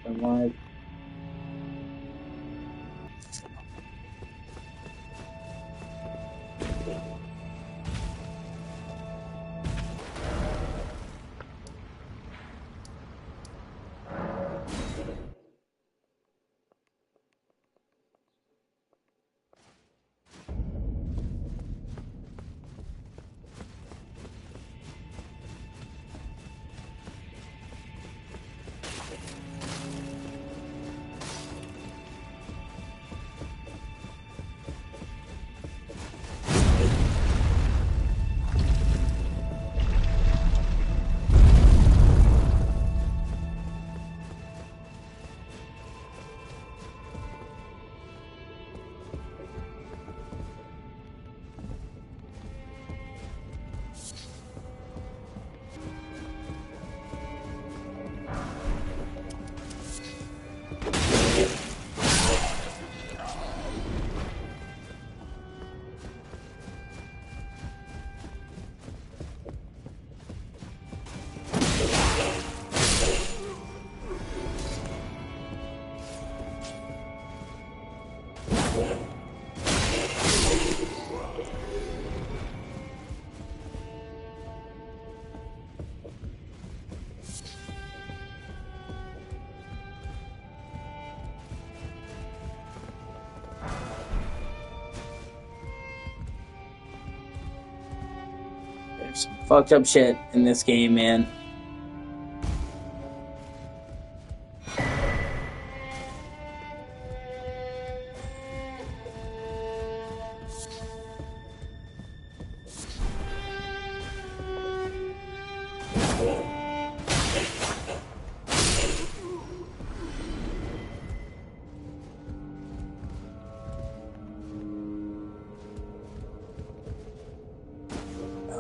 I'm like, there's some fucked up shit in this game, man.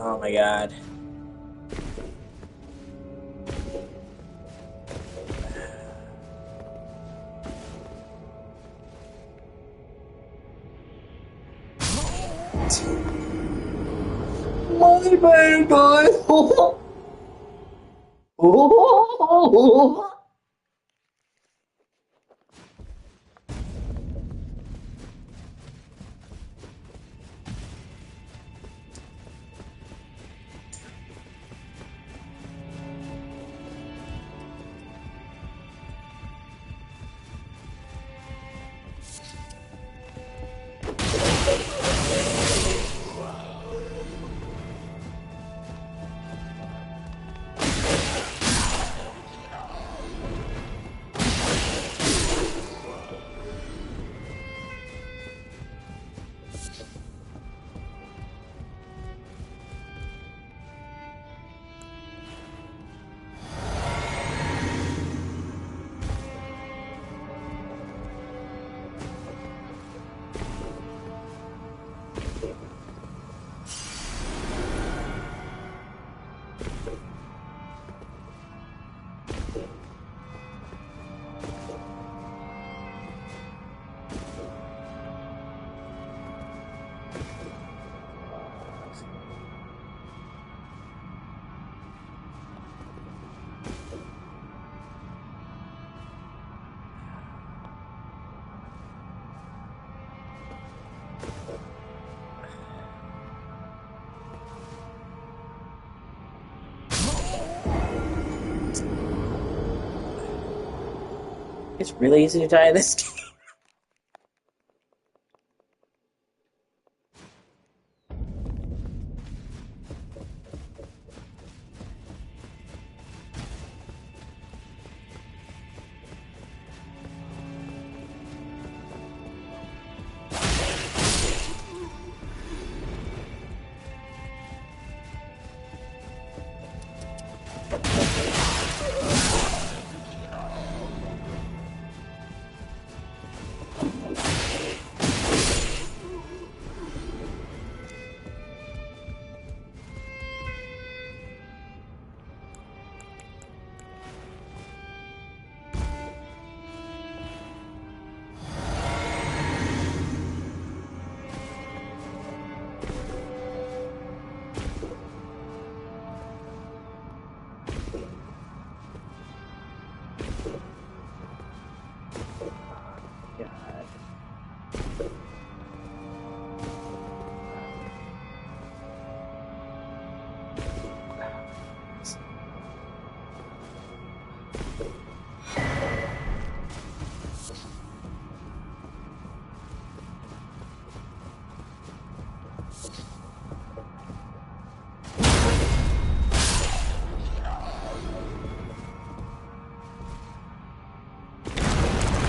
Oh my god. My baby boy. It's really easy to die in this game.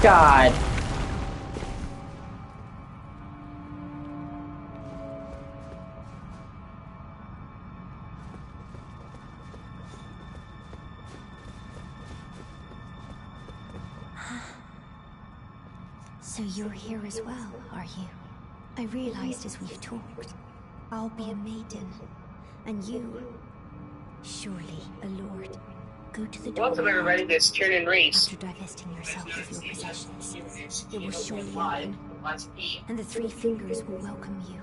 God. So you're here as well, are you? I realized as we've talked, I'll be a maiden, and you, surely a lord. Go to the door. Welcome everybody to this turn and race. After divesting yourself of your possessions, it will surely open, and the three fingers will welcome you.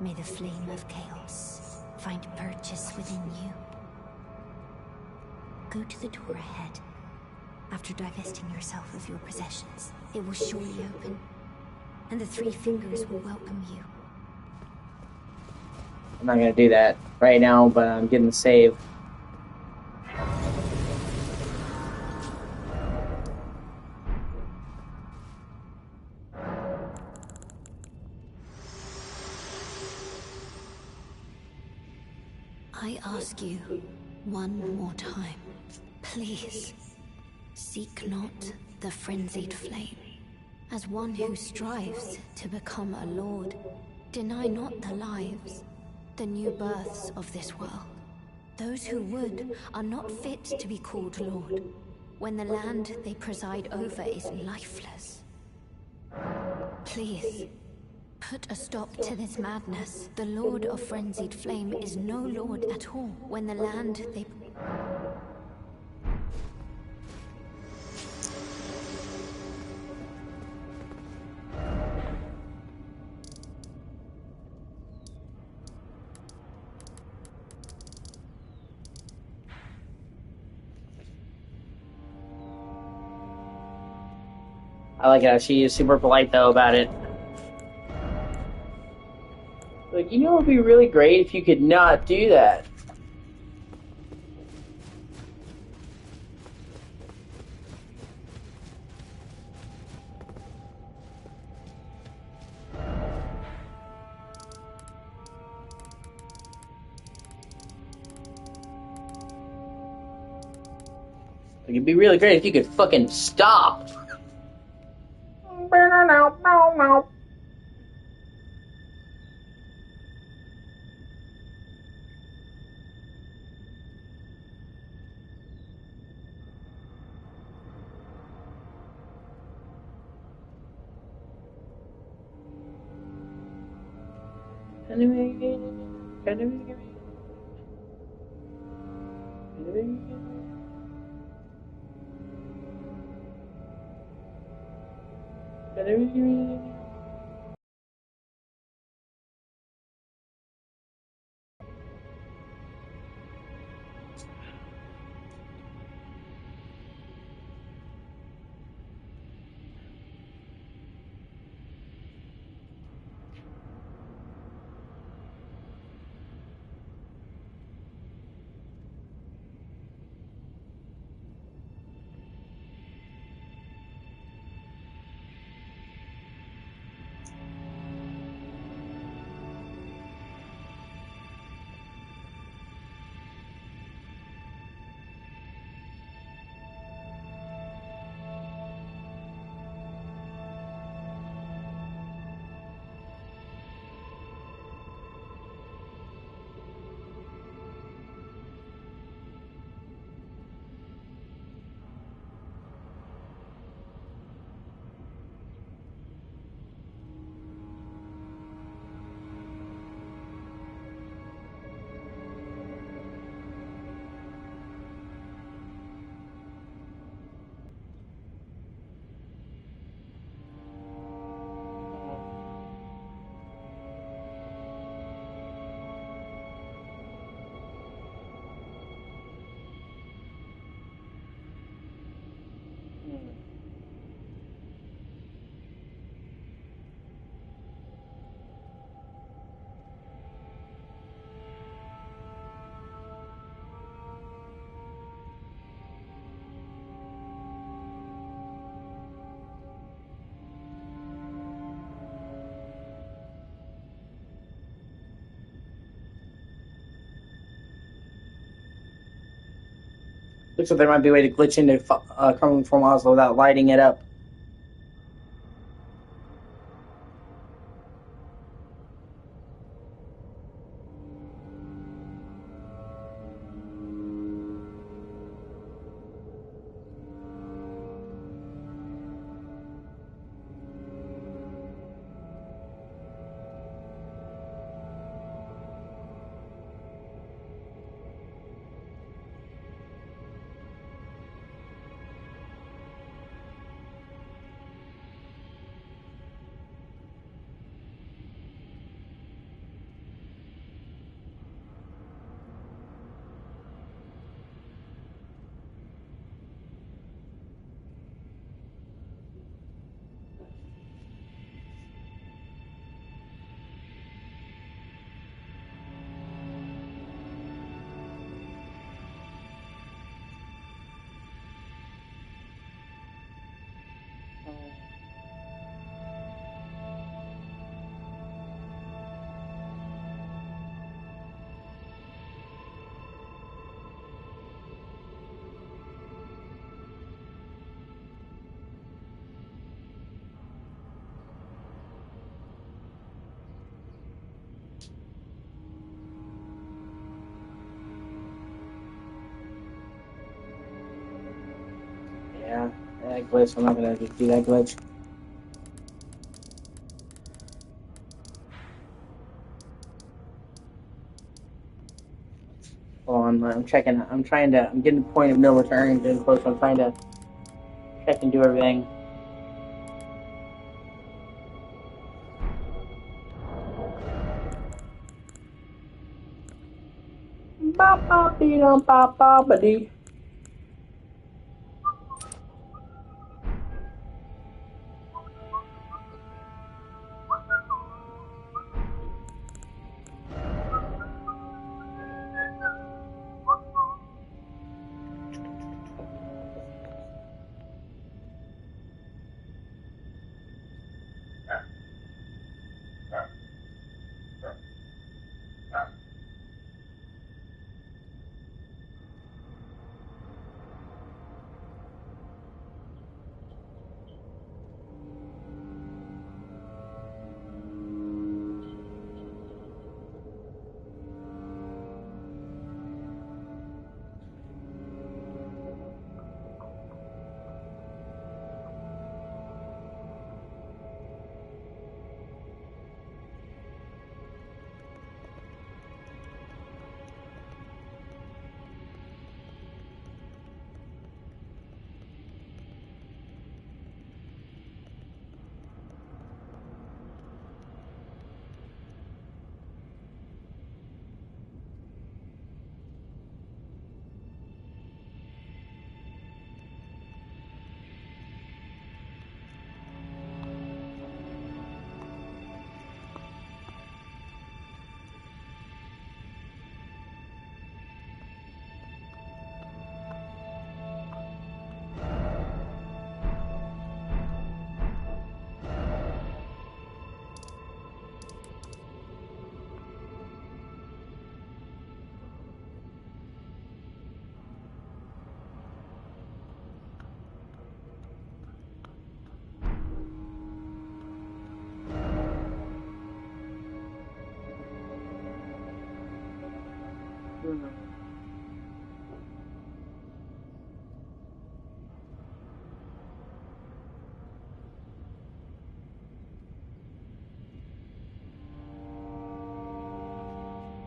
May the flame of chaos find purchase within you. Go to the door ahead. After divesting yourself of your possessions, it will surely open, and the three fingers will welcome you. I'm not gonna do that right now, but I'm getting the save. I ask you one more time, please, seek not the frenzied flame. As one who strives to become a lord, deny not the lives, the new births of this world. Those who would are not fit to be called lord, when the land they preside over is lifeless. Please, put a stop to this madness. The Lord of Frenzied Flame is no lord at all, when the land they... I like how she is super polite though about it. Like, you know, it would be really great if you could not do that. Like, it'd be really great if you could fucking stop. Looks like there might be a way to glitch into coming from Oslo without lighting it up. Yeah, that glitch. I'm not gonna just do that glitch. Hold on, I'm checking. I'm getting to the point of no return. Getting close. I'm trying to check and do everything. Ba ba dee dum ba ba ba dee.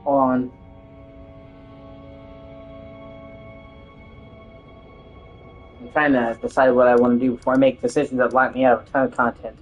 Hold on. I'm trying to decide what I want to do before I make decisions that lock me out of a ton of content.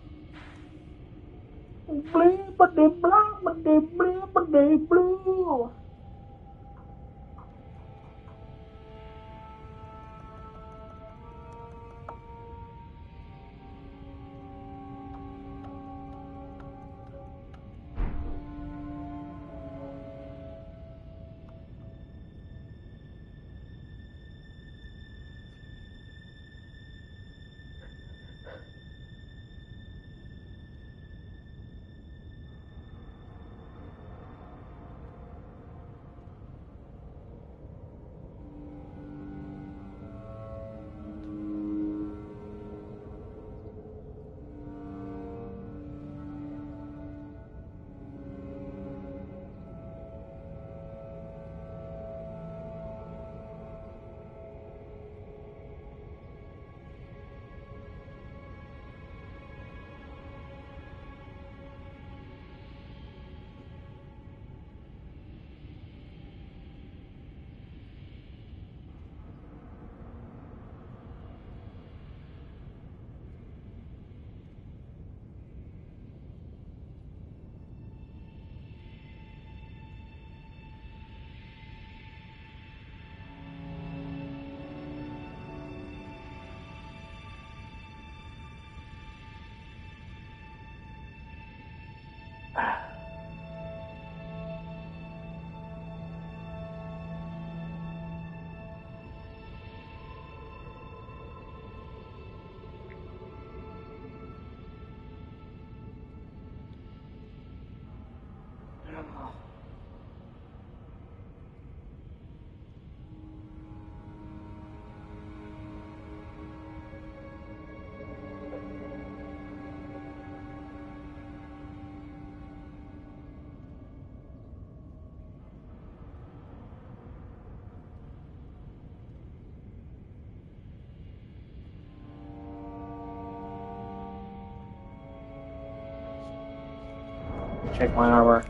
Check my armor.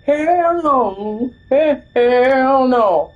Hell no! Hell no!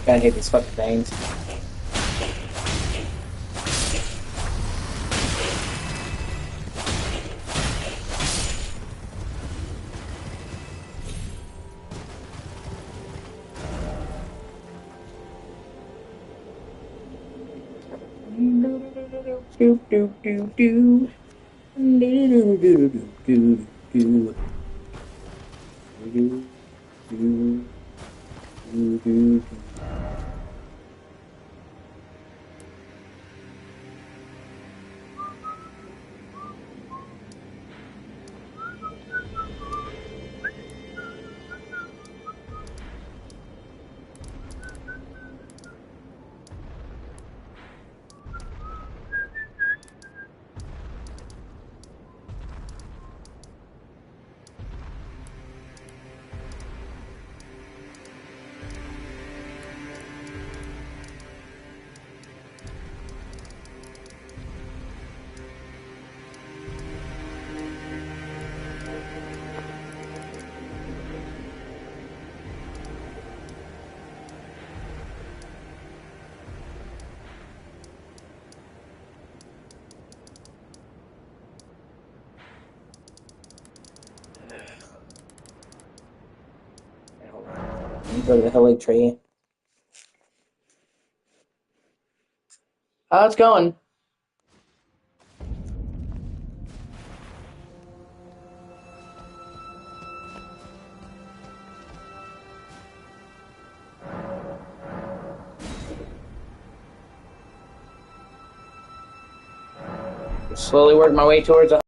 Gotta hit these fucking things. Do do do do do do do do do do do do do. You go to the hilly tree. How's it going? Slowly work my way towards a.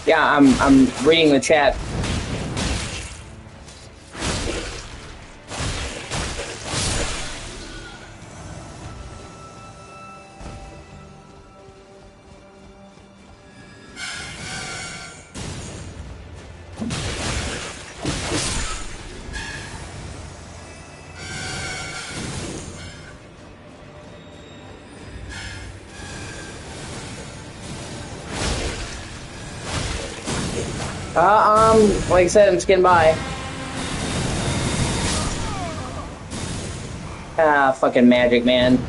Yeah, I'm reading the chat. Like I said, I'm just getting by. Ah, fucking magic, man.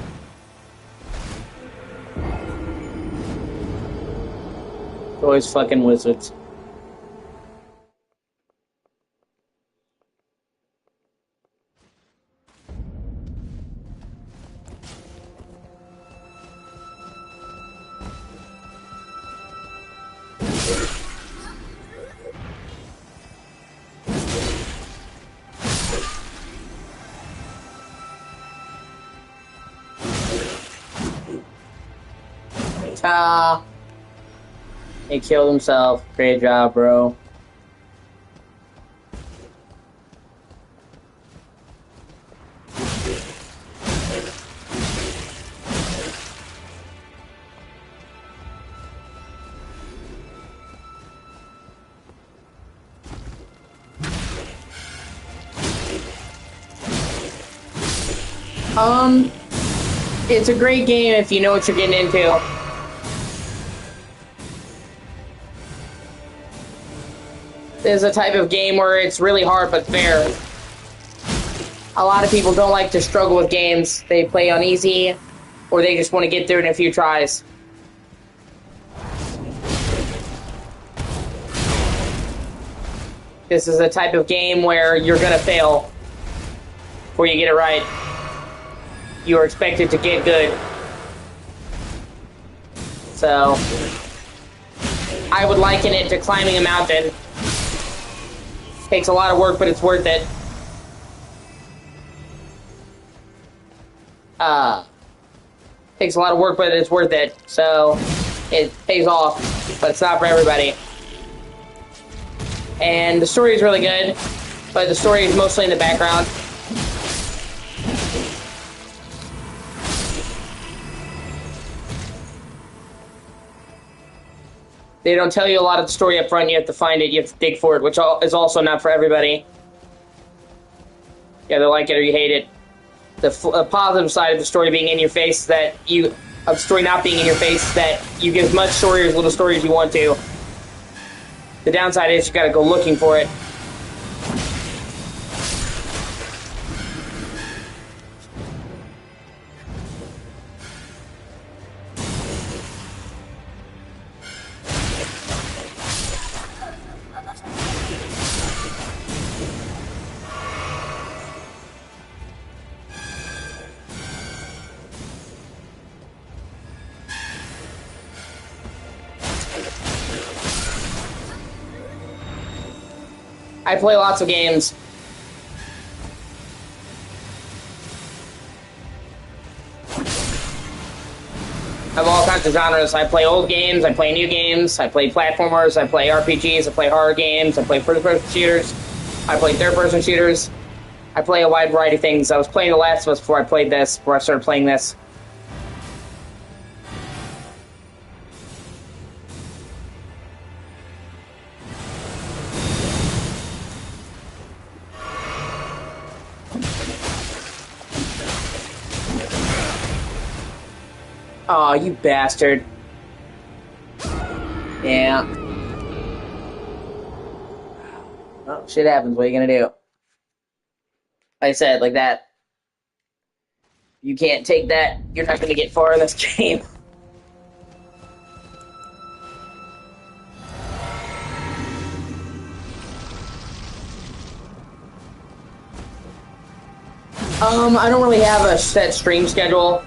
It's always fucking wizards. Ta! He killed himself. Great job, bro. It's a great game if you know what you're getting into. This is a type of game where it's really hard but fair. A lot of people don't like to struggle with games. They play on easy, or they just want to get through it in a few tries. This is a type of game where you're gonna fail before you get it right. You are expected to get good. So, I would liken it to climbing a mountain. Takes a lot of work, but it's worth it. Takes a lot of work, but it's worth it. So, it pays off, but it's not for everybody. And the story is really good, but the story is mostly in the background. They don't tell you a lot of the story up front. You have to find it. You have to dig for it, which is also not for everybody. You either like it or you hate it. The positive side of the story being in your face, that you of the story not being in your face, that you get as much story or as little story as you want to. The downside is you got to go looking for it. I play lots of games. Of all kinds of genres. I play old games, I play new games, I play platformers, I play RPGs, I play horror games, I play first-person shooters, I play third-person shooters. I play a wide variety of things. I was playing The Last of Us before I played this, before I started playing this. Aw, you bastard. Yeah. Well, shit happens. What are you gonna do? Like I said, like that. You can't take that. You're not gonna get far in this game. I don't really have a set stream schedule.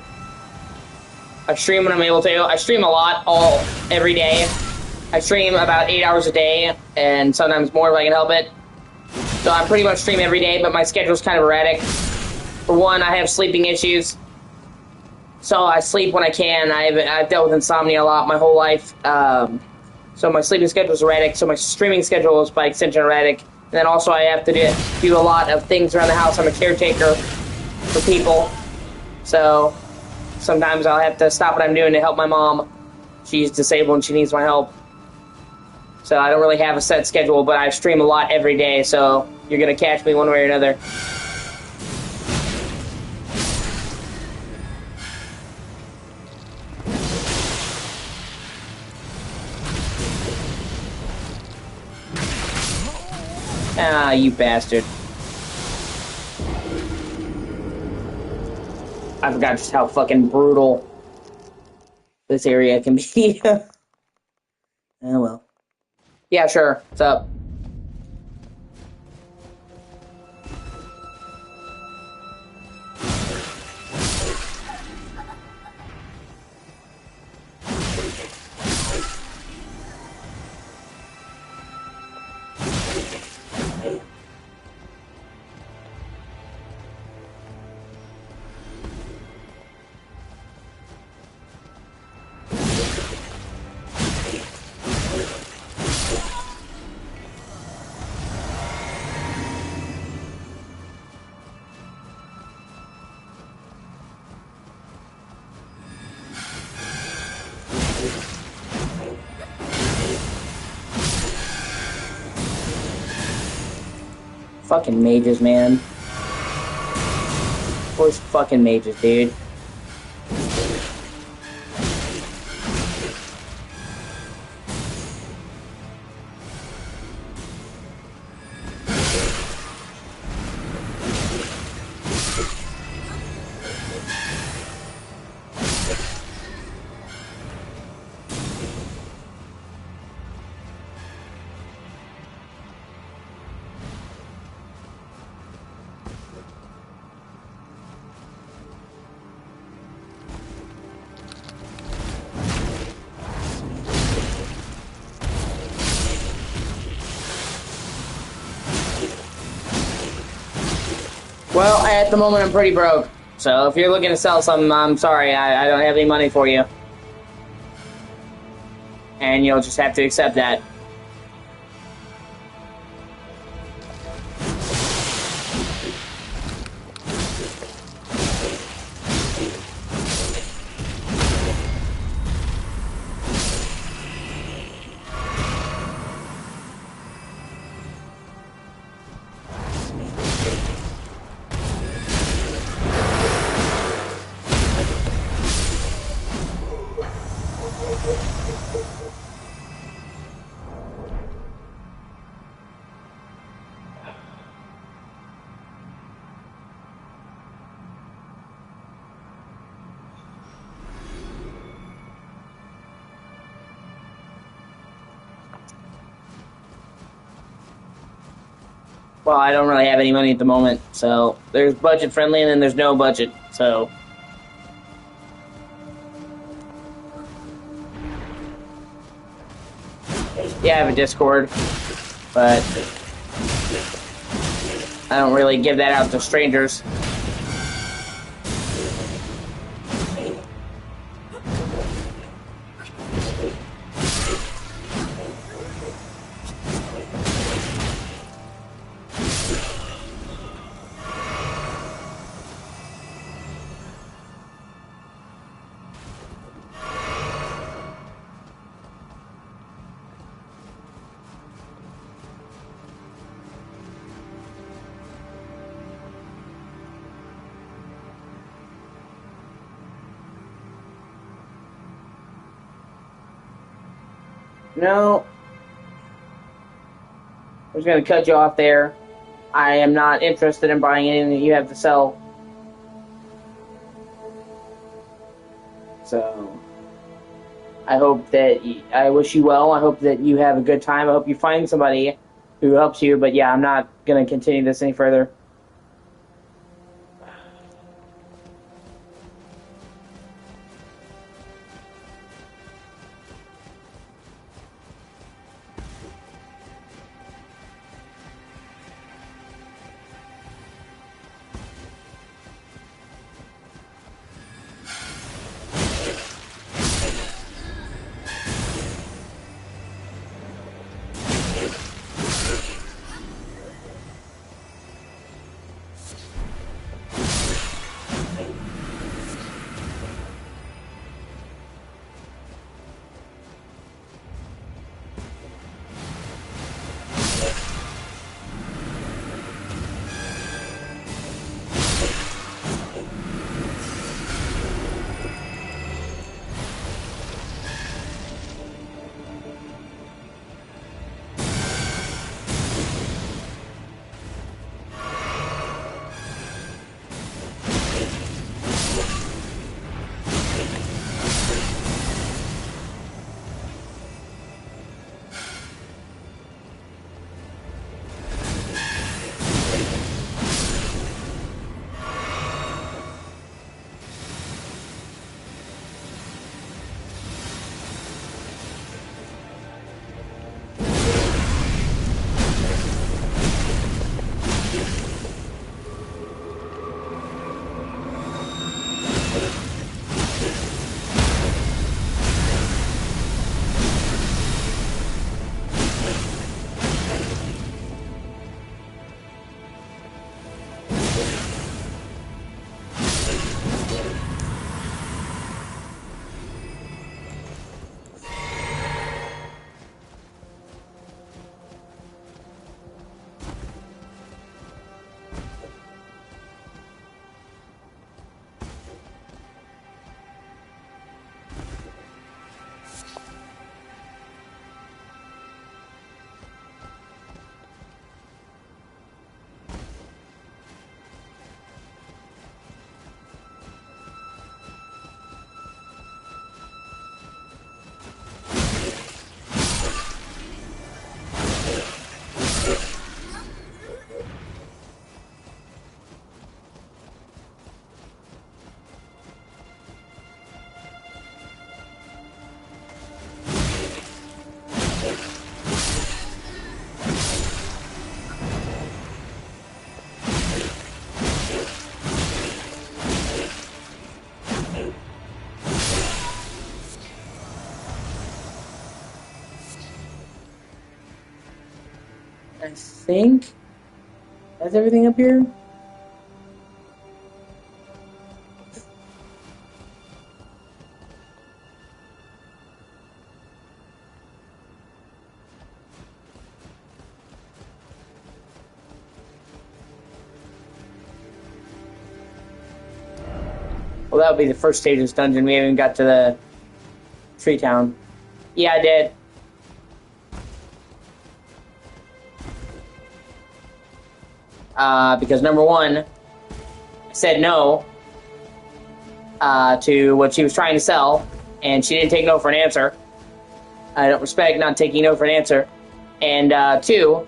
I stream when I'm able to. I stream a lot, every day. I stream about 8 hours a day, and sometimes more if I can help it. So I pretty much stream every day, but my schedule's kind of erratic. For one, I have sleeping issues, so I sleep when I can. I've dealt with insomnia a lot my whole life, so my sleeping schedule is erratic, so my streaming schedule is by extension erratic. And then also I have to do a lot of things around the house. I'm a caretaker for people, so sometimes I'll have to stop what I'm doing to help my mom. She's disabled and she needs my help. So I don't really have a set schedule, but I stream a lot every day, so you're going to catch me one way or another. Ah, you bastard. I forgot just how fucking brutal this area can be. Oh well. Yeah, sure. What's up? Fucking mages, man. Of course, fucking mages, dude. Well, at the moment, I'm pretty broke. So if you're looking to sell something, I'm sorry, I don't have any money for you. And you'll just have to accept that. Well, I don't really have any money at the moment, so there's budget friendly and then there's no budget, so. Yeah, I have a Discord, but I don't really give that out to strangers. No. I'm just going to cut you off there. I am not interested in buying anything that you have to sell. So, I hope that I wish you well. I hope that you have a good time. I hope you find somebody who helps you. But yeah, I'm not going to continue this any further. think that's everything up here. Well, that would be the first stage of this dungeon. We haven't even got to the tree town. Yeah, I did. Because number one, I said no to what she was trying to sell, and she didn't take no for an answer. I don't respect not taking no for an answer. And two,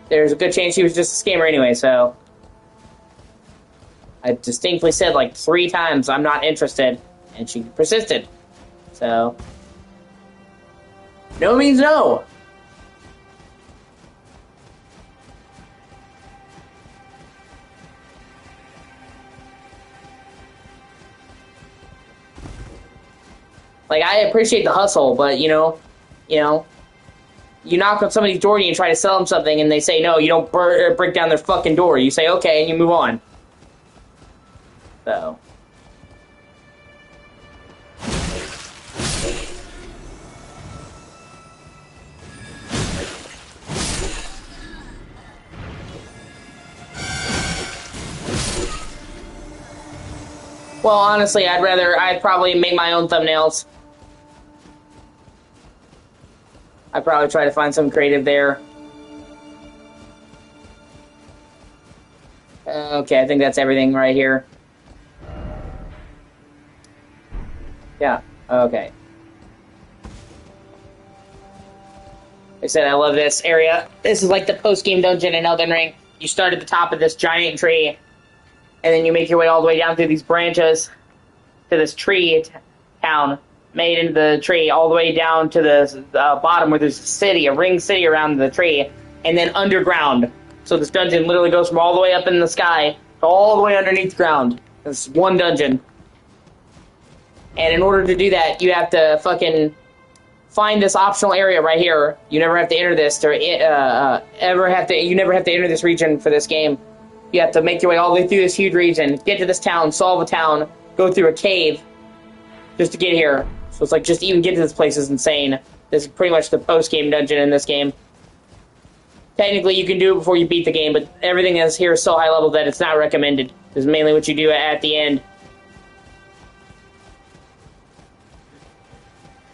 there's a good chance she was just a scammer anyway, so I distinctly said like 3 times I'm not interested, and she persisted. So, no means no. Like, I appreciate the hustle, but you knock on somebody's door and you try to sell them something, and they say no. You don't break down their fucking door. You say okay, and you move on. So. Well, honestly, I'd probably make my own thumbnails. I'd probably try to find some creative there. Okay, I think that's everything right here. Yeah, okay. Like I said, I love this area. This is like the post-game dungeon in Elden Ring. You start at the top of this giant tree, and then you make your way all the way down through these branches to this tree town made into the tree, all the way down to the bottom where there's a city, a ring city around the tree, and then underground. So this dungeon literally goes from all the way up in the sky to all the way underneath the ground. It's one dungeon. And in order to do that, you have to fucking find this optional area right here. You never have to enter this you never have to enter this region for this game. You have to make your way all the way through this huge region, get to this town, solve a town, go through a cave just to get here. So it's like, just even get to this place is insane. This is pretty much the post-game dungeon in this game. Technically, you can do it before you beat the game, but everything is here is so high level that it's not recommended. This is mainly what you do at the end.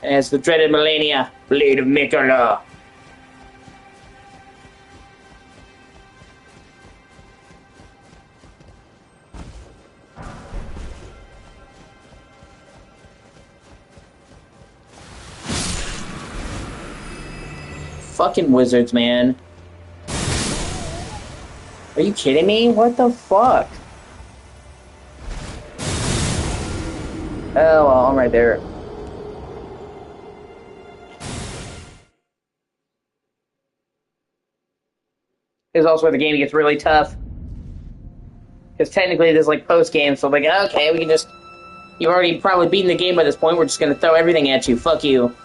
And it's the dreaded Melania, Blade of Mikola. Fucking wizards, man. Are you kidding me? What the fuck? Oh, well, I'm right there. This is also where the game gets really tough. Because technically this is like post-game, so I'm like, okay, we can just... You've already probably beaten the game by this point, we're just gonna throw everything at you. Fuck you.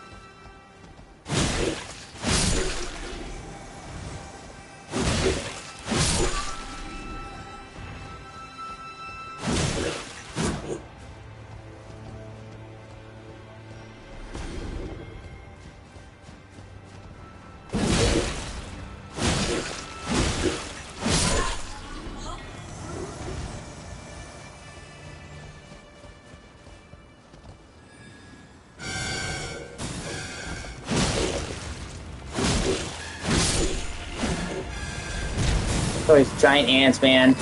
Oh, these giant ants, man.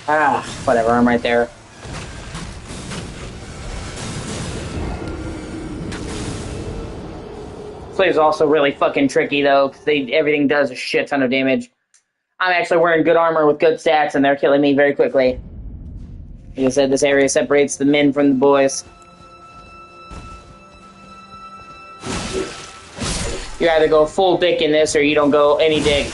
Ah, whatever, I'm right there. This place is also really fucking tricky, though, because everything does a shit ton of damage. I'm actually wearing good armor with good stats, and they're killing me very quickly. Like I said, this area separates the men from the boys. You either go full dick in this or you don't go any dick.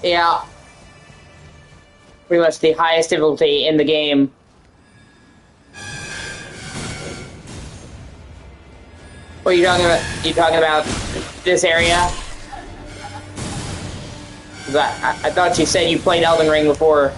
Yeah. Pretty much the highest difficulty in the game. What are you talking about? You talking about this area? I thought you said you played Elden Ring before.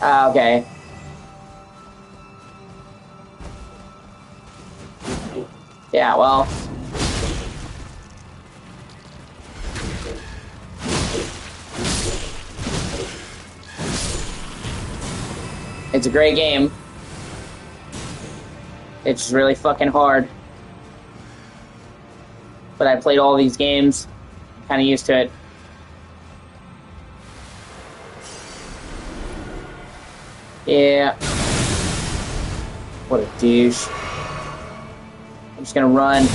Okay. Yeah, well. It's a great game. It's just really fucking hard. But I played all these games. Kind of used to it. Yeah. What a douche. I'm just gonna run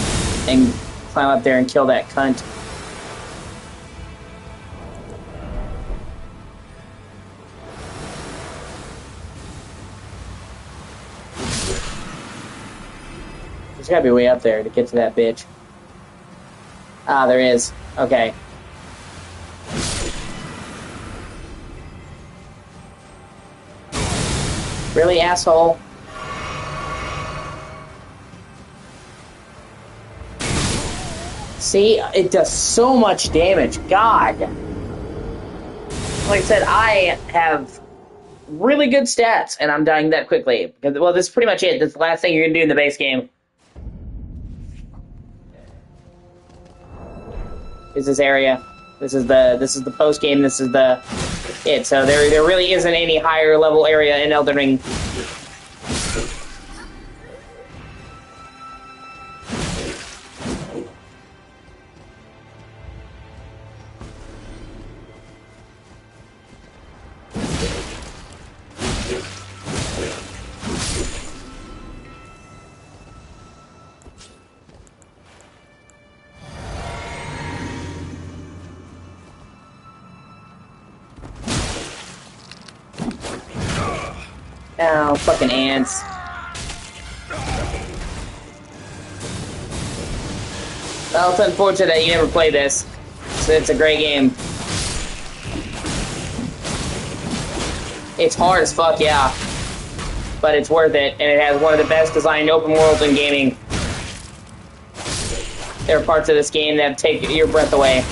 and climb up there and kill that cunt. There's gotta be a way up there to get to that bitch. Ah, there is. Okay. Really, asshole? See, it does so much damage. God. Like I said, I have really good stats, and I'm dying that quickly. Well, this is pretty much it. This is the last thing you're gonna do in the base game. Is this area? This is the post game. This is it. So there really isn't any higher level area in Elden Ring. Oh, fucking ants. Well, it's unfortunate that you never played this. So it's a great game. It's hard as fuck, yeah. But it's worth it, and it has one of the best designed open worlds in gaming. There are parts of this game that take your breath away.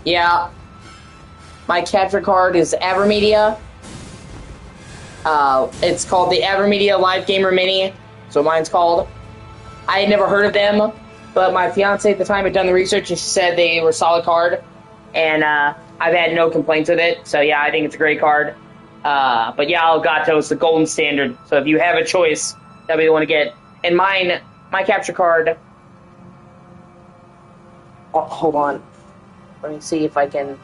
Yeah. My capture card is Avermedia. It's called the Avermedia Live Gamer Mini. So mine's called. I had never heard of them, but my fiance at the time had done the research and she said they were a solid card. And I've had no complaints with it. So yeah, I think it's a great card. But yeah, Elgato is the golden standard. So if you have a choice, that'll be the one to get. And mine, my capture card. Oh, hold on. Let me see if I can.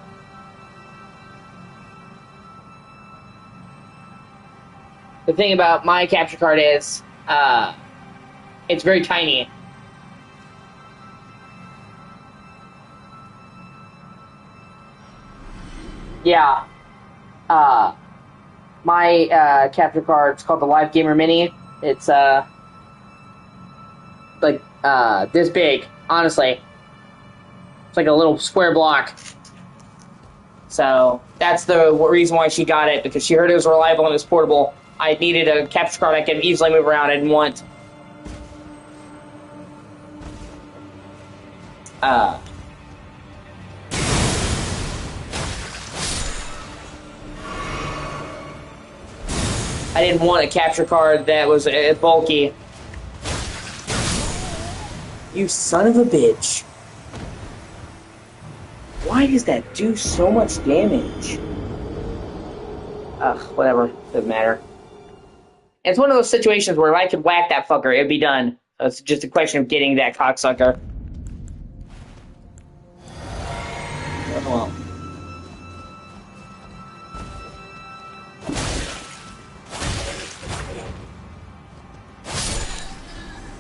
The thing about my capture card is, it's very tiny. Yeah. My capture card is called the Live Gamer Mini. It's like this big, honestly. It's like a little square block. So that's the reason why she got it, because she heard it was reliable and it was portable. I needed a capture card I could easily move around. I didn't want I didn't want a capture card that was bulky. You son of a bitch. Why does that do so much damage? Ugh, whatever. Doesn't matter. And it's one of those situations where if I could whack that fucker, it'd be done. It's just a question of getting that cocksucker. Oh, well.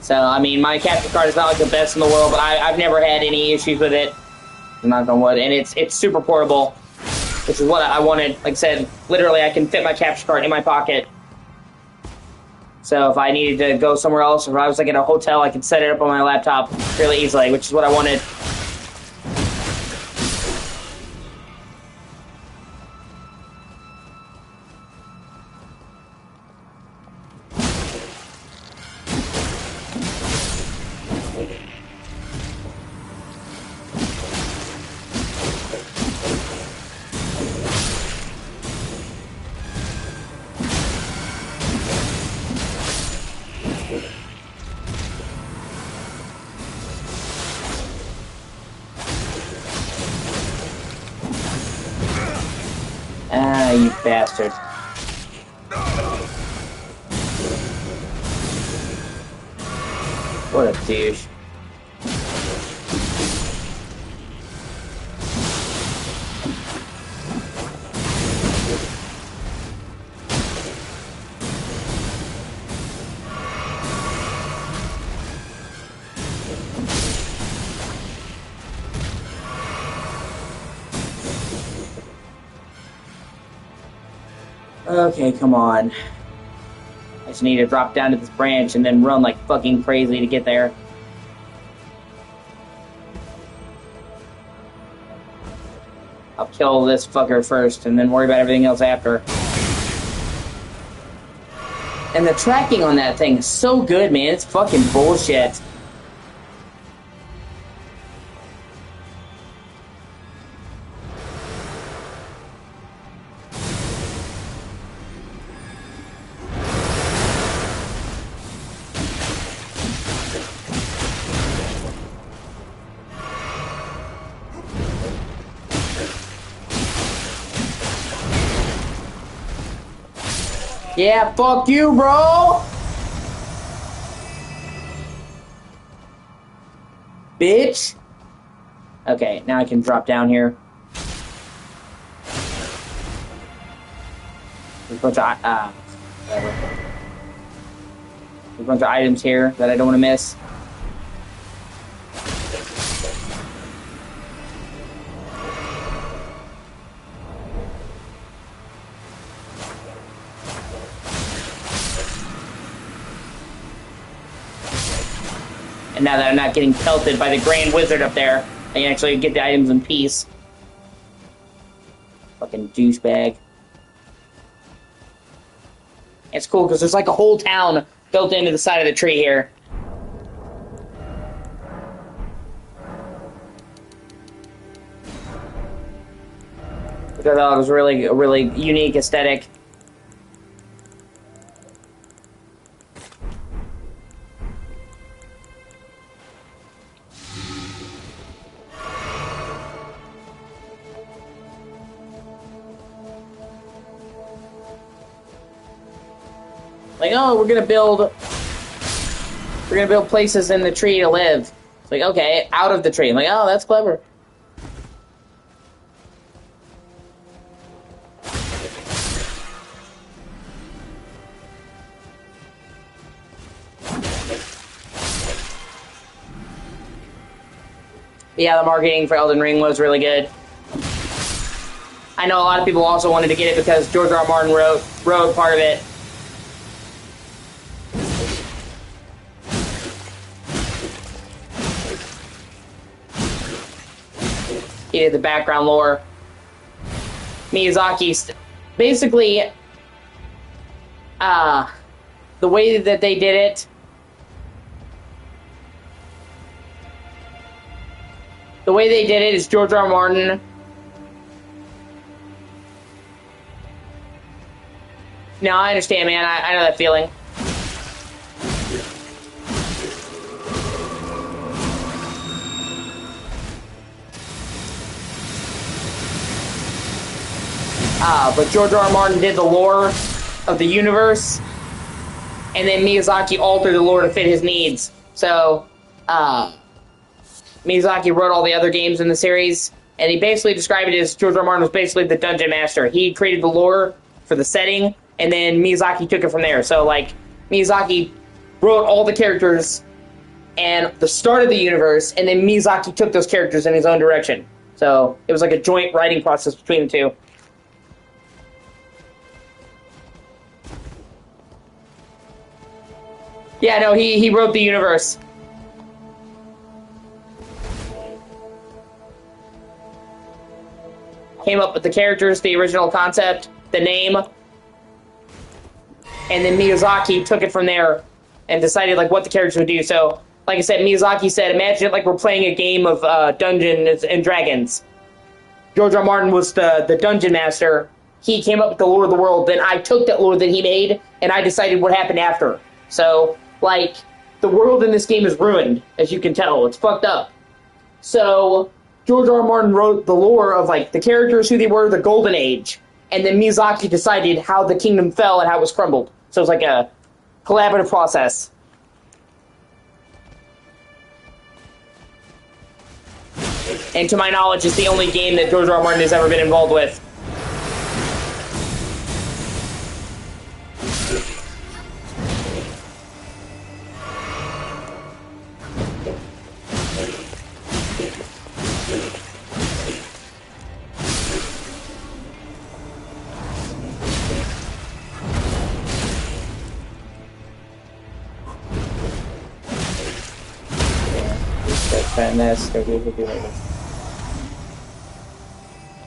So, I mean, my capture card is not like the best in the world, but I've never had any issues with it. Knock on wood. And it's super portable, which is what I wanted. Like I said, literally I can fit my capture card in my pocket. So if I needed to go somewhere else, or if I was like in a hotel, I could set it up on my laptop really easily, which is what I wanted. Ah, you bastard. What a douche. Okay, come on. I just need to drop down to this branch and then run like fucking crazy to get there. I'll kill this fucker first and then worry about everything else after. And the tracking on that thing is so good, man. It's fucking bullshit. Yeah, fuck you, bro! Bitch! Okay, now I can drop down here. There's a bunch of, whatever. There's a bunch of items here that I don't want to miss. And now that I'm not getting pelted by the Grand Wizard up there, I can actually get the items in peace. Fucking douchebag. It's cool because there's like a whole town built into the side of the tree here. Which I thought was really, a really unique aesthetic. Like, oh, we're gonna build places in the tree to live. It's like, okay, out of the tree. I'm like, oh, that's clever. Yeah, the marketing for Elden Ring was really good. I know a lot of people also wanted to get it because George R. R. Martin wrote part of it. He did the background lore. Miyazaki, basically, the way that they did it, The way they did it is George R. R. Martin. No, I understand, man. I know that feeling. But George R. R. Martin did the lore of the universe, and then Miyazaki altered the lore to fit his needs. So, Miyazaki wrote all the other games in the series, and he basically described it as George R. R. Martin was basically the dungeon master. He created the lore for the setting, and then Miyazaki took it from there. So, like, Miyazaki wrote all the characters and the start of the universe, and then Miyazaki took those characters in his own direction. So, it was like a joint writing process between the two. Yeah, no, he wrote the universe. Came up with the characters, the original concept, the name, and then Miyazaki took it from there and decided like what the characters would do. So, like I said, Miyazaki said, imagine it like we're playing a game of Dungeons and Dragons. George R. R. Martin was the dungeon master. He came up with the lore of the world. Then I took that lore that he made, and I decided what happened after. So, like, the world in this game is ruined, as you can tell. It's fucked up. So, George R. R. Martin wrote the lore of, like, the characters, who they were, the Golden Age. And then Miyazaki decided how the kingdom fell and how it was crumbled. So it's like a collaborative process. And to my knowledge, it's the only game that George R. R. Martin has ever been involved with.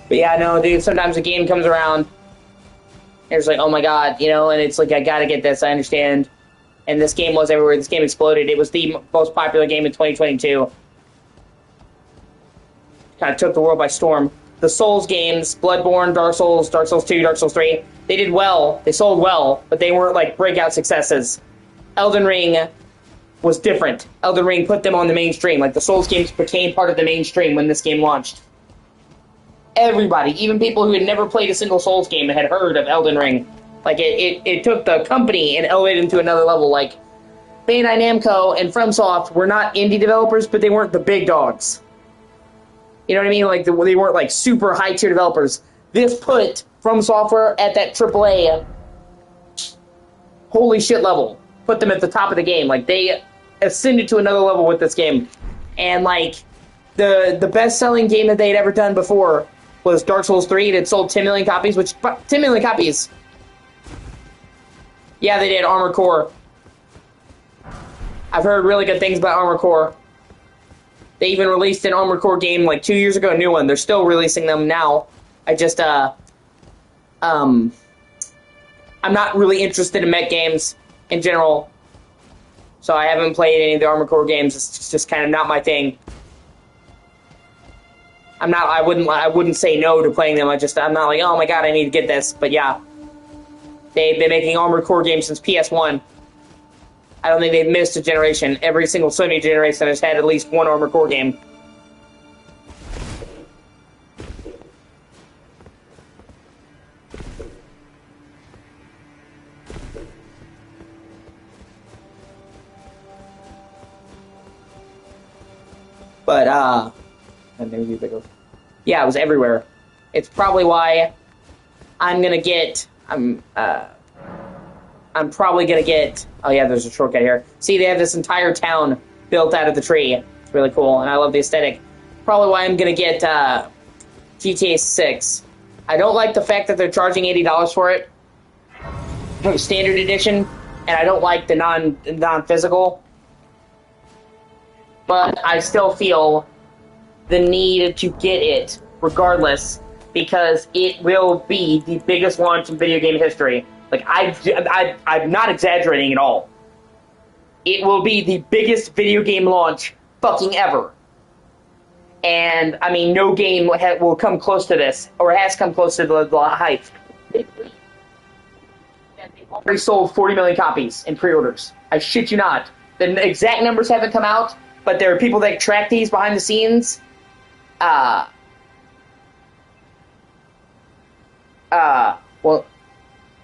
But yeah, no, dude, sometimes a game comes around, and it's like, oh my god, you know, and it's like, I gotta get this, I understand. And this game was everywhere, this game exploded, it was the most popular game in 2022. Kind of took the world by storm. The Souls games, Bloodborne, Dark Souls 2, Dark Souls 3, they did well, they sold well, but they weren't like breakout successes. Elden Ring was different. Elden Ring put them on the mainstream. Like, the Souls games became part of the mainstream when this game launched. Everybody, even people who had never played a single Souls game, had heard of Elden Ring. Like, it took the company and elevated them to another level. Like, Bandai Namco and FromSoft were not indie developers, but they weren't the big dogs. You know what I mean? Like, they weren't, like, super high-tier developers. This put From Software at that AAA holy shit level. Put them at the top of the game. Like, they ascended to another level with this game. And, like, the best-selling game that they had ever done before was Dark Souls 3. It had sold 10 million copies, which... 10 million copies! Yeah, they did. Armored Core. I've heard really good things about Armored Core. They even released an Armored Core game, like, 2 years ago, a new one. They're still releasing them now. I just, I'm not really interested in mech games in general, so I haven't played any of the Armored Core games. It's just kind of not my thing. I wouldn't say no to playing them. I'm not like, oh my god, I need to get this. But yeah, they've been making Armored Core games since PS1. I don't think they've missed a generation. Every single Sony generation has had at least one Armored Core game. But, yeah, it was everywhere. It's probably why I'm gonna get, I'm probably gonna get, oh yeah, there's a shortcut here. See, they have this entire town built out of the tree. It's really cool, and I love the aesthetic. Probably why I'm gonna get, GTA 6. I don't like the fact that they're charging $80 for it, for the standard edition, and I don't like the non-physical. But I still feel the need to get it, regardless, because it will be the biggest launch in video game history. Like, I'm not exaggerating at all. It will be the biggest video game launch fucking ever. And, I mean, no game will come close to this, or has come close to the hype. They already sold 40 million copies in pre-orders. I shit you not. The exact numbers haven't come out, but there are people that track these behind the scenes. Well,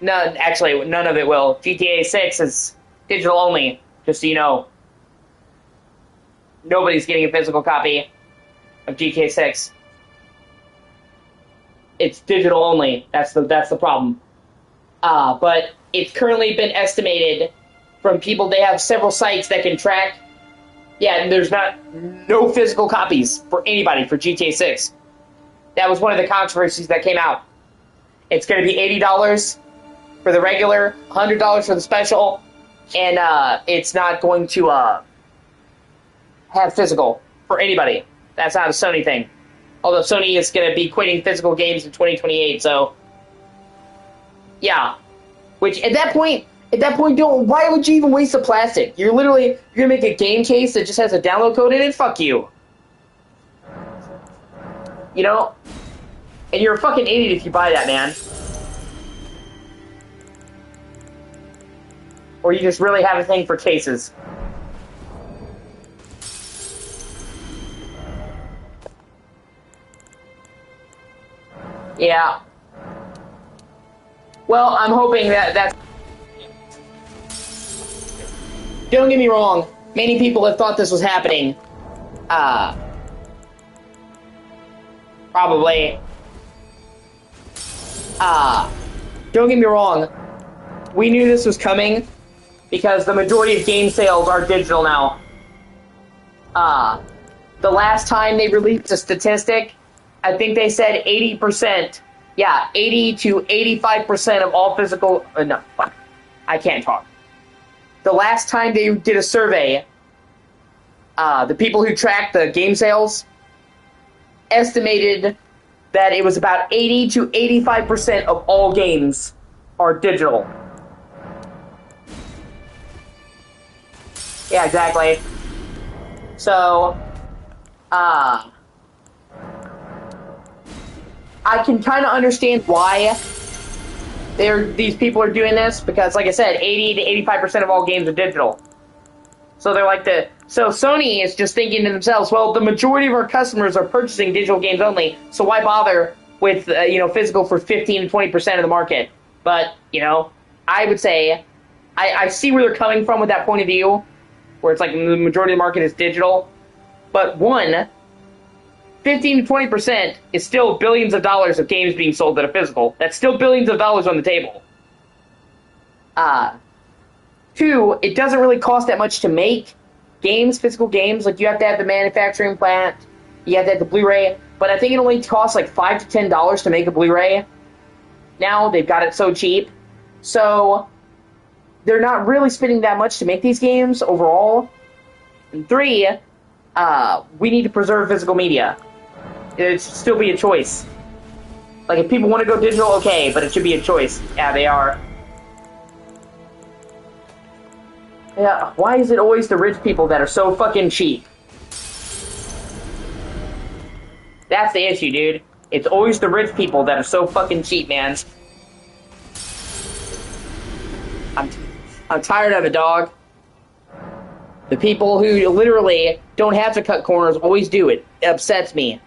no, actually, none of it will. GTA 6 is digital only, just so you know. Nobody's getting a physical copy of GTA 6. It's digital only. That's the problem. But it's currently been estimated from people. They have several sites that can track. Yeah, and there's no physical copies for anybody for GTA 6. That was one of the controversies that came out. It's going to be $80 for the regular, $100 for the special, and it's not going to have physical for anybody. That's not a Sony thing. Although Sony is going to be quitting physical games in 2028, so yeah. Which at that point, why would you even waste the plastic? You're gonna make a game case that just has a download code in it. Fuck you. You know, and you're a fucking idiot if you buy that, man. Or you just really have a thing for cases. Yeah. Well, I'm hoping that's... Don't get me wrong. Many people have thought this was happening. Probably. Don't get me wrong. We knew this was coming because the majority of game sales are digital now. The last time they released a statistic, I think they said 80%. Yeah, 80 to 85% of all physical... no, fuck. I can't talk. The last time they did a survey, the people who tracked the game sales estimated that it was about 80 to 85% of all games are digital. Yeah, exactly. So, I can kind of understand why these people are doing this, because, like I said, 80 to 85% of all games are digital. So they're like so Sony is just thinking to themselves, well, the majority of our customers are purchasing digital games only, so why bother with physical for 15 to 20% of the market? But I would say I see where they're coming from with that point of view, where it's like the majority of the market is digital. But 15 to 20% is still billions of dollars of games being sold that are physical. That's still billions of dollars on the table. 2, it doesn't really cost that much to make games, physical games. Like, you have to have the manufacturing plant, you have to have the Blu-ray, but I think it only costs like $5 to $10 to make a Blu-ray. Now they've got it so cheap. So they're not really spending that much to make these games overall. And 3, we need to preserve physical media. It should still be a choice. Like, if people want to go digital, okay, but it should be a choice. Yeah, they are. Yeah, why is it always the rich people that are so fucking cheap? That's the issue, dude. It's always the rich people that are so fucking cheap, man. I'm tired of it, dog. The people who literally don't have to cut corners always do it. It upsets me.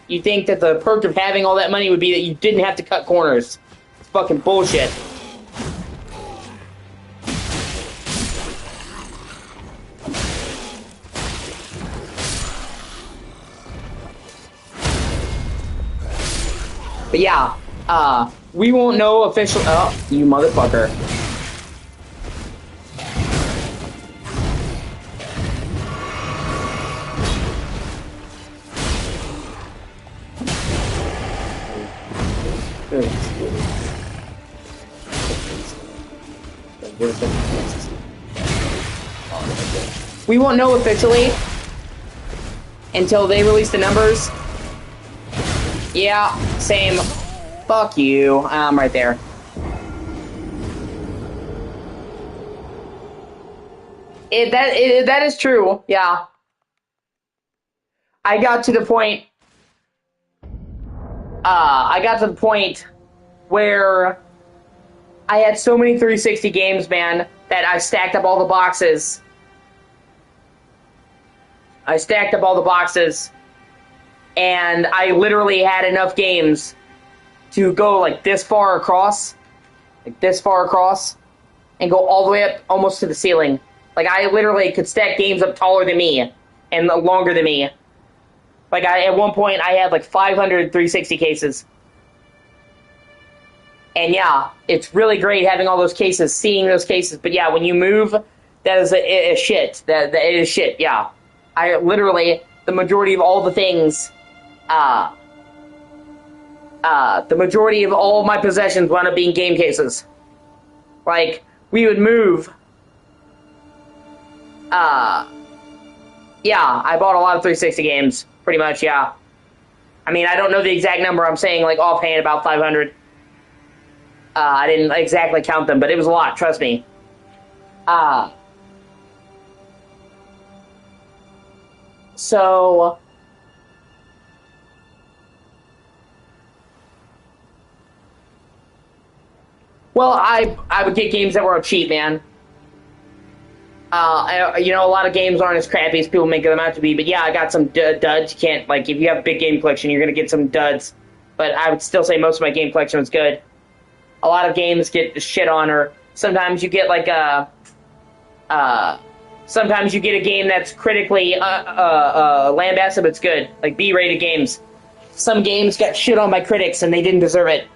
You think that the perk of having all that money would be that you didn't have to cut corners. It's fucking bullshit. But yeah, we won't know officially. Oh, you motherfucker. We won't know officially until they release the numbers. Yeah, same. Fuck you. I'm right there. That is true. Yeah. I got to the point. I got to the point where I had so many 360 games, man, that I stacked up all the boxes. And I literally had enough games to go like this far across, and go all the way up almost to the ceiling. Like, I literally could stack games up taller than me and longer than me. Like, at one point, I had like 500 360 cases. And yeah, it's really great having all those cases, seeing those cases. But yeah, when you move, that is a shit. That it is shit, yeah. I literally, the majority of all the things, the majority of all of my possessions wound up being game cases. Like, we would move. Yeah, I bought a lot of 360 games, pretty much, yeah. I mean, I don't know the exact number. I'm saying, like, offhand, about 500. I didn't exactly count them, but it was a lot, trust me. So... Well, I would get games that were cheap, man. You know, a lot of games aren't as crappy as people make them out to be, but yeah, I got some duds. You can't, like, if you have a big game collection, you're gonna get some duds. But I would still say most of my game collection was good. A lot of games get shit on, or sometimes you get, like, sometimes you get a game that's critically, lambasted, but it's good. Like, B-rated games. Some games got shit on by critics, and they didn't deserve it.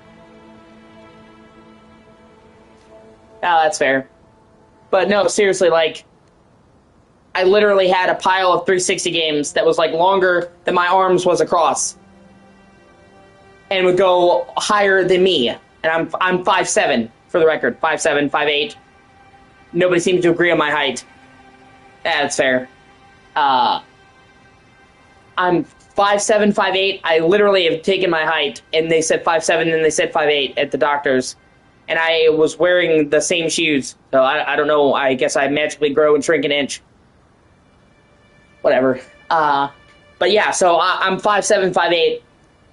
Oh, that's fair. But no, seriously, like, I literally had a pile of 360 games that was, like, longer than my arms was across. And would go higher than me. And I'm 5'7", for the record. 5'7", 5'8". Nobody seems to agree on my height. That's fair. I'm 5'7", 5'8". I literally have taken my height, and they said 5'7", and they said 5'8" at the doctor's. And I was wearing the same shoes. So I don't know. I guess I magically grow and shrink an inch. Whatever. But yeah, so I'm 5'7", 5'8".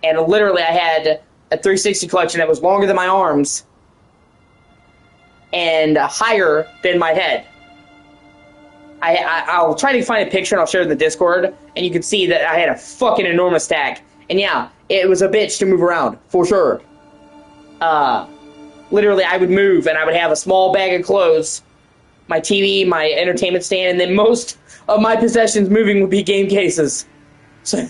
And literally I had a 360 collection that was longer than my arms. And higher than my head. I'll try to find a picture and I'll share it in the Discord. And you can see that I had a fucking enormous stack. And yeah, it was a bitch to move around. For sure. Literally, I would move, and I would have a small bag of clothes, my TV, my entertainment stand, and then most of my possessions moving would be game cases. So,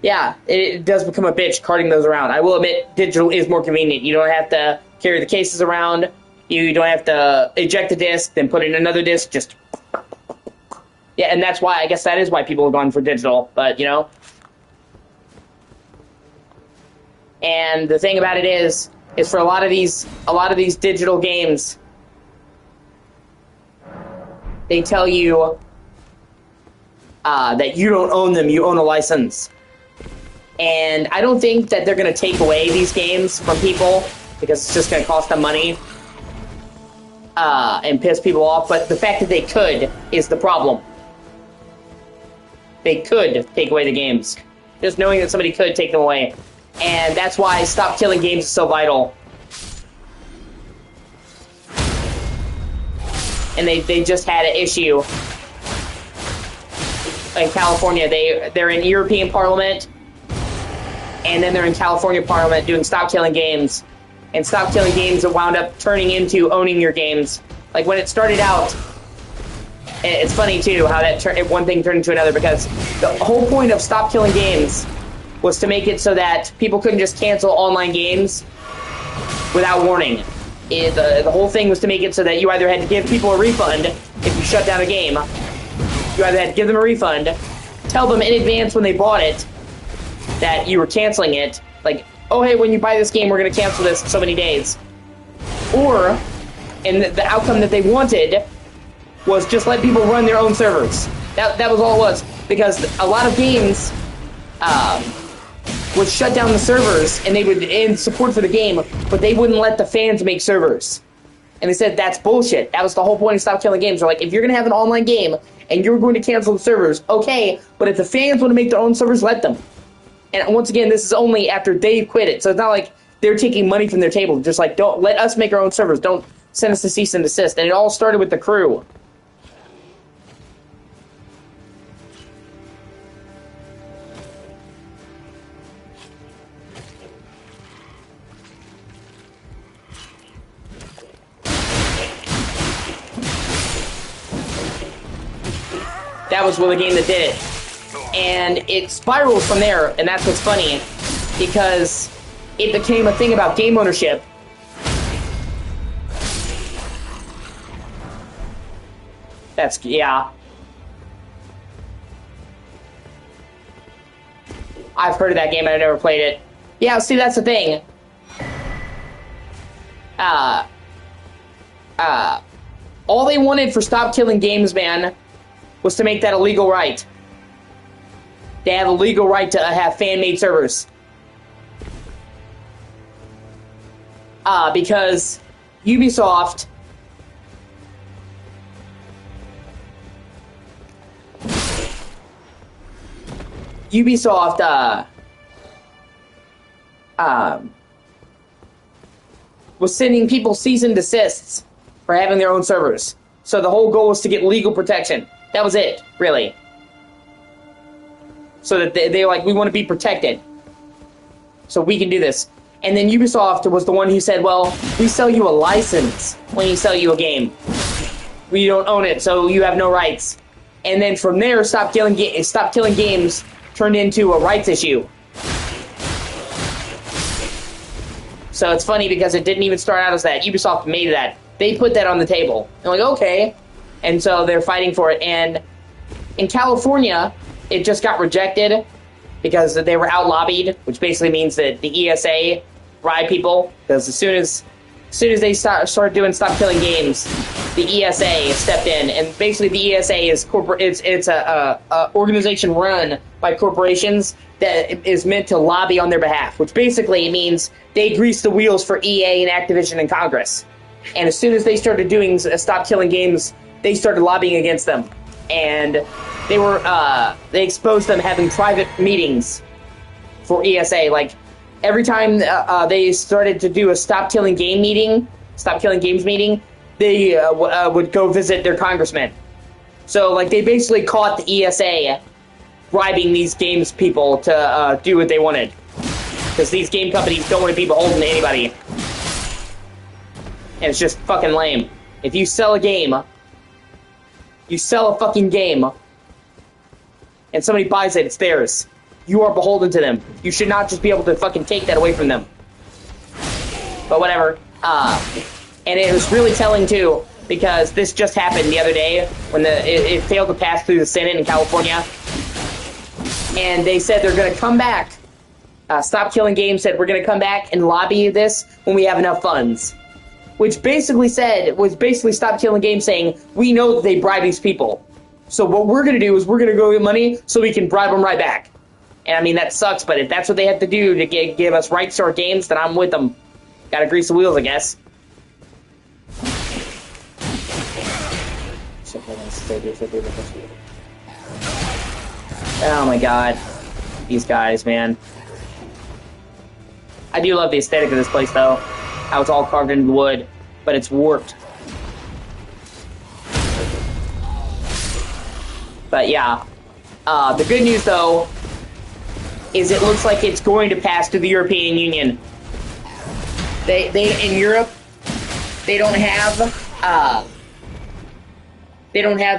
yeah, it does become a bitch carting those around. I will admit, digital is more convenient. You don't have to carry the cases around. You don't have to eject the disc, then put in another disc, just... Yeah, and that's why, I guess that is why people have gone for digital, but, you know. And the thing about it is for a lot of these digital games, they tell you that you don't own them, you own a license. And I don't think that they're going to take away these games from people, because it's just going to cost them money and piss people off, but the fact that they could is the problem. They could take away the games. Just knowing that somebody could take them away. And that's why Stop Killing Games is so vital. And they just had an issue in California. They're in European Parliament, and then they're in California Parliament doing Stop Killing Games. And Stop Killing Games have wound up turning into owning your games. Like, when it started out, it's funny, too, how that one thing turned into another, because the whole point of Stop Killing Games was to make it so that people couldn't just cancel online games without warning. The whole thing was to make it so that you either had to give people a refund if you shut down a game. You either had to give them a refund, tell them in advance when they bought it that you were canceling it. Like, oh, hey, when you buy this game, we're going to cancel this in so many days. Or, and the outcome that they wanted was just let people run their own servers. That was all it was. Because a lot of games would shut down the servers, and they would end support for the game, but they wouldn't let the fans make servers. And they said that's bullshit. That was the whole point of Stop Killing Games. They're like, if you're going to have an online game and you're going to cancel the servers, okay, but if the fans want to make their own servers, let them. And once again, this is only after they quit it. So it's not like they're taking money from their table. Just like, don't let us make our own servers. Don't send us to cease and desist. And it all started with the crew. That was the game that did it. And it spirals from there, and that's what's funny, because it became a thing about game ownership. Yeah. I've heard of that game, but I've never played it. Yeah, see, that's the thing. All they wanted for Stop Killing Games, man, was to make that a legal right. They have a legal right to have fan-made servers. Because Ubisoft was sending people cease and desists for having their own servers. So the whole goal was to get legal protection. That was it, really. So that they're like, we want to be protected. So we can do this. And then Ubisoft was the one who said, well, we sell you a license when we sell you a game. We don't own it, so you have no rights. And then from there, Stop Killing Games turned into a rights issue. So it's funny because it didn't even start out as that. Ubisoft made that. They put that on the table. They're like, okay. And so they're fighting for it. And in California, it just got rejected because they were out lobbied, which basically means that the ESA bribed people. Because as soon as they started doing Stop Killing Games, the ESA stepped in, and basically the ESA is it's a organization run by corporations that is meant to lobby on their behalf, which basically means they grease the wheels for EA and Activision and Congress. And as soon as they started doing Stop Killing Games, they started lobbying against them, and they exposed them having private meetings for ESA. Like every time they started to do a Stop Killing Games meeting, they would go visit their congressman. So like they basically caught the ESA bribing these games people to do what they wanted, because these game companies don't want to be beholden to anybody, and it's just fucking lame. If you sell a game. You sell a fucking game, and somebody buys it, it's theirs. You are beholden to them. You should not just be able to fucking take that away from them. But whatever. And it was really telling, too, because this just happened the other day when it failed to pass through the Senate in California. And they said they're going to come back. Stop Killing Games said, we're going to come back and lobby this when we have enough funds. Which basically Stop Killing Games saying, we know that they bribe these people. So what we're going to do is we're going to go get money so we can bribe them right back. And I mean, that sucks, but if that's what they have to do to give us rights to our games, then I'm with them. Gotta grease the wheels, I guess. Oh my god. These guys, man. I do love the aesthetic of this place, though. How it's all carved into the wood, but it's warped. But yeah. The good news, though, is it looks like it's going to pass to the European Union. They in Europe, they don't have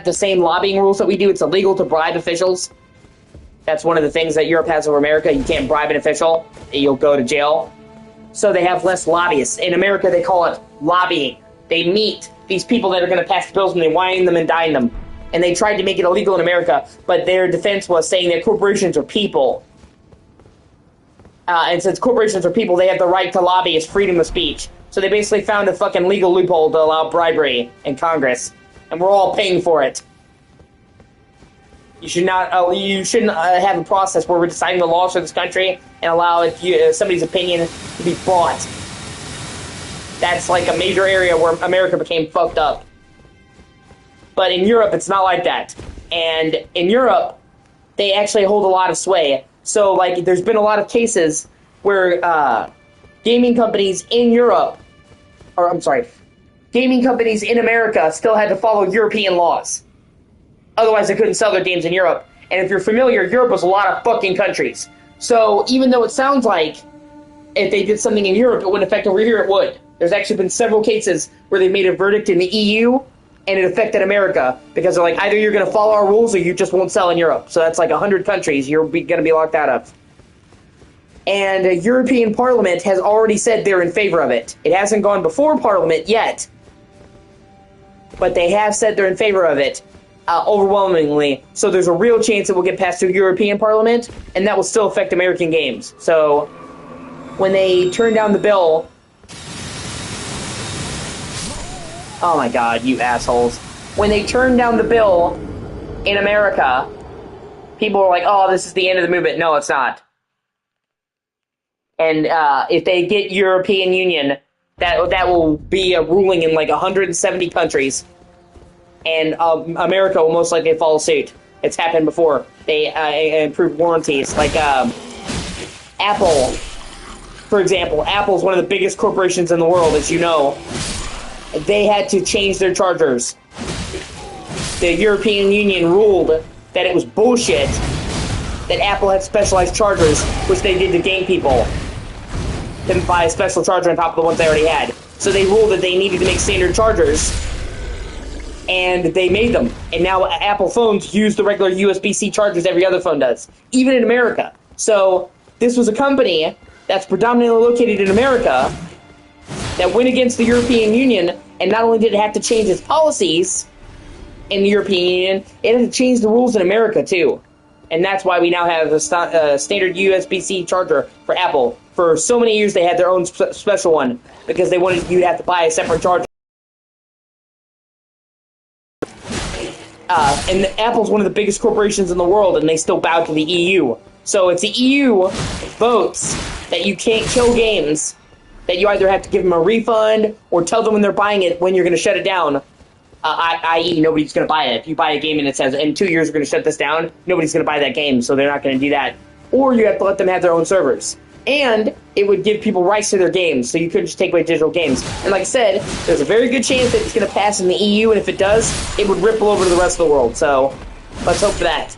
the same lobbying rules that we do. It's illegal to bribe officials. That's one of the things that Europe has over America. You can't bribe an official. You'll go to jail. So they have less lobbyists. In America, they call it lobbying. They meet these people that are going to pass the bills and they wine them and dine them. And they tried to make it illegal in America, but their defense was saying that corporations are people. And since corporations are people, they have the right to lobby as freedom of speech. So they basically found a fucking legal loophole to allow bribery in Congress. And we're all paying for it. You shouldn't have a process where we're deciding the laws for this country and allow somebody's opinion to be bought. That's like a major area where America became fucked up. But in Europe, it's not like that. And in Europe, they actually hold a lot of sway. So, like, there's been a lot of cases where gaming companies in Europe, or I'm sorry, gaming companies in America still had to follow European laws. Otherwise, they couldn't sell their games in Europe. And if you're familiar, Europe was a lot of fucking countries. So, even though it sounds like if they did something in Europe, it wouldn't affect over here, it would. There's actually been several cases where they made a verdict in the EU, and it affected America, because they're like, either you're going to follow our rules, or you just won't sell in Europe. So that's like 100 countries you're going to be locked out of. And the European Parliament has already said they're in favor of it. It hasn't gone before Parliament yet, but they have said they're in favor of it overwhelmingly. So there's a real chance it will get passed to European Parliament, and that will still affect American games. So when they turn down the bill... Oh my god, you assholes. When they turn down the bill in America, people are like, oh, this is the end of the movement. No, it's not. And if they get European Union, that will be a ruling in like 170 countries. And America will most likely follow suit. It's happened before. They improved warranties. Like Apple, for example. Apple's one of the biggest corporations in the world, as you know. They had to change their chargers. The European Union ruled that it was bullshit that Apple had specialized chargers, which they did to game people, to buy a special charger on top of the ones they already had. So they ruled that they needed to make standard chargers, and they made them. And now Apple phones use the regular USB-C chargers every other phone does, even in America. So this was a company that's predominantly located in America that went against the European Union, and not only did it have to change its policies in the European Union, it had to change the rules in America too. And that's why we now have a standard USB-C charger for Apple. For so many years, they had their own special one, because they wanted you to have to buy a separate charger. And Apple's one of the biggest corporations in the world, and they still bow to the EU. So it's the EU votes that you can't kill games, that you either have to give them a refund or tell them when they're buying it when you're going to shut it down. I.e., nobody's going to buy it. If you buy a game and it says, in 2 years we're going to shut this down, nobody's going to buy that game, so they're not going to do that. Or you have to let them have their own servers. And it would give people rights to their games, so you couldn't just take away digital games. And like I said, there's a very good chance that it's going to pass in the EU, and if it does, it would ripple over to the rest of the world. So, let's hope for that.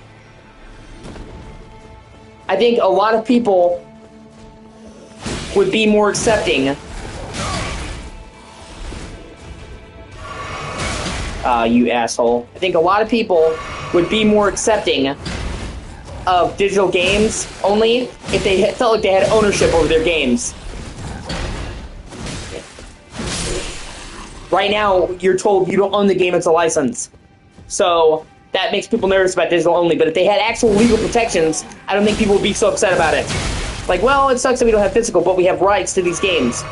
I think a lot of people would be more accepting. You asshole. I think a lot of people would be more accepting of digital games only if they felt like they had ownership over their games. Right now, you're told you don't own the game, it's a license. So that makes people nervous about digital only, but if they had actual legal protections, I don't think people would be so upset about it. Like, well, it sucks that we don't have physical, but we have rights to these games.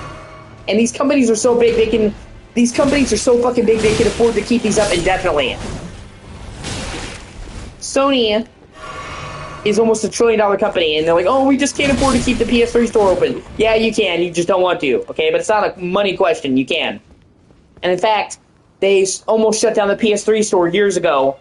And these companies are so big, these companies are so fucking big, they can afford to keep these up indefinitely. Sony is almost $1 trillion company, and they're like, oh, we just can't afford to keep the PS3 store open. Yeah, you can, you just don't want to, okay? But it's not a money question, you can. And in fact, they almost shut down the PS3 store years ago,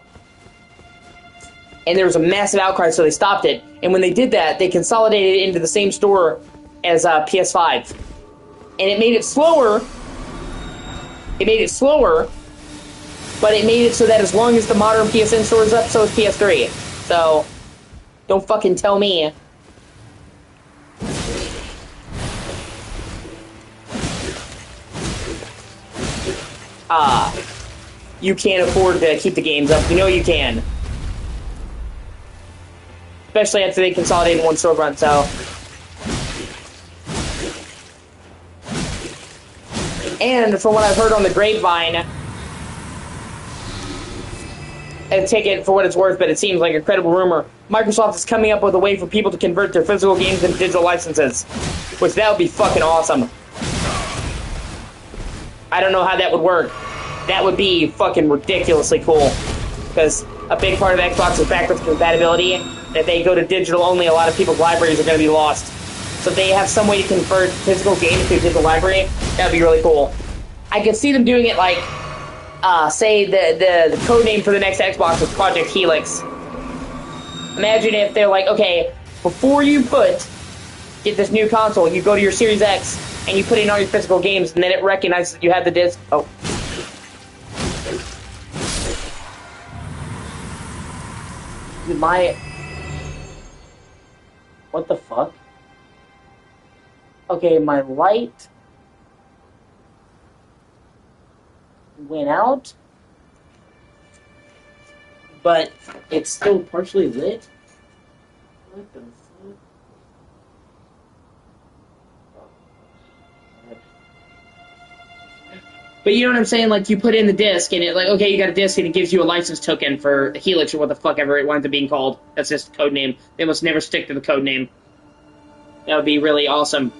and there was a massive outcry, so they stopped it. And when they did that, they consolidated it into the same store as PS5. And it made it slower. It made it slower, but it made it so that as long as the modern PSN store is up, so is PS3. So, don't fucking tell me. You can't afford to keep the games up. You know you can. Especially after they consolidate in one storefront, so. And from what I've heard on the grapevine, and take it for what it's worth, but it seems like a credible rumor, Microsoft is coming up with a way for people to convert their physical games into digital licenses, which that would be fucking awesome. I don't know how that would work. That would be fucking ridiculously cool, because a big part of Xbox is backwards compatibility. If they go to digital only, a lot of people's libraries are going to be lost. So if they have some way to convert physical games to a digital library, that would be really cool. I could see them doing it like, say the code name for the next Xbox is Project Helix. Imagine if they're like, okay, before you get this new console, you go to your Series X and you put in all your physical games, and then it recognizes that you have the disc. Oh. Dude, what the fuck? Okay, my light went out, but it's still partially lit. What the fuck? But you know what I'm saying? Like, you put in the disc, and it, like, okay, you got a disc, and it gives you a license token for Helix, or what the fuck ever it winds up being called. That's just the code name. They must never stick to the code name. That would be really awesome.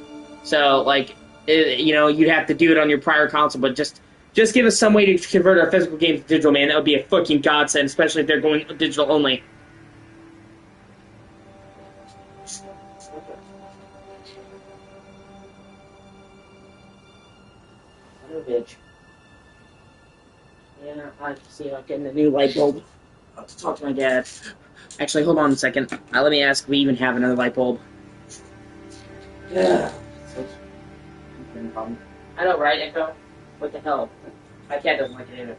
So, like, you'd have to do it on your prior console, but just give us some way to convert our physical games to digital, man. That would be a fucking godsend, especially if they're going digital only. What a bitch. Yeah, I like to see about getting a new light bulb. I'll have to talk to my dad. Actually, hold on a second. Let me ask if we even have another light bulb. Yeah. I know, right, Echo? What the hell? My cat doesn't like it either.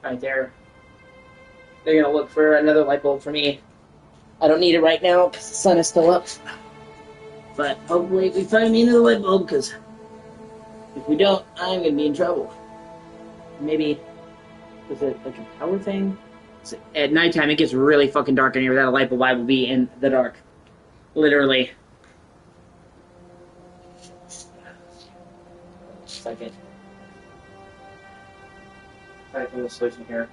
Right there. They're gonna look for another light bulb for me. I don't need it right now because the sun is still up. But hopefully we find me another light bulb, because if we don't, I'm gonna be in trouble. Maybe, is it like a power thing? So at nighttime, it gets really fucking dark in here. Without a light bulb, I will be in the dark. Literally. Second. Try to put a switch in here.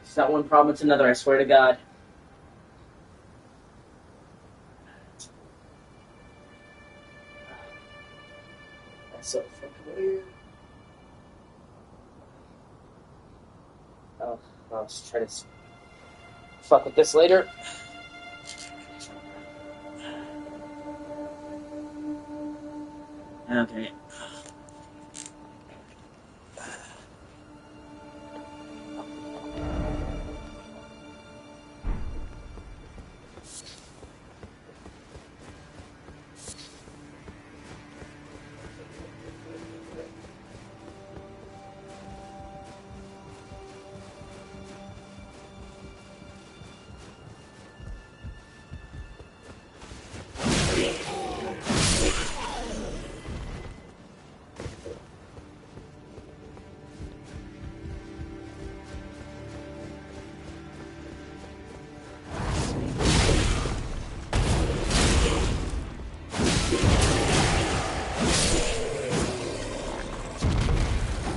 It's not one problem, it's another, I swear to God. That's so fucking weird. Oh, I'll just try to fuck with this later. Okay.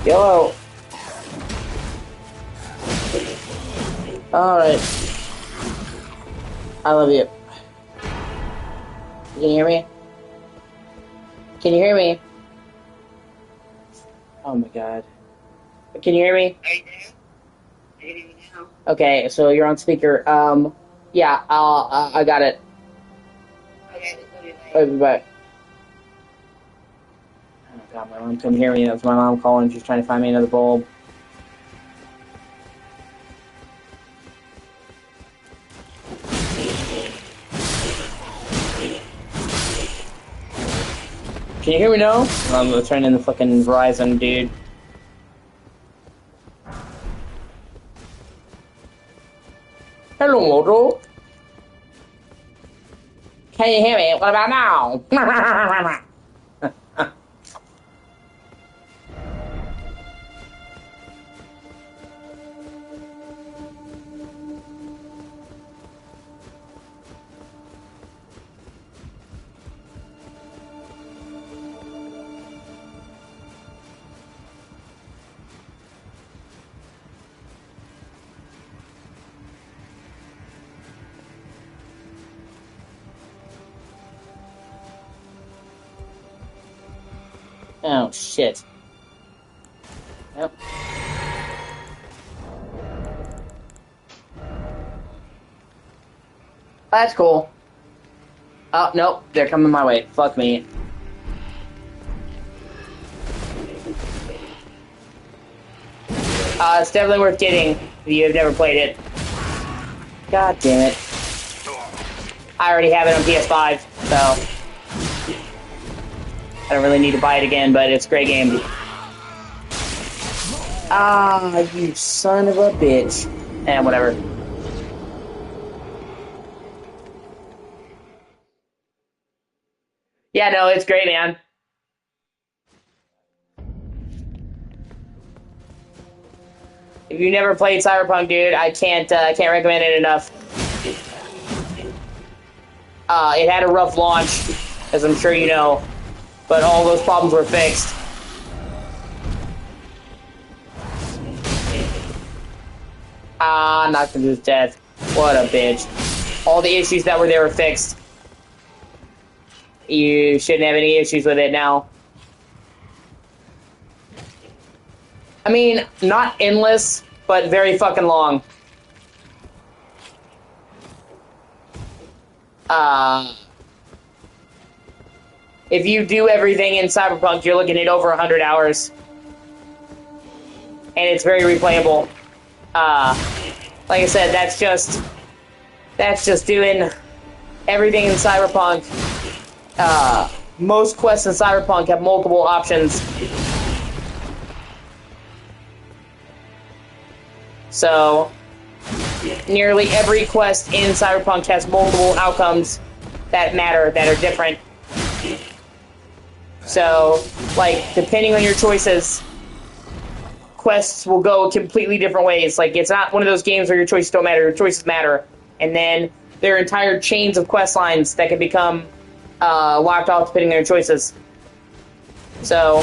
Yellow. Alright. I love you. Can you hear me? Can you hear me? Oh my god. Can you hear me? I hear you now. Okay, so you're on speaker. Yeah, I got it. Okay, I'll be back. Oh god, my mom couldn't hear me. That was my mom calling. She's trying to find me another bulb. Can you hear me now? I'm turning the fucking Verizon, dude. Hello, Moto. Can you hear me? What about now? Oh, shit. Yep. That's cool. Oh, nope. They're coming my way. Fuck me. It's definitely worth getting if you have never played it. God damn it. I already have it on PS5, so I don't really need to buy it again, but it's a great game. Ah, you son of a bitch. And whatever. Yeah, no, it's great, man. If you never played Cyberpunk, dude, I can't recommend it enough. It had a rough launch, as I'm sure you know, but all those problems were fixed. Ah, knocked him to his death. What a bitch. All the issues that were there were fixed. You shouldn't have any issues with it now. I mean, not endless, but very fucking long. If you do everything in Cyberpunk, you're looking at over 100 hours. And it's very replayable. Like I said, that's just doing everything in Cyberpunk. Most quests in Cyberpunk have multiple options. So, nearly every quest in Cyberpunk has multiple outcomes that matter, that are different. So, like, depending on your choices, quests will go completely different ways. Like, it's not one of those games where your choices don't matter, your choices matter. And then there are entire chains of quest lines that can become locked off depending on your choices. So,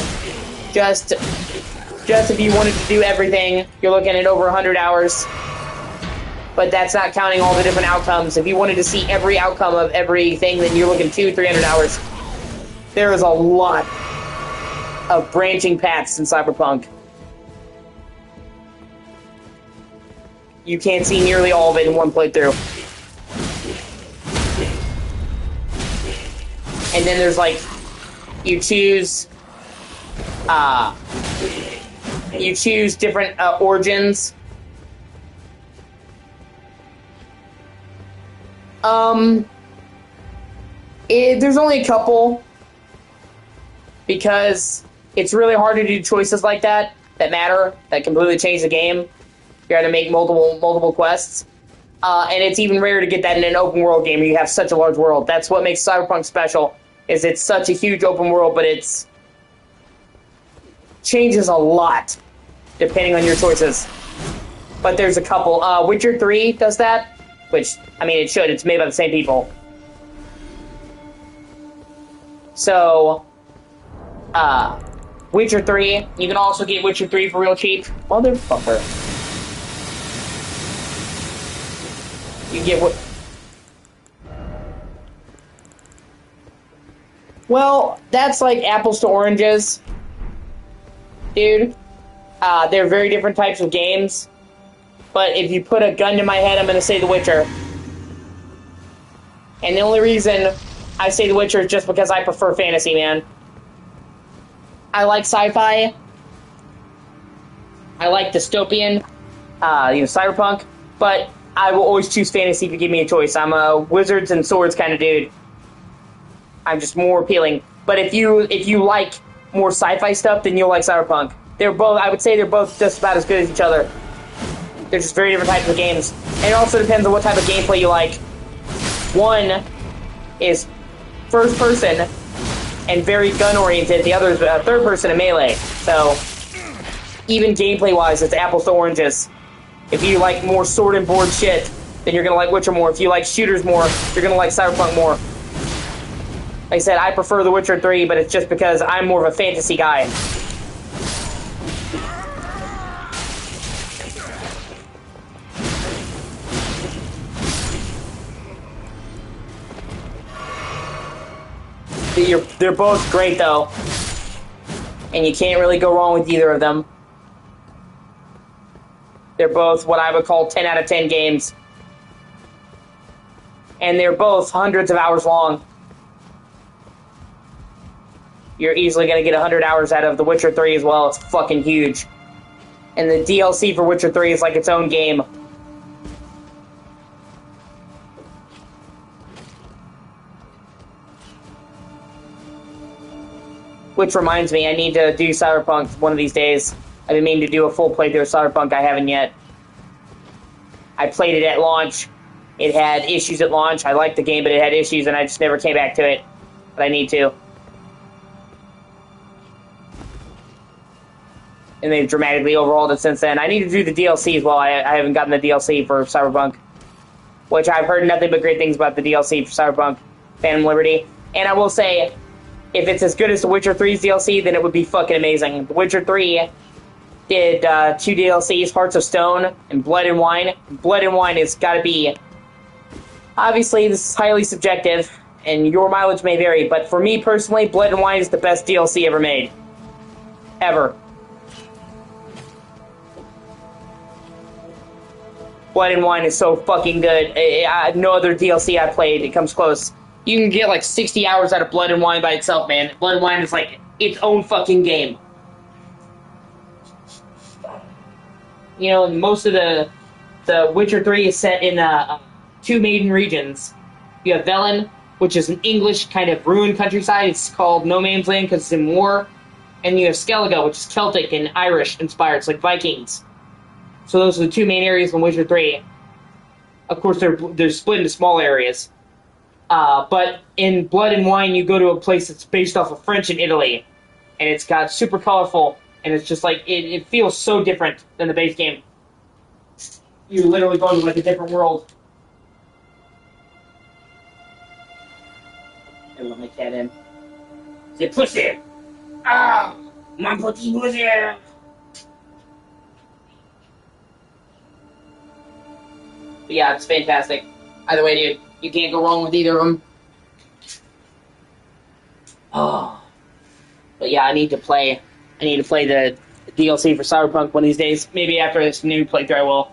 just if you wanted to do everything, you're looking at over 100 hours. But that's not counting all the different outcomes. If you wanted to see every outcome of everything, then you're looking 200-300 hours. There is a lot of branching paths in Cyberpunk. You can't see nearly all of it in one playthrough. And then there's like, you choose different origins. There's only a couple, because it's really hard to do choices like that matter, that completely change the game. You gotta make multiple quests. And it's even rare to get that in an open world game where you have such a large world. That's what makes Cyberpunk special, is it's such a huge open world, but it's changes a lot depending on your choices. But there's a couple. Witcher 3 does that, which, I mean, it should. It's made by the same people. So, Witcher 3. You can also get Witcher 3 for real cheap. Motherfucker. You get what? Well, that's like apples to oranges, dude. They're very different types of games. But if you put a gun to my head, I'm going to say The Witcher. And the only reason I say The Witcher is just because I prefer fantasy, man. I like sci-fi. I like dystopian, cyberpunk. But I will always choose fantasy if you give me a choice. I'm a wizards and swords kind of dude. I'm just more appealing. But if you like more sci-fi stuff, then you'll like cyberpunk. I would say they're both just about as good as each other. They're just very different types of games. And it also depends on what type of gameplay you like. One is first person and very gun-oriented. The other is third person and melee. So, even gameplay-wise, it's apples to oranges. If you like more sword and board shit, then you're gonna like Witcher more. If you like shooters more, you're gonna like Cyberpunk more. Like I said, I prefer The Witcher 3, but it's just because I'm more of a fantasy guy. They're both great, though. And you can't really go wrong with either of them. They're both what I would call 10 out of 10 games. And they're both hundreds of hours long. You're easily going to get 100 hours out of The Witcher 3 as well. It's fucking huge. And the DLC for Witcher 3 is like its own game. Which reminds me, I need to do Cyberpunk one of these days. I've been meaning to do a full playthrough of Cyberpunk. I haven't yet. I played it at launch. It had issues at launch. I liked the game, but it had issues, and I just never came back to it. But I need to. And they've dramatically overhauled it since then. I need to do the DLC as well. I haven't gotten the DLC for Cyberpunk. Which I've heard nothing but great things about the DLC for Cyberpunk Phantom Liberty. And I will say, if it's as good as The Witcher 3's DLC, then it would be fucking amazing. The Witcher 3 did 2 DLCs, Hearts of Stone and Blood and Wine. Blood and Wine has got to be... Obviously, this is highly subjective, and your mileage may vary, but for me personally, Blood and Wine is the best DLC ever made. Ever. Blood and Wine is so fucking good. No other DLC I played, it comes close. You can get like 60 hours out of Blood and Wine by itself, man. Blood and Wine is like its own fucking game. You know, most of the Witcher 3 is set in 2 main regions. You have Velen, which is an English kind of ruined countryside. It's called No Man's Land because it's in war. And you have Skellige, which is Celtic and Irish inspired. It's like Vikings. So those are the 2 main areas in Witcher 3. Of course, they're split into small areas. But in Blood and Wine, you go to a place that's based off of French in Italy. And it's got super colorful, and it's just like, it feels so different than the base game. You're literally going to like a different world. I let my cat in. Say, pussy! Ah! My petit pussy! But yeah, it's fantastic. Either way, dude, you can't go wrong with either of them. Oh. But yeah, I need to play the DLC for Cyberpunk one of these days. Maybe after this new playthrough I will.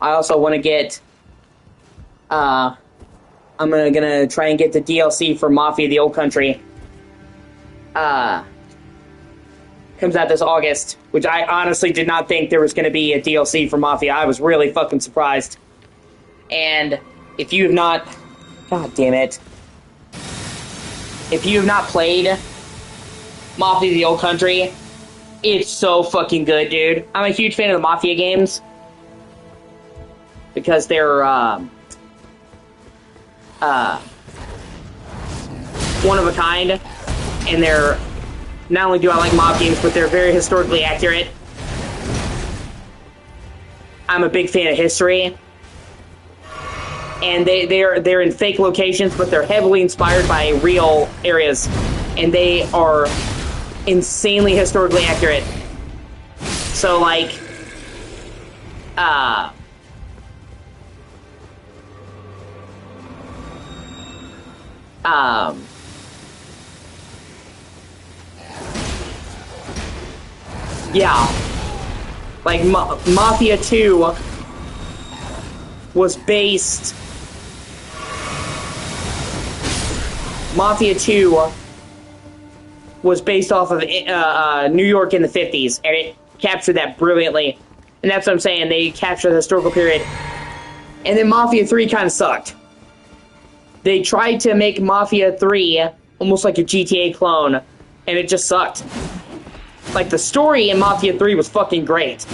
I also want to get... I'm gonna try and get the DLC for Mafia: The Old Country. Comes out this August, which I honestly did not think there was going to be a DLC for Mafia. I was really fucking surprised. And if you have not... God damn it. If you have not played Mafia: The Old Country, it's so fucking good, dude. I'm a huge fan of the Mafia games. Because they're, one of a kind. And they're... Not only do I like mob games, but they're very historically accurate. I'm a big fan of history. and they're in fake locations, but they're heavily inspired by real areas, and they are insanely historically accurate. So like, yeah, like Mafia 2 was based. Mafia 2 was based off of New York in the 50s, and it captured that brilliantly. And that's what I'm saying, they captured the historical period. And then Mafia 3 kind of sucked. They tried to make Mafia 3 almost like a GTA clone, and it just sucked. Like, the story in Mafia 3 was fucking great.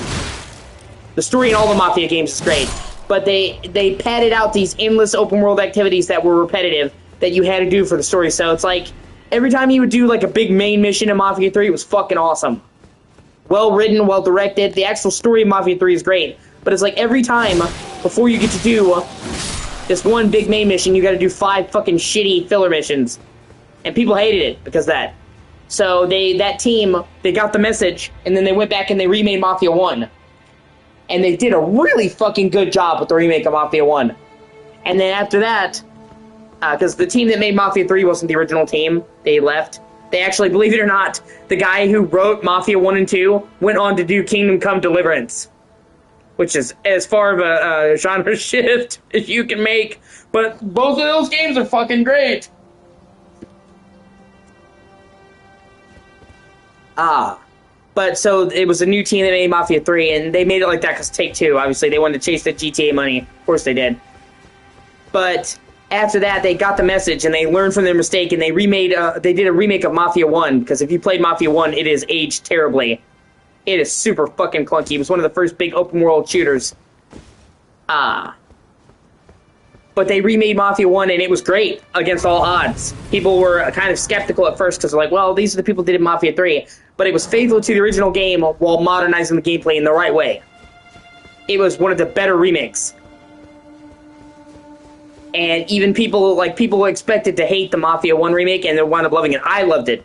The story in all the Mafia games is great. But they padded out these endless open world activities that were repetitive that you had to do for the story. So it's like, every time you would do like a big main mission in Mafia 3, it was fucking awesome. Well written, well directed. The actual story of Mafia 3 is great. But it's like every time, before you get to do this one big main mission, you gotta do 5 fucking shitty filler missions. And people hated it because of that. So that team got the message, and then they went back and they remade Mafia 1. And they did a really fucking good job with the remake of Mafia 1. And then after that, because the team that made Mafia 3 wasn't the original team, they left. They actually, believe it or not, the guy who wrote Mafia 1 and 2 went on to do Kingdom Come Deliverance. Which is as far of a genre shift as you can make. But both of those games are fucking great. But so it was a new team that made Mafia 3, and they made it like that because Take-Two, obviously, they wanted to chase the GTA money. Of course they did. But after that, they got the message, and they learned from their mistake, and they did a remake of Mafia 1, because if you played Mafia 1, it is aged terribly. It is super fucking clunky. It was one of the first big open-world shooters. But they remade Mafia 1, and it was great against all odds. People were kind of skeptical at first, because they're like, well, these are the people that did Mafia 3. But it was faithful to the original game while modernizing the gameplay in the right way. It was one of the better remakes. And even people expected to hate the Mafia 1 remake, and they wound up loving it. I loved it.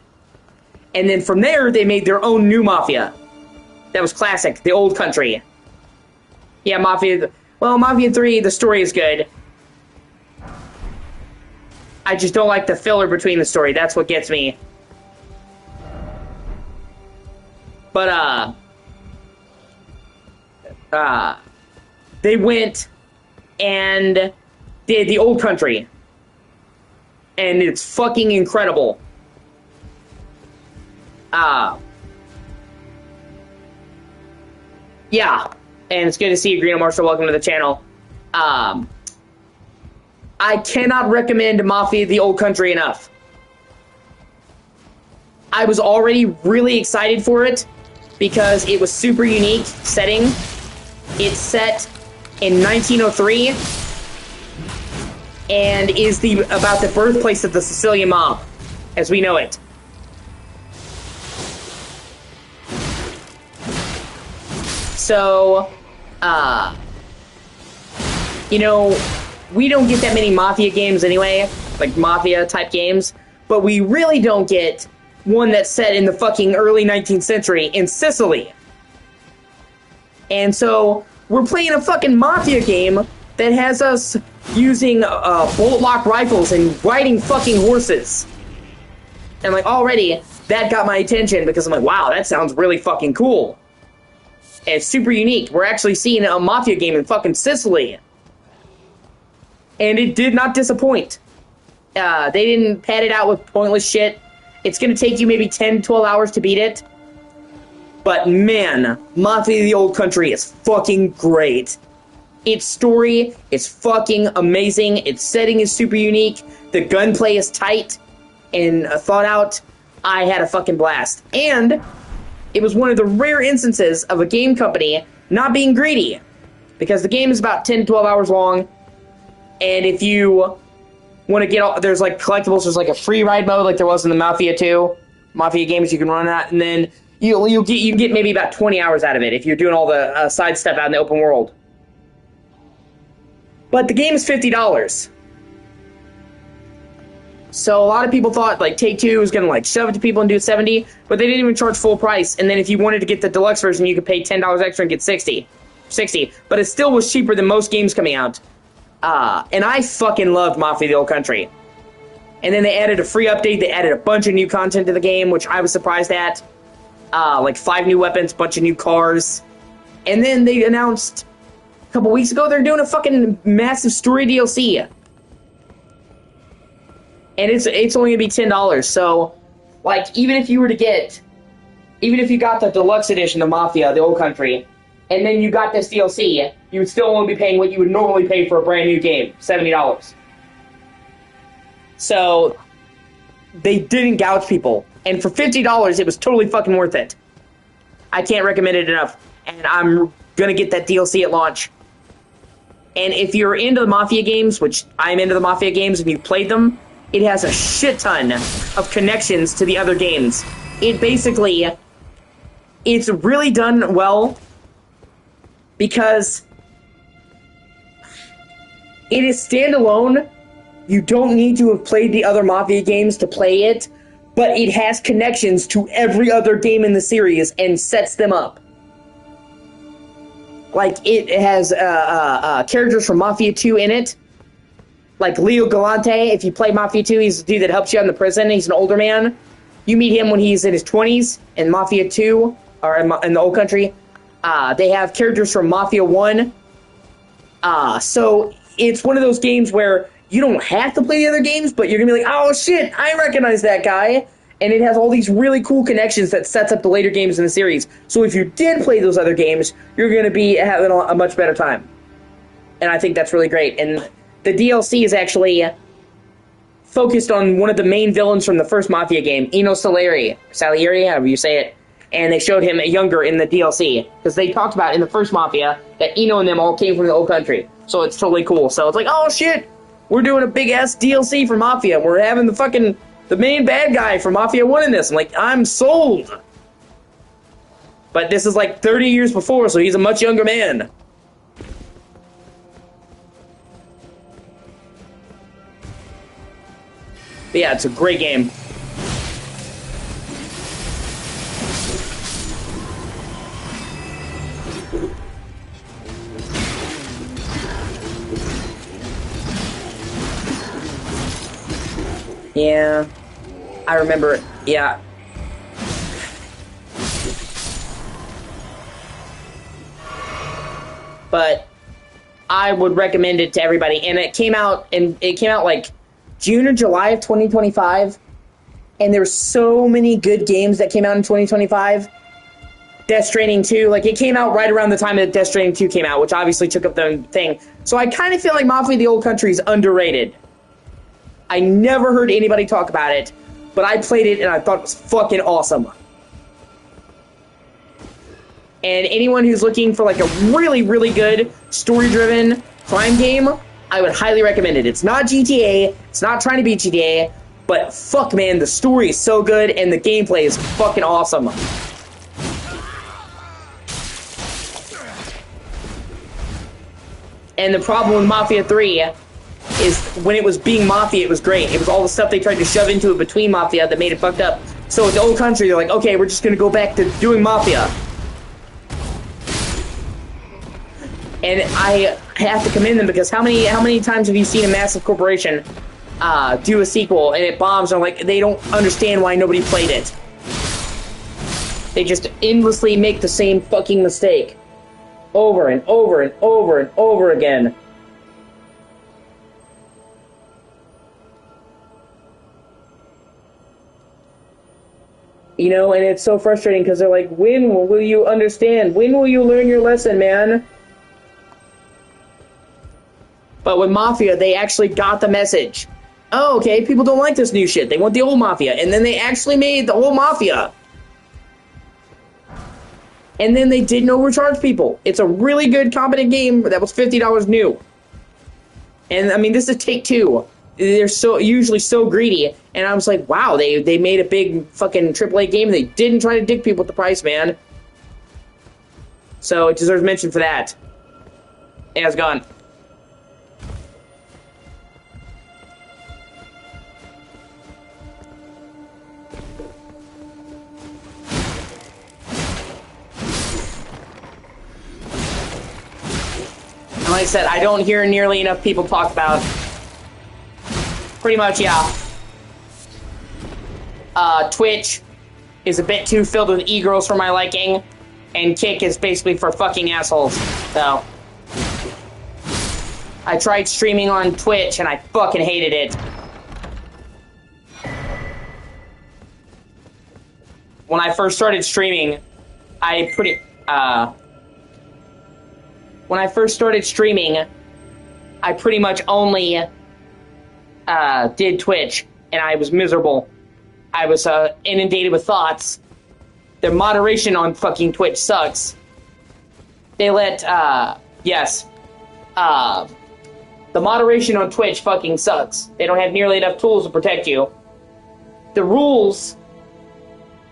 And then from there, they made their own new Mafia. That was classic, the old country. Yeah, Mafia 3, the story is good. I just don't like the filler between the story. That's what gets me. But, they went and did the old country. And it's fucking incredible. Yeah. And it's good to see you, Green Marshall. Welcome to the channel. I cannot recommend Mafia the Old Country enough. I was already really excited for it because it was super unique setting. It's set in 1903 and is about the birthplace of the Sicilian mob as we know it. So, you know, we don't get that many Mafia games anyway, like Mafia-type games, but we really don't get one that's set in the fucking early 19th century in Sicily. And so, we're playing a fucking Mafia game that has us using bolt-lock rifles and riding fucking horses. And, like, already, that got my attention because I'm like, wow, that sounds really fucking cool. And it's super unique. We're actually seeing a Mafia game in fucking Sicily. And it did not disappoint. They didn't pad it out with pointless shit. It's going to take you maybe 10, 12 hours to beat it. But man, Mafia the Old Country is fucking great. Its story is fucking amazing. Its setting is super unique. The gunplay is tight and thought out. I had a fucking blast. And it was one of the rare instances of a game company not being greedy. Because the game is about 10 to 12 hours long. And if you want to get all, there's like collectibles, there's like a free ride mode like there was in the Mafia 2. Mafia games you can run that, and then you can get maybe about 20 hours out of it if you're doing all the side stuff out in the open world. But the game is $50. So a lot of people thought like Take-Two was gonna like shove it to people and do it 70, but they didn't even charge full price. And then if you wanted to get the deluxe version, you could pay $10 extra and get 60. But it still was cheaper than most games coming out. And I fucking loved Mafia: The Old Country. And then they added a free update. They added a bunch of new content to the game, which I was surprised at. Like 5 new weapons, bunch of new cars. And then they announced a couple weeks ago they're doing a fucking massive story DLC. And it's only gonna be $10. So, like, even if you got the deluxe edition of Mafia: The Old Country, and then you got this DLC, you would still only be paying what you would normally pay for a brand new game, $70. So, they didn't gouge people. And for $50, it was totally fucking worth it. I can't recommend it enough. And I'm gonna get that DLC at launch. And if you're into the Mafia games, which I'm into the Mafia games, and you played them, it has a shit ton of connections to the other games. It's really done well because it is standalone. You don't need to have played the other Mafia games to play it, but it has connections to every other game in the series and sets them up. Like, it has characters from Mafia 2 in it. Like Leo Galante, if you play Mafia 2, he's the dude that helps you out in the prison. He's an older man. You meet him when he's in his 20s in Mafia 2, or in the Old Country. They have characters from Mafia 1. So it's one of those games where you don't have to play the other games, but you're going to be like, oh shit, I recognize that guy. And it has all these really cool connections that sets up the later games in the series. So if you did play those other games, you're going to be having a much better time. And I think that's really great. And the DLC is actually focused on one of the main villains from the first Mafia game, Eno Salieri, however you say it. And they showed him younger in the DLC. Because they talked about in the first Mafia that Eno and them all came from the Old Country. So it's totally cool. So it's like, oh shit, we're doing a big-ass DLC for Mafia. We're having the main bad guy from Mafia 1 in this. I'm like, I'm sold. But this is like 30 years before, so he's a much younger man. But yeah, it's a great game. Yeah, I remember it. Yeah. But I would recommend it to everybody. And it came out like June or July of 2025, and there's so many good games that came out in 2025. Death Stranding 2, like, it came out right around the time that Death Stranding 2 came out, which obviously took up the thing. So I kind of feel like Mafia: The Old Country is underrated. I never heard anybody talk about it, but I played it and I thought it was fucking awesome. And anyone who's looking for like a really, really good story-driven crime game, I would highly recommend it. It's not GTA, it's not trying to be GTA, but fuck man, the story is so good and the gameplay is fucking awesome. And the problem with Mafia 3 is when it was being Mafia, it was great. It was all the stuff they tried to shove into it between Mafia that made it fucked up. So with the Old Country, they're like, okay, we're just gonna go back to doing Mafia. And I have to commend them because how many times have you seen a massive corporation do a sequel and it bombs and like they don't understand why nobody played it. They just endlessly make the same fucking mistake over and over and over and over again. You know, and it's so frustrating because they're like, when will you understand? When will you learn your lesson, man? But with Mafia, they actually got the message. Oh, okay, people don't like this new shit. They want the old Mafia. And then they actually made the whole Mafia. And then they didn't overcharge people. It's a really good, competent game that was $50 new. And, I mean, this is Take-Two. They're usually so greedy. And I was like, wow, they made a big fucking AAA game. They didn't try to dig people with the price, man. So it deserves mention for that. Yeah, it's gone. like I said, I don't hear nearly enough people talk about. Pretty much, yeah. Twitch is a bit too filled with e-girls for my liking, and Kick is basically for fucking assholes. So, I tried streaming on Twitch and I fucking hated it. When I first started streaming, when I first started streaming, I pretty much only did Twitch, and I was miserable. I was inundated with thoughts. Their moderation on fucking Twitch sucks. They let, the moderation on Twitch fucking sucks. They don't have nearly enough tools to protect you. The rules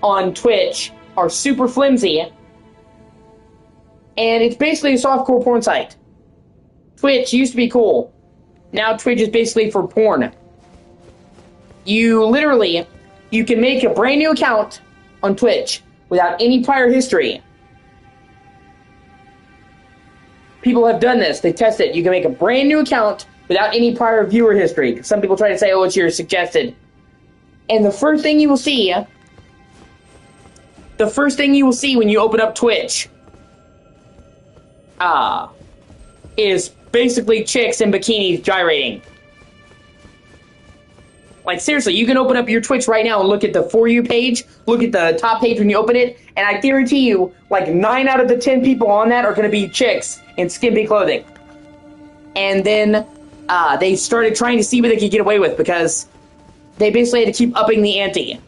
on Twitch are super flimsy, and it's basically a softcore porn site. Twitch used to be cool. Now Twitch is basically for porn. You can make a brand new account on Twitch without any prior history. People have done this. They tested it. You can make a brand new account without any prior viewer history. Some people try to say, oh, it's your suggested. And the first thing you will see when you open up Twitch is basically chicks in bikinis gyrating. Like, seriously, you can open up your Twitch right now and look at the For You page, look at the top page when you open it, and I guarantee you, like, 9 out of the 10 people on that are going to be chicks in skimpy clothing. And then they started trying to see what they could get away with, because they basically had to keep upping the ante.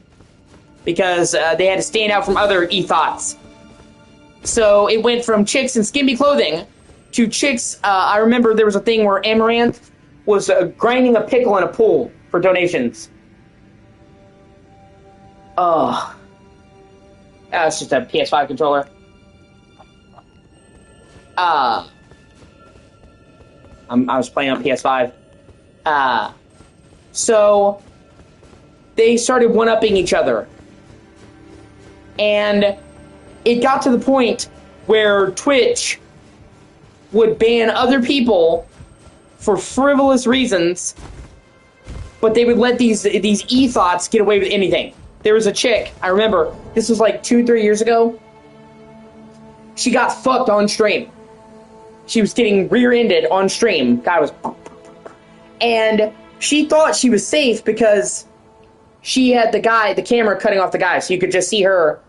Because they had to stand out from other e-thoughts. So it went from chicks in skimpy clothing to chicks. I remember there was a thing where Amaranth was grinding a pickle in a pool for donations. Oh. It's just a PS5 controller. I was playing on PS5. So they started one-upping each other. And it got to the point where Twitch would ban other people for frivolous reasons, but they would let these e-thoughts get away with anything. There was a chick, I remember, this was like 2-3 years ago. She got fucked on stream. She was getting rear-ended on stream. Guy was... And she thought she was safe because she had the camera cutting off the guy, so you could just see her,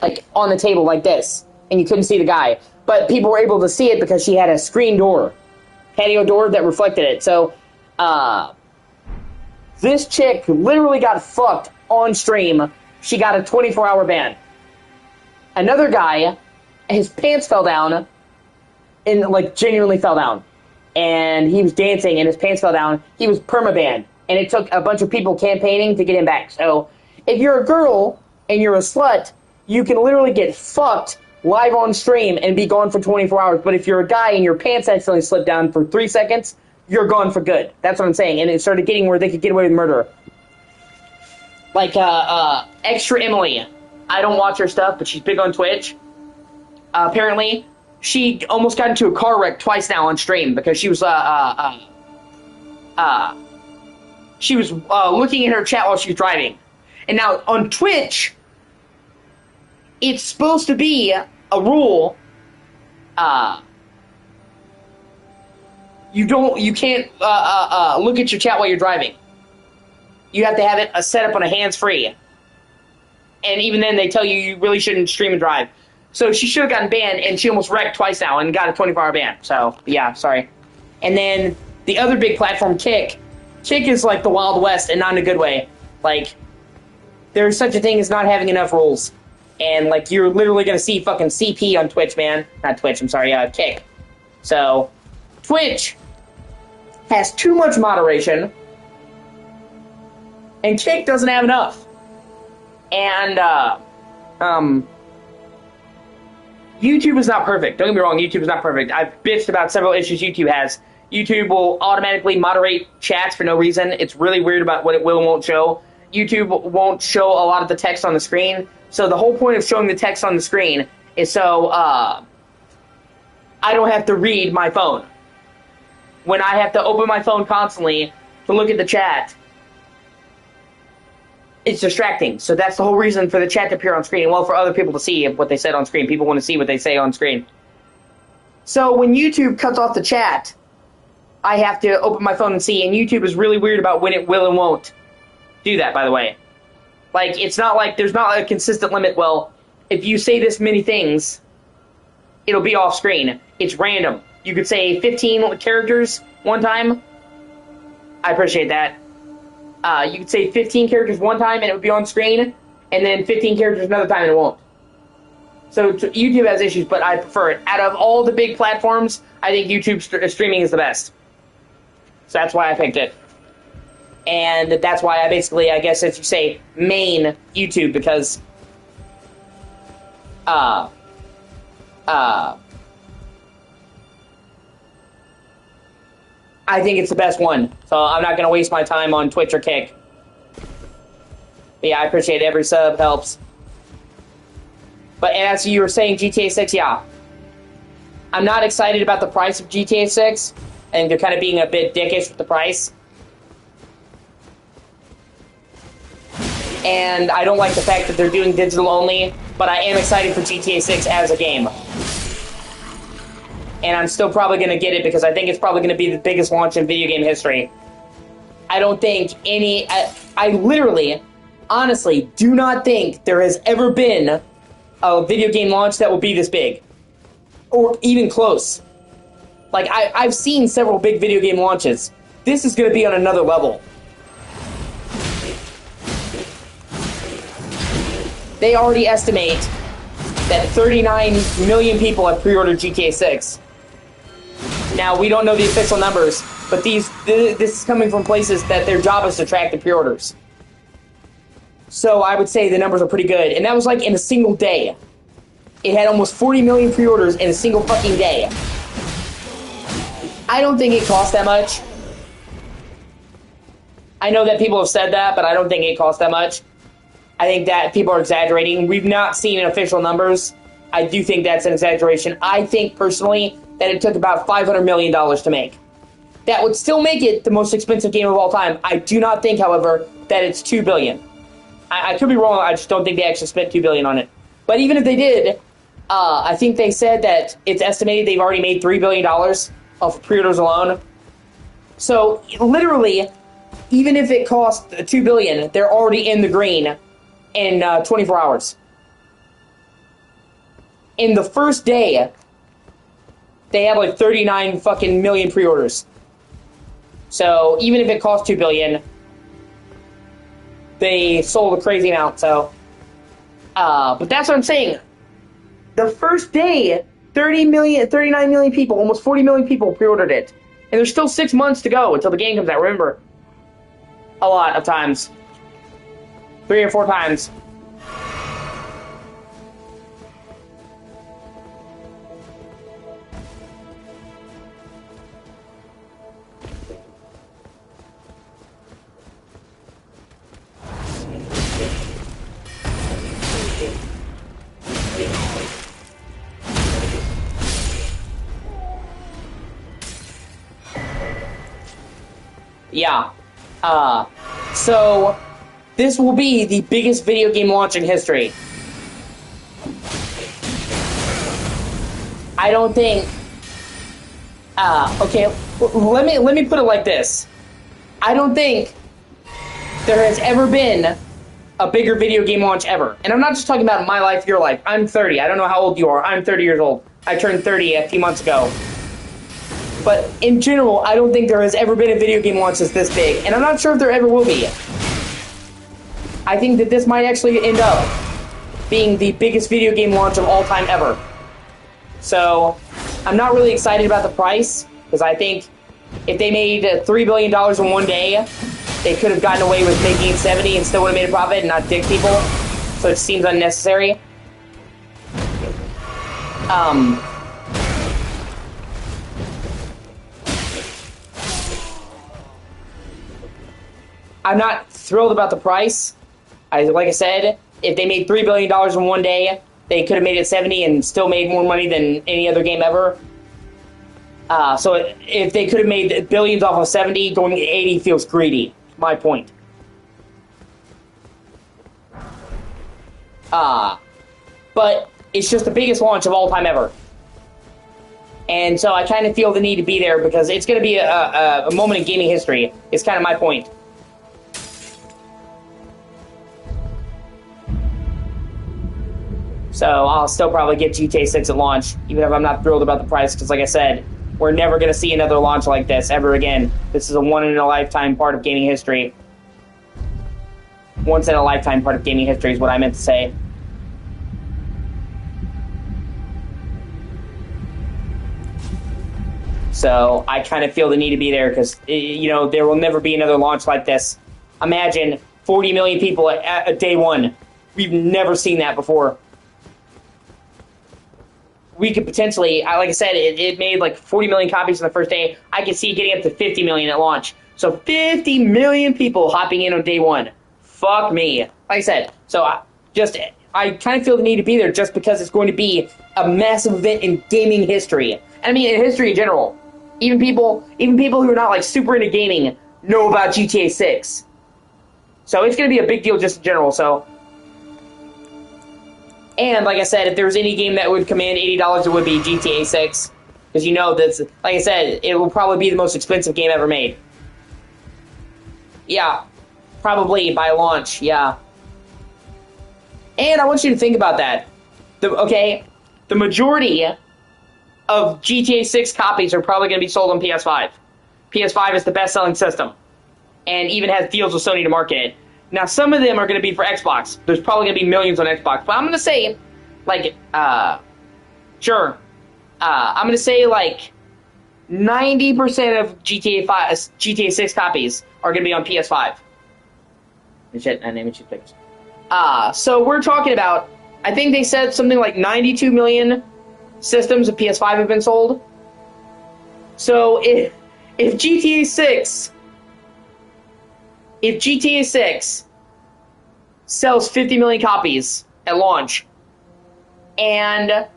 like, on the table like this, and you couldn't see the guy. But people were able to see it because she had a screen door, patio door that reflected it. So, this chick literally got fucked on stream. She got a 24-hour ban. Another guy, his pants fell down, and, like, genuinely fell down. And he was dancing, and his pants fell down. He was permabanned. And it took a bunch of people campaigning to get him back. So, if you're a girl and you're a slut, you can literally get fucked live on stream and be gone for 24 hours. But if you're a guy and your pants accidentally slip down for 3 seconds, you're gone for good. That's what I'm saying. And it started getting where they could get away with murder. Like, Extra Emily. I don't watch her stuff, but she's big on Twitch. Apparently, she almost got into a car wreck twice now on stream because she was, looking at her chat while she was driving. And now, on Twitch, it's supposed to be a rule, you can't look at your chat while you're driving. You have to have it set up on a hands-free. And even then, they tell you really shouldn't stream and drive. So she should have gotten banned, and she almost wrecked twice now and got a 24-hour ban. So, yeah, sorry. And then, the other big platform, Kick. Kick is like the Wild West, and not in a good way. Like, there's such a thing as not having enough rules. And, like, you're literally gonna see fucking CP on Twitch, man. Not Twitch, I'm sorry, Kick. So, Twitch has too much moderation, and Kick doesn't have enough. And, YouTube is not perfect. Don't get me wrong, YouTube is not perfect. I've bitched about several issues YouTube has. YouTube will automatically moderate chats for no reason. It's really weird about what it will and won't show. YouTube won't show a lot of the text on the screen. So the whole point of showing the text on the screen is so, I don't have to read my phone. When I have to open my phone constantly to look at the chat, it's distracting. So that's the whole reason for the chat to appear on screen. Well, for other people to see what they said on screen. People want to see what they say on screen. So when YouTube cuts off the chat, I have to open my phone and see. And YouTube is really weird about when it will and won't do that, by the way. Like, it's not like there's not a consistent limit. Well, if you say this many things, it'll be off screen. It's random. You could say 15 characters one time. I appreciate that. You could say 15 characters one time and it would be on screen, and then 15 characters another time and it won't. So YouTube has issues, but I prefer it. Out of all the big platforms, I think YouTube streaming is the best. So that's why I picked it. And that's why I basically, I guess as you say, main YouTube, because I think it's the best one, so I'm not going to waste my time on Twitch or Kick. But yeah, I appreciate every sub, helps. But as you were saying, GTA 6, yeah. I'm not excited about the price of GTA 6. I think they're kind of being a bit dickish with the price. And I don't like the fact that they're doing digital only, but I am excited for GTA 6 as a game. And I'm still probably going to get it because I think it's probably going to be the biggest launch in video game history. I don't think any... I literally, honestly, do not think there has ever been a video game launch that will be this big. Or even close. Like, I've seen several big video game launches. This is going to be on another level. They already estimate that 39 million people have pre-ordered GTA 6. Now, we don't know the official numbers, but this is coming from places that their job is to track the pre-orders. So I would say the numbers are pretty good. And that was like in a single day. It had almost 40 million pre-orders in a single fucking day. I don't think it cost that much. I know that people have said that, but I don't think it cost that much. I think that people are exaggerating. We've not seen official numbers. I do think that's an exaggeration. I think, personally, that it took about $500 million to make. That would still make it the most expensive game of all time. I do not think, however, that it's $2 billion. I could be wrong. I just don't think they actually spent $2 billion on it. But even if they did, I think they said that it's estimated they've already made $3 billion off pre-orders alone. So, literally, even if it cost $2 billion, they're already in the green in 24 hours. In the first day, they have like 39 fucking million pre-orders. So even if it cost $2 billion, they sold a crazy amount. So, but that's what I'm saying. The first day, 39 million people, almost 40 million people pre-ordered it, and there's still 6 months to go until the game comes out. Remember, a lot of times, 3 or 4 times. Yeah. So, this will be the biggest video game launch in history. I don't think... okay, let me put it like this. I don't think there has ever been a bigger video game launch ever. And I'm not just talking about my life, your life. I'm 30. I don't know how old you are. I'm 30 years old. I turned 30 a few months ago. But in general, I don't think there has ever been a video game launch that's this big. And I'm not sure if there ever will be. I think that this might actually end up being the biggest video game launch of all time ever. So, I'm not really excited about the price, because I think if they made $3 billion in one day, they could have gotten away with making 70 and still would have made a profit and not dick people. So it seems unnecessary. I'm not thrilled about the price. Like I said, if they made $3 billion in one day, they could have made it 70 and still made more money than any other game ever. So if they could have made billions off of 70, going to 80 feels greedy. My point. But it's just the biggest launch of all time ever. And so I kind of feel the need to be there because it's going to be a moment in gaming history. It's kind of my point. So I'll still probably get GTA 6 at launch, even if I'm not thrilled about the price, because like I said, we're never going to see another launch like this ever again. This is a one-in-a-lifetime part of gaming history. Once-in-a-lifetime part of gaming history is what I meant to say. So I kind of feel the need to be there because, you know, there will never be another launch like this. Imagine 40 million people at day one. We've never seen that before. We could potentially, like I said, it made like 40 million copies in the first day. I could see it getting up to 50 million at launch. So 50 million people hopping in on day one. Fuck me. Like I said, so I kind of feel the need to be there just because it's going to be a massive event in gaming history. And I mean, in history in general. Even people who are not like super into gaming know about GTA 6. So it's going to be a big deal just in general. So, and like I said, if there was any game that would command $80, it would be GTA 6. Because you know that's, like I said, it will probably be the most expensive game ever made. Yeah, probably by launch, yeah. And I want you to think about that. The majority of GTA 6 copies are probably going to be sold on PS5. PS5 is the best-selling system, and even has deals with Sony to market it. Now, some of them are going to be for Xbox. There's probably going to be millions on Xbox, but I'm going to say, like, sure. I'm going to say, like, 90% of GTA 6 copies are going to be on PS5. Shit, I named it pictures. So we're talking about, I think they said something like 92 million systems of PS5 have been sold. So if GTA 6 sells 50 million copies at launch, and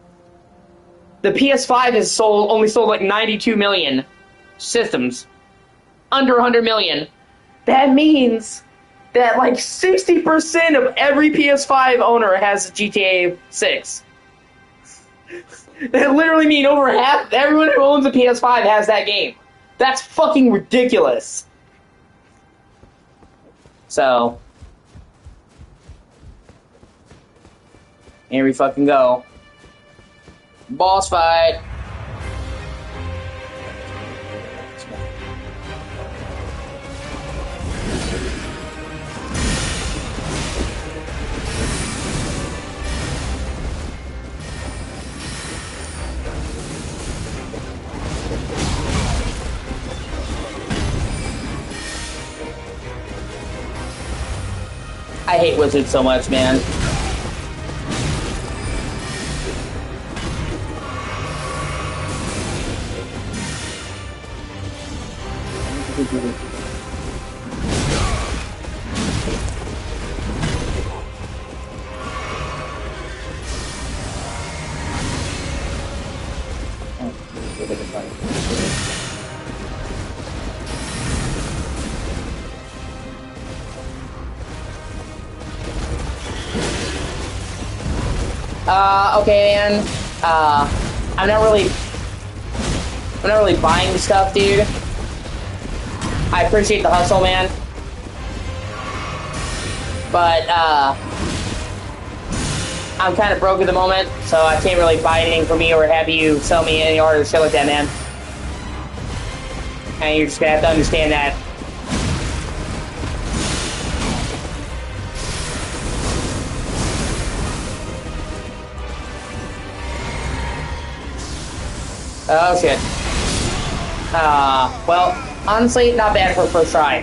the PS5 has only sold like 92 million systems, under 100 million, that means that like 60% of every PS5 owner has GTA 6. That literally means over half, everyone who owns a PS5 has that game. That's fucking ridiculous. So, here we fucking go. Boss fight. I hate wizards so much, man. Okay, man. I'm not really buying stuff, dude. I appreciate the hustle, man. But, I'm kind of broke at the moment, so I can't really buy anything from you or have you sell me any art or shit like that, man. And you're just gonna have to understand that. Oh shit. Well, honestly, not bad for a first try.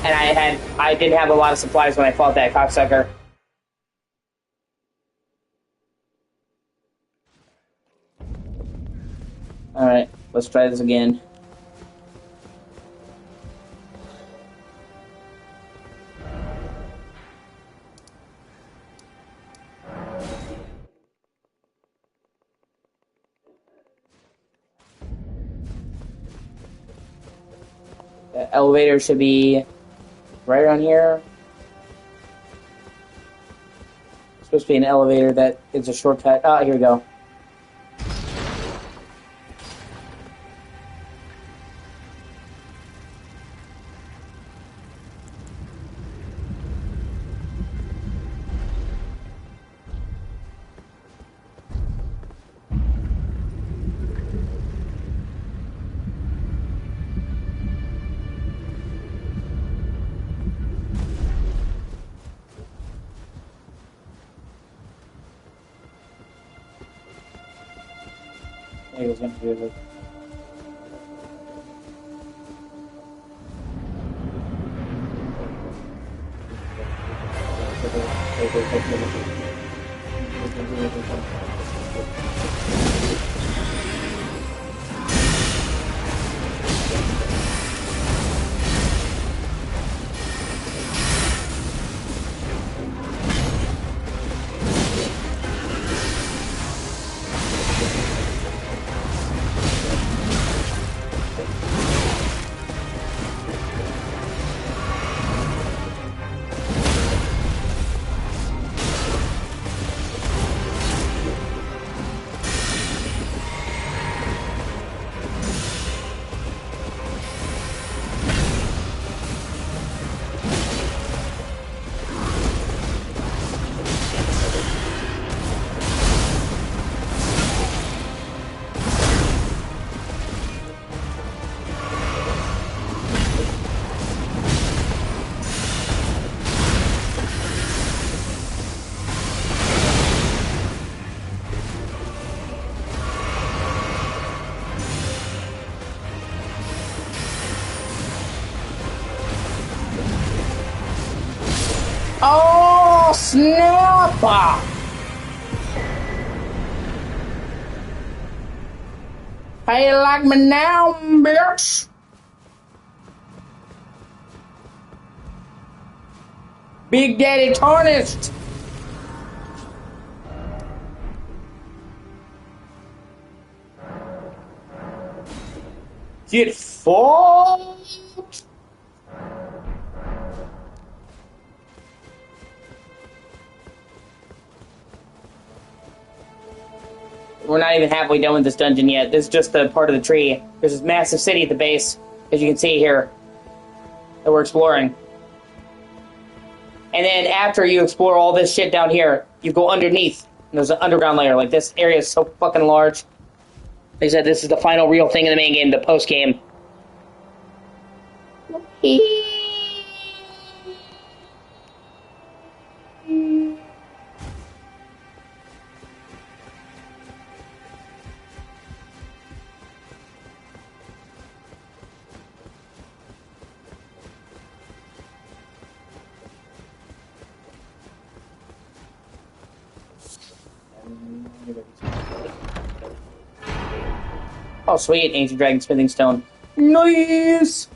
And I didn't have a lot of supplies when I fought that cocksucker. Alright, let's try this again. The elevator should be right around here. It's supposed to be an elevator that is a shortcut. Ah, here we go. I was going to do it. Oh, snapper! How you like me now, bitch? Big Daddy Tarnished! Get fucked! We're not even halfway done with this dungeon yet. This is just the part of the tree. There's this massive city at the base, as you can see here, that we're exploring. And then after you explore all this shit down here, you go underneath. And there's an underground layer. Like, this area is so fucking large. They said this is the final real thing in the main game, the post-game. Oh, sweet. Ancient Dragon Smithing Stone. Nice!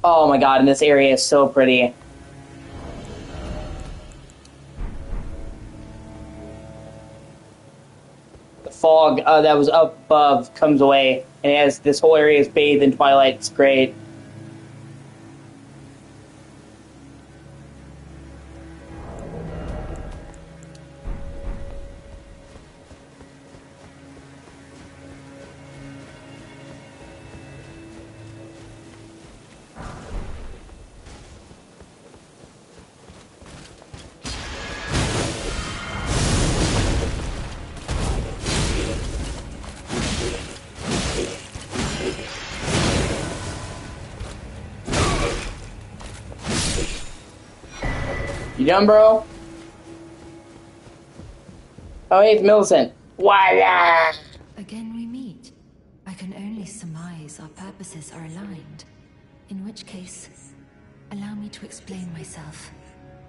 Oh my god, and this area is so pretty. The fog that was up above comes away, and as this whole area is bathed in twilight, it's great. You done, bro? Oh, hey, it's Millicent. Voila! Again we meet. I can only surmise our purposes are aligned. In which case, allow me to explain myself.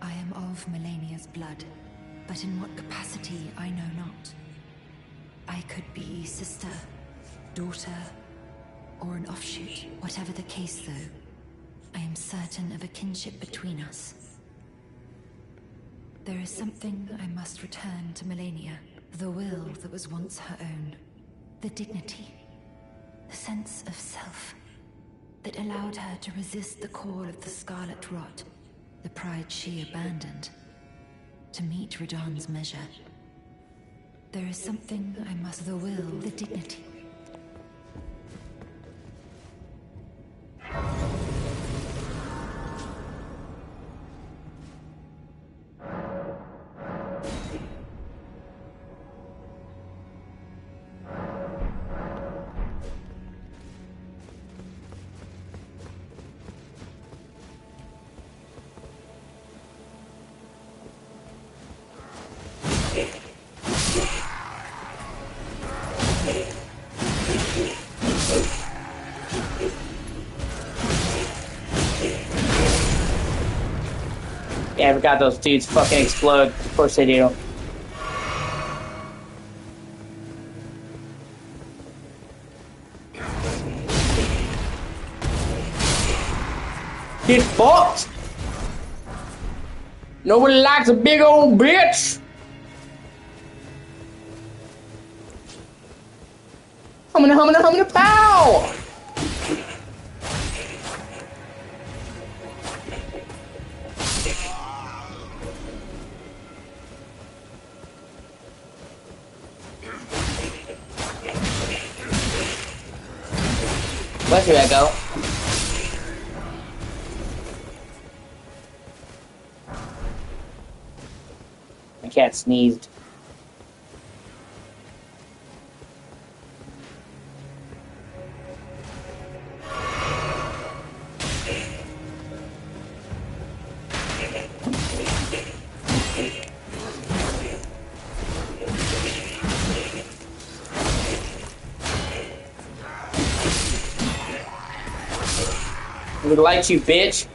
I am of Melania's blood, but in what capacity I know not. I could be sister, daughter, or an offshoot. Whatever the case, though, I am certain of a kinship between us. There is something I must return to Melania. The will that was once her own. The dignity. The sense of self. That allowed her to resist the call of the Scarlet Rot. The pride she abandoned. To meet Radahn's measure. There is something I must... The will, the dignity. Yeah, I forgot those dudes fucking explode. Of course they do. Get fucked! Nobody likes a big old bitch! Humana, pow! Bless you, Echo. My cat sneezed. We light you, bitch.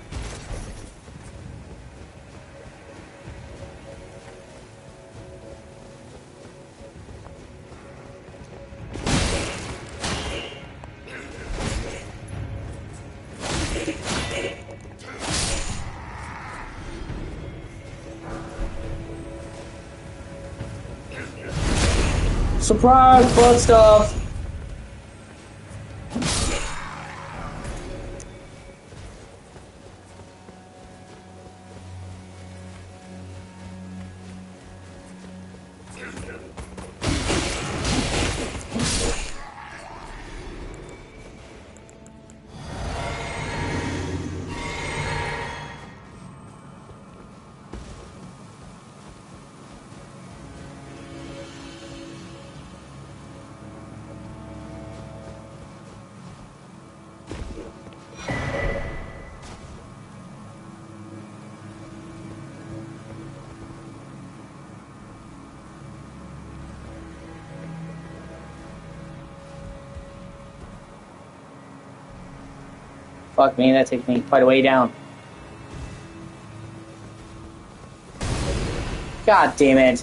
Surprise, blood stuff. Fuck me, that takes me quite a way down. God damn it.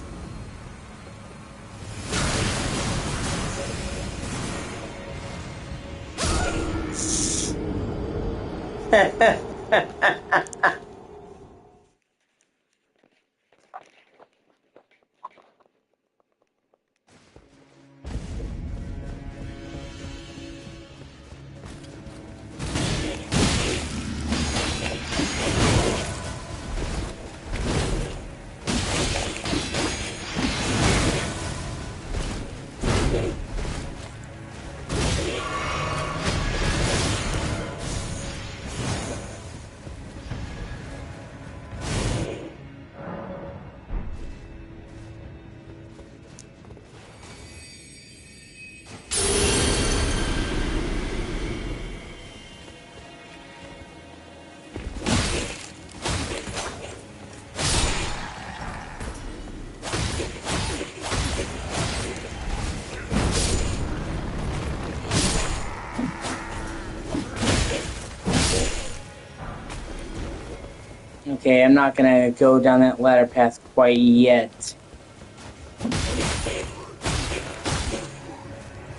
Okay, I'm not gonna go down that ladder path quite yet.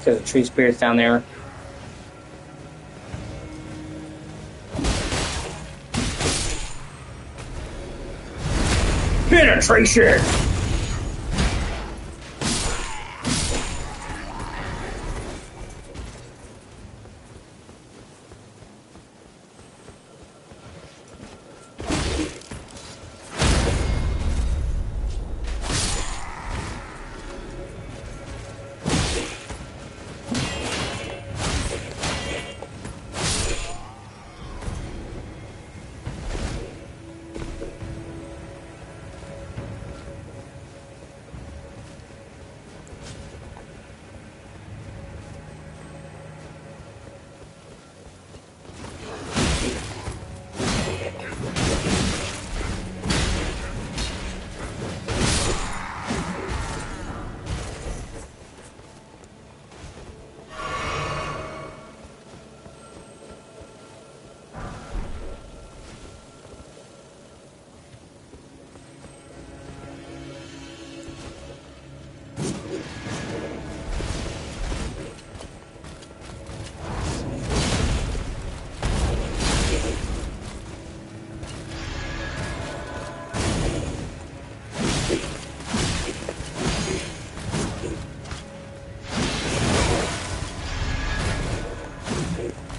Because the tree spirit's down there. Penetration!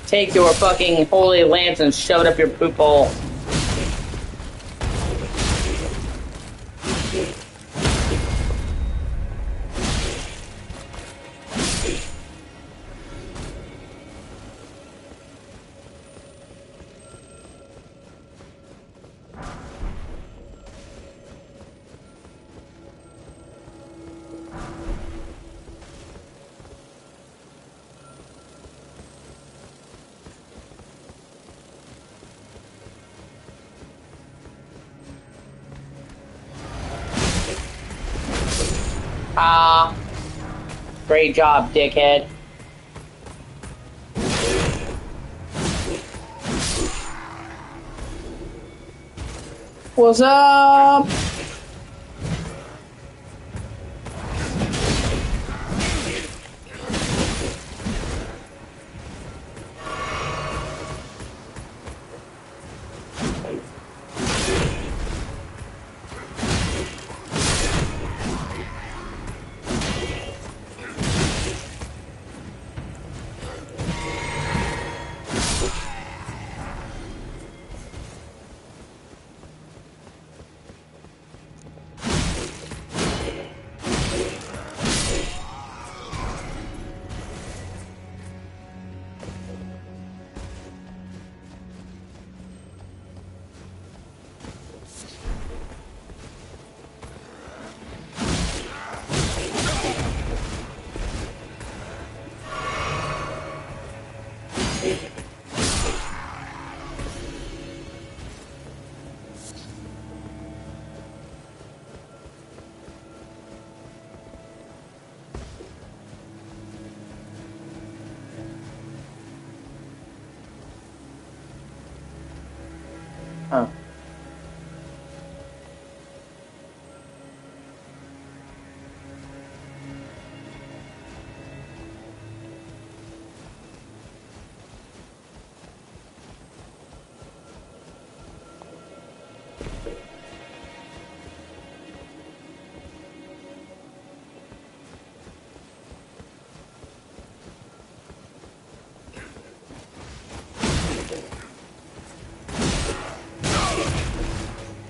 Take your fucking holy lance and shove it up your poop hole. Great job, dickhead. What's up? Huh.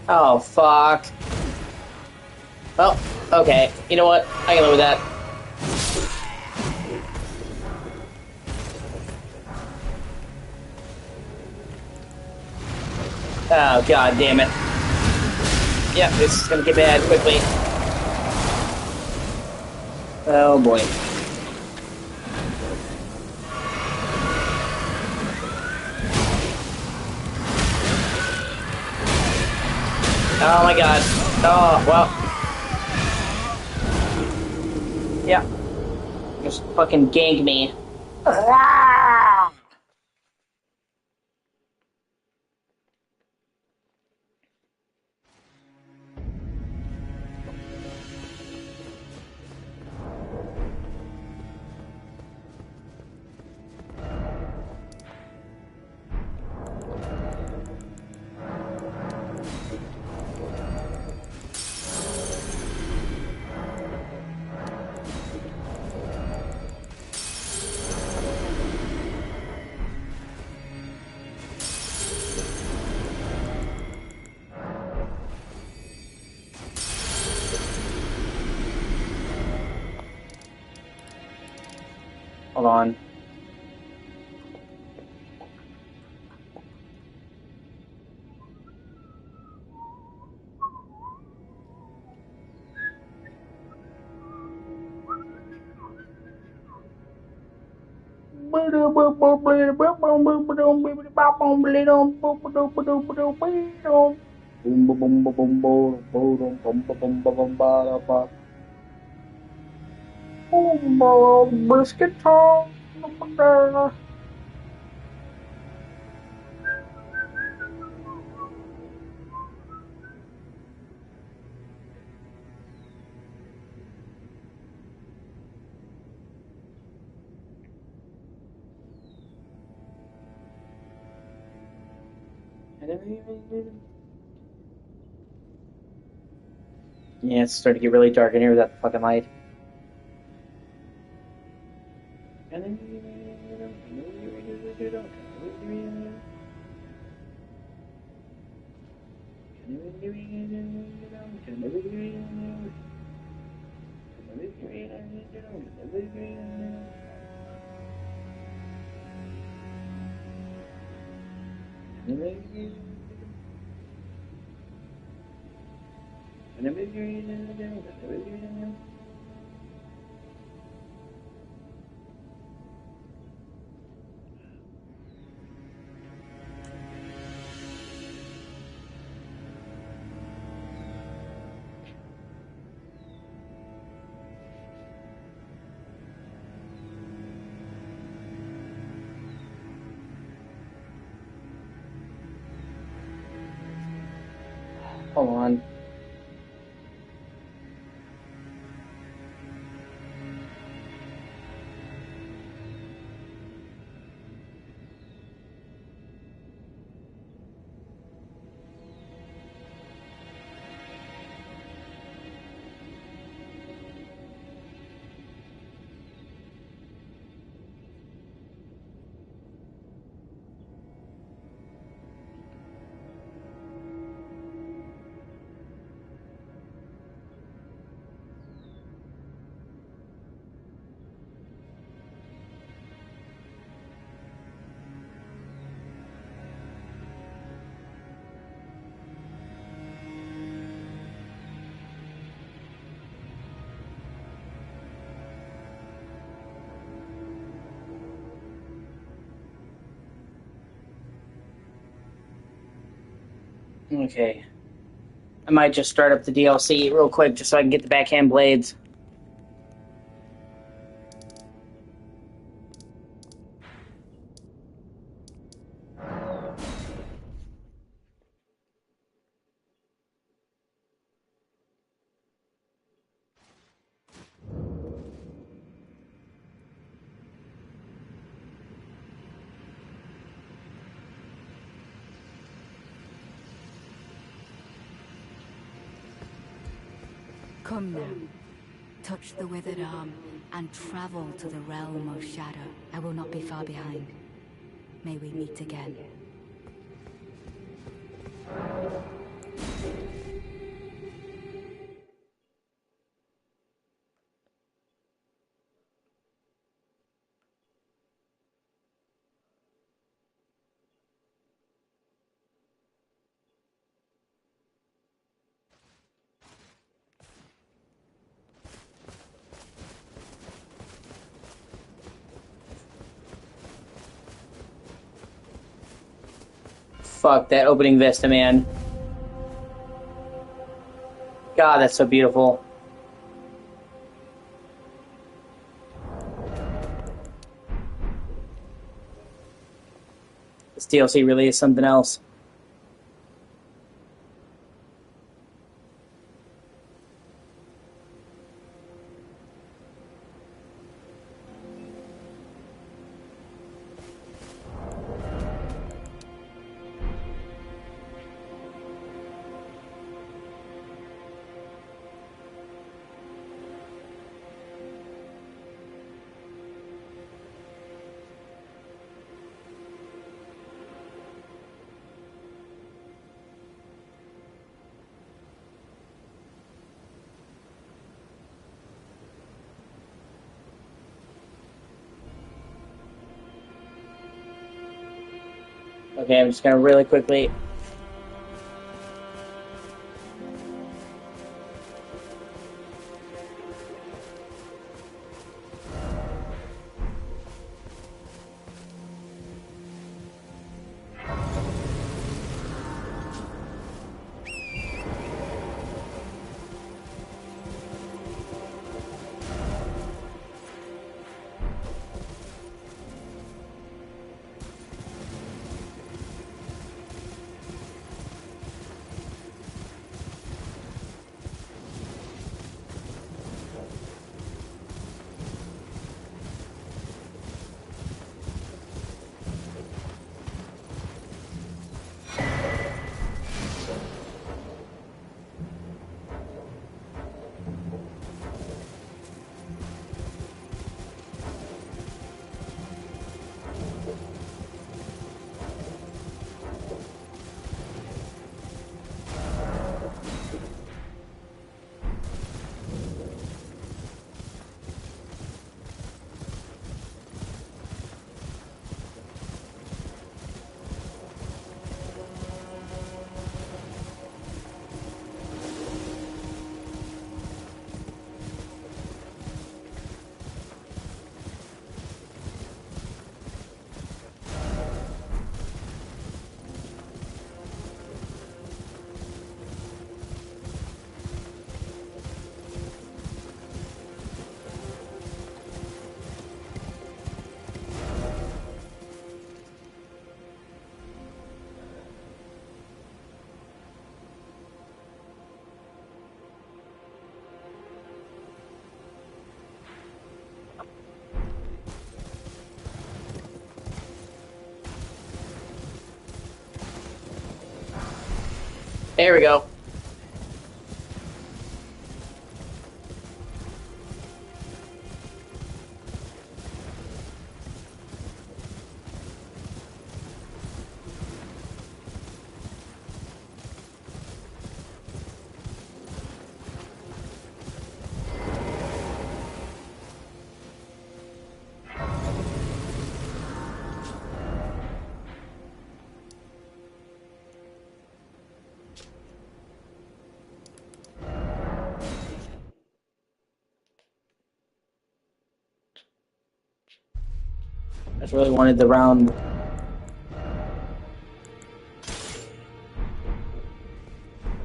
Oh, fuck. Well, okay. You know what? I can live with that. Oh, god damn it. Yep, this is gonna get bad quickly. Oh, boy. Oh my god. Oh, well. Yeah. Just fucking gank me. Hold on. Brisket time. Yeah, it's starting to get really dark in here without the fucking light. Hold on. Okay. I might just start up the DLC real quick just so I can get the backhand blades. Come now. Touch the withered arm and travel to the realm of shadow. I will not be far behind. May we meet again. Fuck that opening vista, man. God, that's so beautiful. This DLC really is something else. Okay, I'm just gonna really quickly. There we go. I just really wanted the round.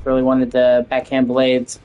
Really wanted the backhand blades.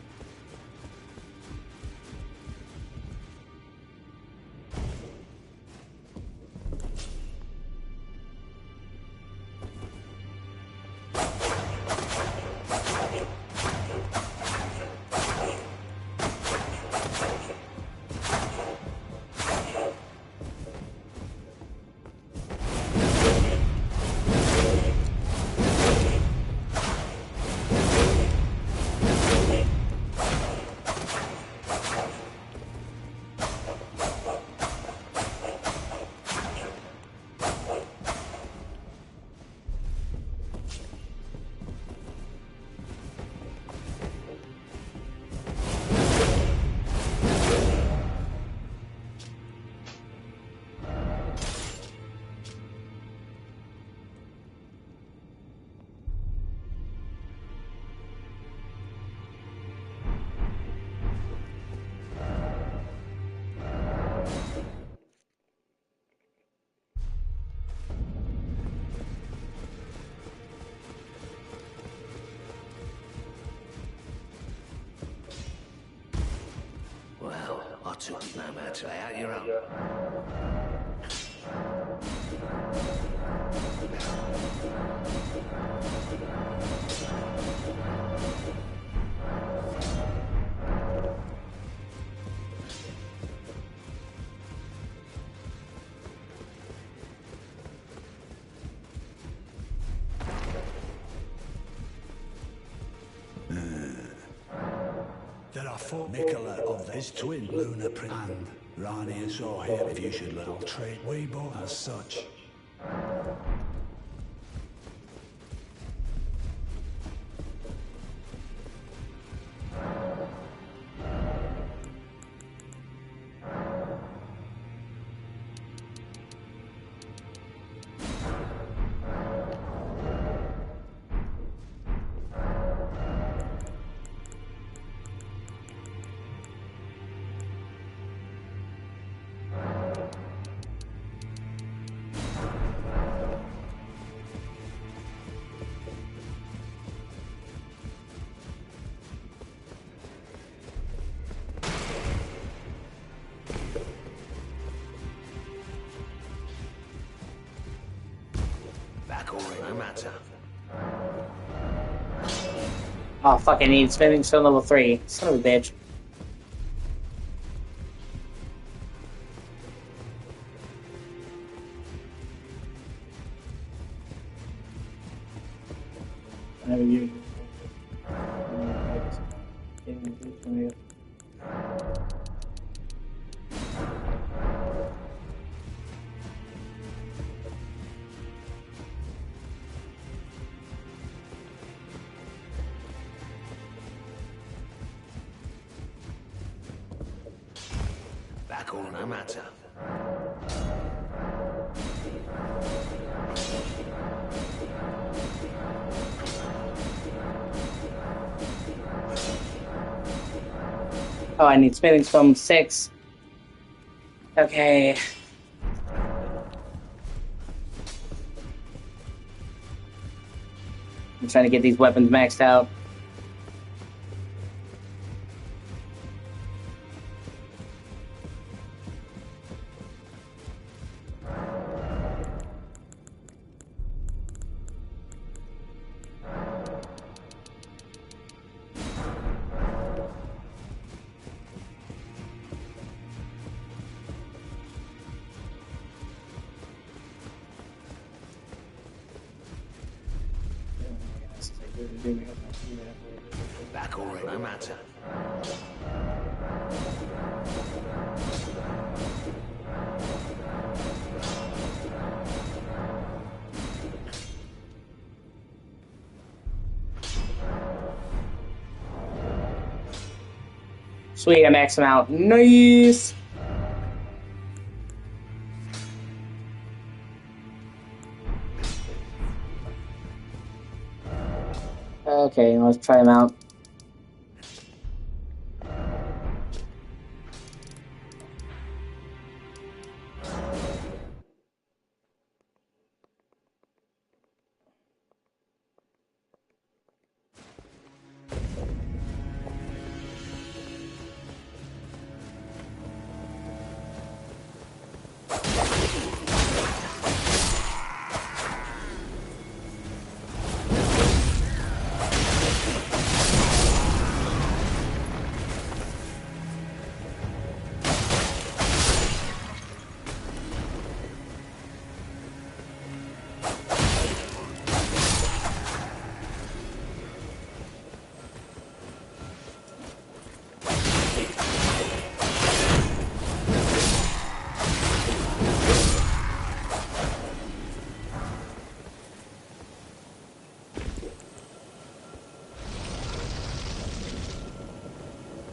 Well, I took you no matter to lay out your own. There are four Nicola of his twin, Luna Prince, and Rani saw here if you should little trade. We both as such. already, no matter. Oh, fuck, I need spinning stone level 3. Son of a bitch. Whenever you... Back all, no matter. Oh, I need spinning stone 6. Okay. I'm trying to get these weapons maxed out. Back already, no matter. Sweet, I maxed them out. Nice! Okay, let's try them out.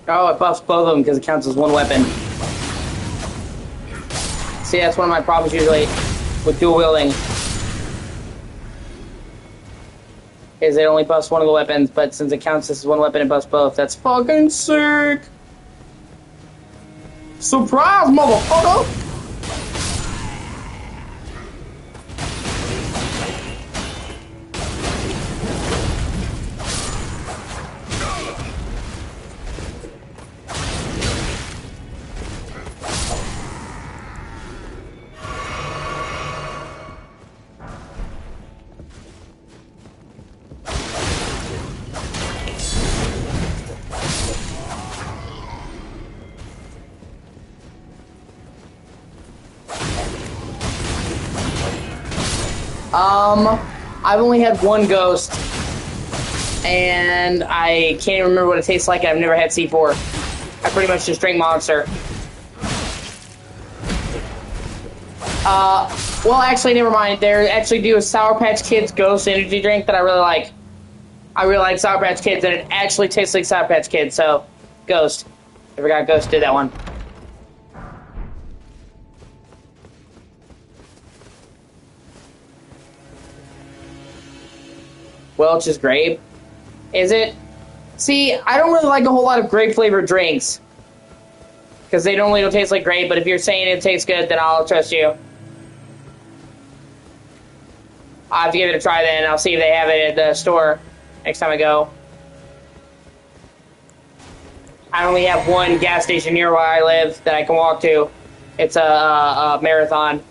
Oh, it buffs both of them because it counts as one weapon. See, that's one of my problems usually with dual wielding. Is it only buffs one of the weapons, but since it counts as one weapon, it buffs both. That's fucking sick! Surprise, motherfucker! I've only had one ghost, and I can't remember what it tastes like. I've never had C4. I pretty much just drink Monster. Well, actually, never mind. They actually do a Sour Patch Kids Ghost energy drink that I really like. I really like Sour Patch Kids, and it actually tastes like Sour Patch Kids, so Ghost. I forgot Ghost did that one. Welch's grape. Is it? See, I don't really like a whole lot of grape-flavored drinks. Because they normally don't taste like grape, but if you're saying it tastes good, then I'll trust you. I'll have to give it a try then. I'll see if they have it at the store next time I go. I only have one gas station near where I live that I can walk to. It's a marathon.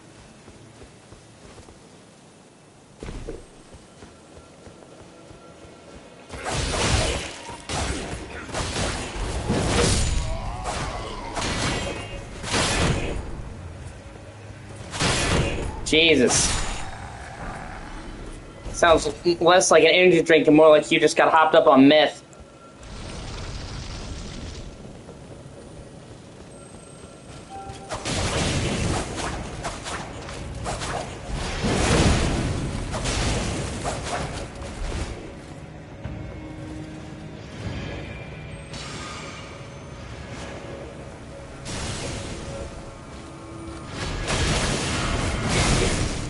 Jesus. Sounds less like an energy drink and more like you just got hopped up on meth.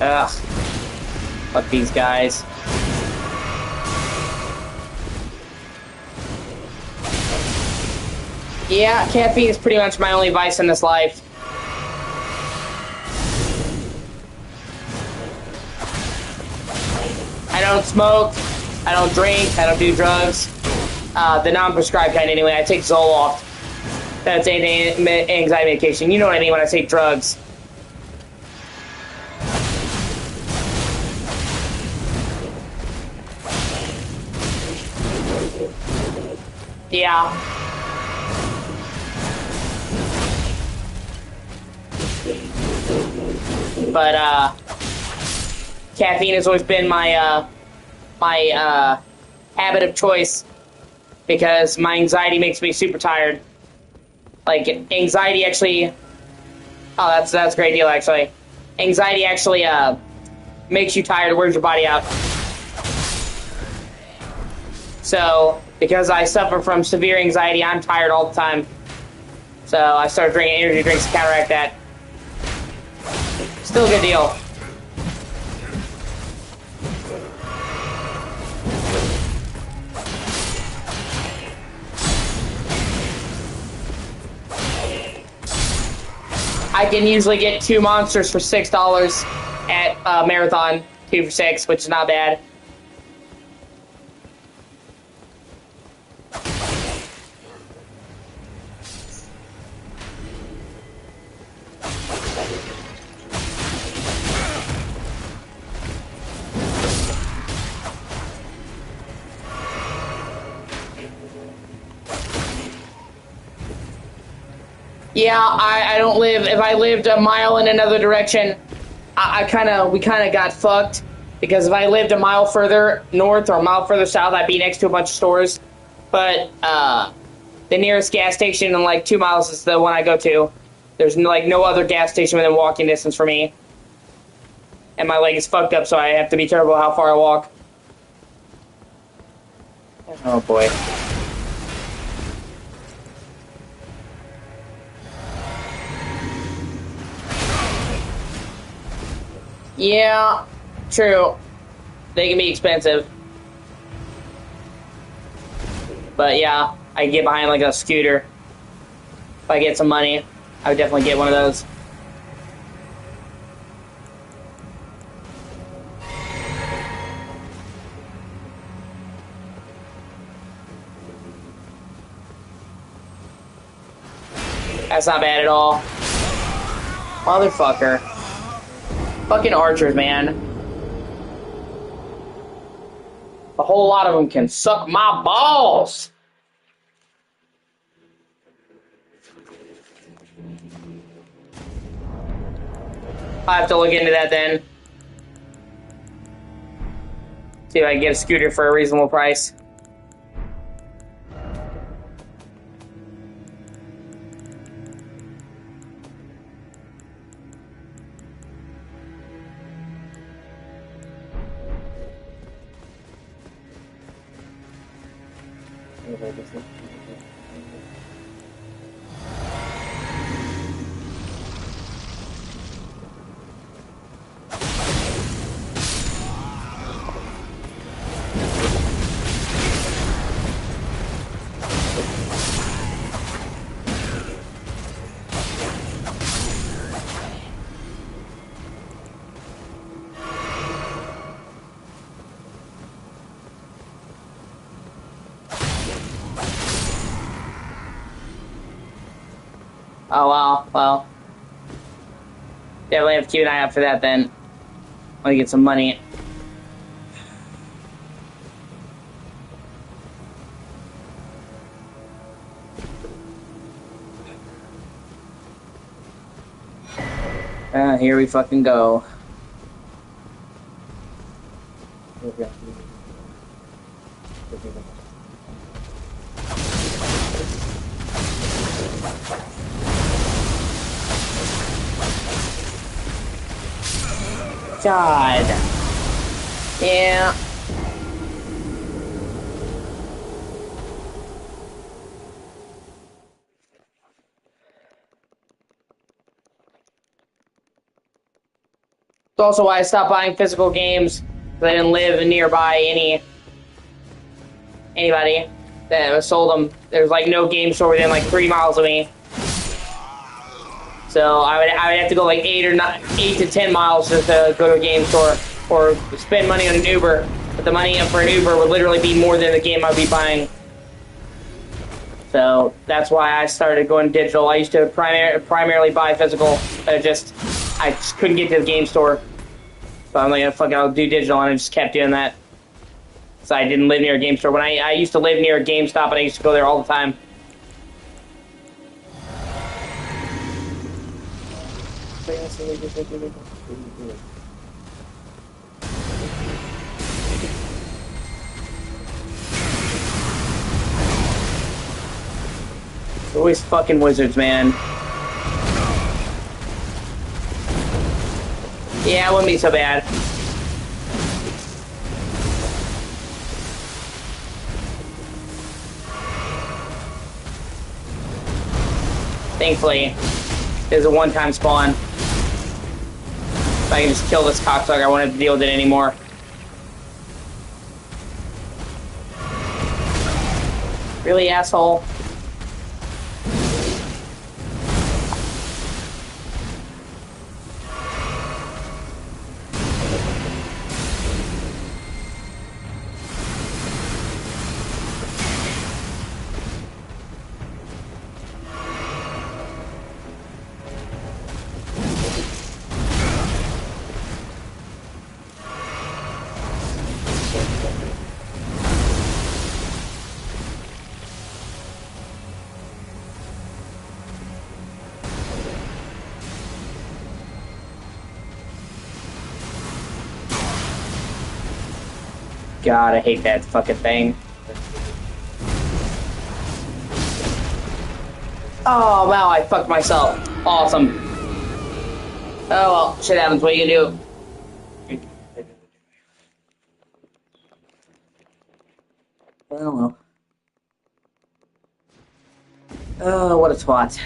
Ugh. Fuck these guys. Yeah, caffeine is pretty much my only vice in this life. I don't smoke, I don't drink, I don't do drugs. The non-prescribed kind anyway. I take Zoloft. That's anxiety medication. You know what I mean when I say drugs. Yeah. But, caffeine has always been my, habit of choice. Because my anxiety makes me super tired. Like, anxiety actually... Oh, that's a great deal, actually. Anxiety actually, makes you tired, wears your body out. So, because I suffer from severe anxiety, I'm tired all the time. So, I started drinking energy drinks to counteract that. Still a good deal. I can usually get 2 monsters for $6 at Marathon, 2 for $6, which is not bad. Yeah, I don't live. If I lived a mile in another direction, we kind of got fucked. Because if I lived a mile further north or a mile further south, I'd be next to a bunch of stores. But the nearest gas station in like 2 miles is the one I go to. There's like no other gas station within walking distance for me. And my leg is fucked up, so I have to be careful how far I walk. Oh boy. Yeah, true. They can be expensive. But yeah, I can get behind like a scooter. If I get some money, I would definitely get one of those. That's not bad at all. Motherfucker. Fucking archers, man. A whole lot of them can suck my balls. I have to look into that then. See if I can get a scooter for a reasonable price. Oh, wow. Well, definitely have to keep an eye out for that then. Let me get some money. Here we fucking go. God. Yeah. It's also why I stopped buying physical games. Because I didn't live nearby anybody that sold them. There's like no game store within like 3 miles of me. So I would have to go like 8 to 10 miles just to go to a game store or spend money on an Uber. But the money for an Uber would literally be more than the game I'd be buying. So that's why I started going digital. I used to primarily buy physical. I just couldn't get to the game store. So I'm like, fuck it, I'll do digital, and I just kept doing that. So I didn't live near a game store. When I used to live near a GameStop, and I used to go there all the time. Always fucking wizards, man. Yeah, it wouldn't be so bad. Thankfully, there's a one-time spawn. If I can just kill this cocksucker, I won't have to deal with it anymore. Really, asshole? God, I hate that fucking thing. Oh, wow, I fucked myself. Awesome. Oh, well, shit happens. What are you gonna do? Oh, well. Oh, what a twat.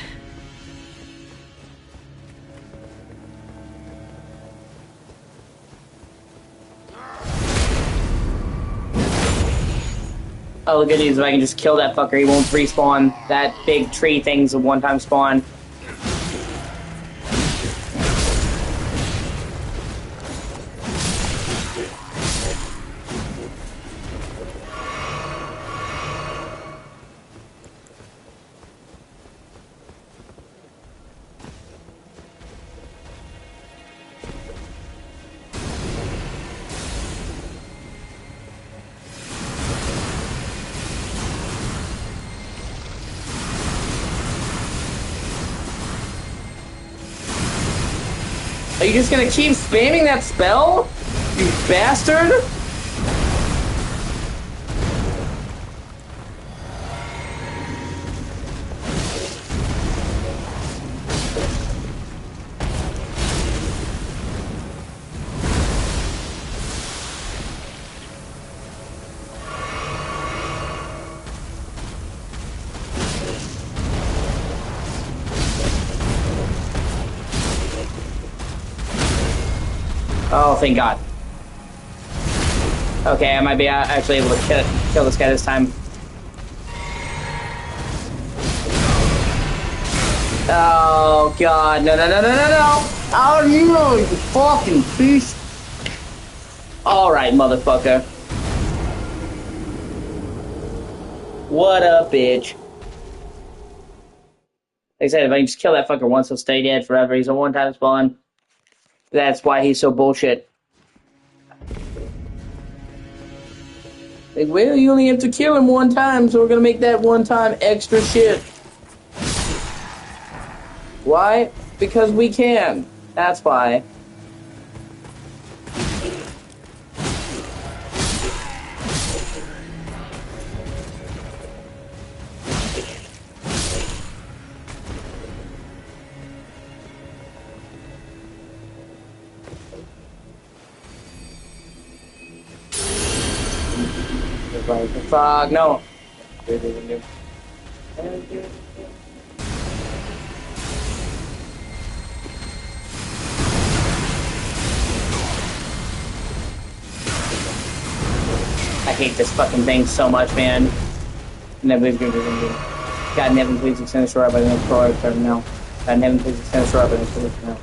Oh, the good news is if I can just kill that fucker, he won't respawn. That big tree thing's a one-time spawn. Are you just gonna keep spamming that spell? You bastard? Oh, thank God. Okay, I might be actually able to kill this guy this time. Oh, God. No, no, no, no, no, no. Oh, no, you fucking beast. Alright, motherfucker. What up, bitch? Like I said, if I can just kill that fucker once, he'll stay dead forever. He's a one-time spawn. That's why he's so bullshit. Like, well, you only have to kill him one time, so we're gonna make that one time extra shit. Why? Because we can. That's why. Like, fuck, no. I hate this fucking thing so much, man. Never God, Nevin, please extend the shore by the next pro term now. God, Nevin, please extend the shore by the next pro now.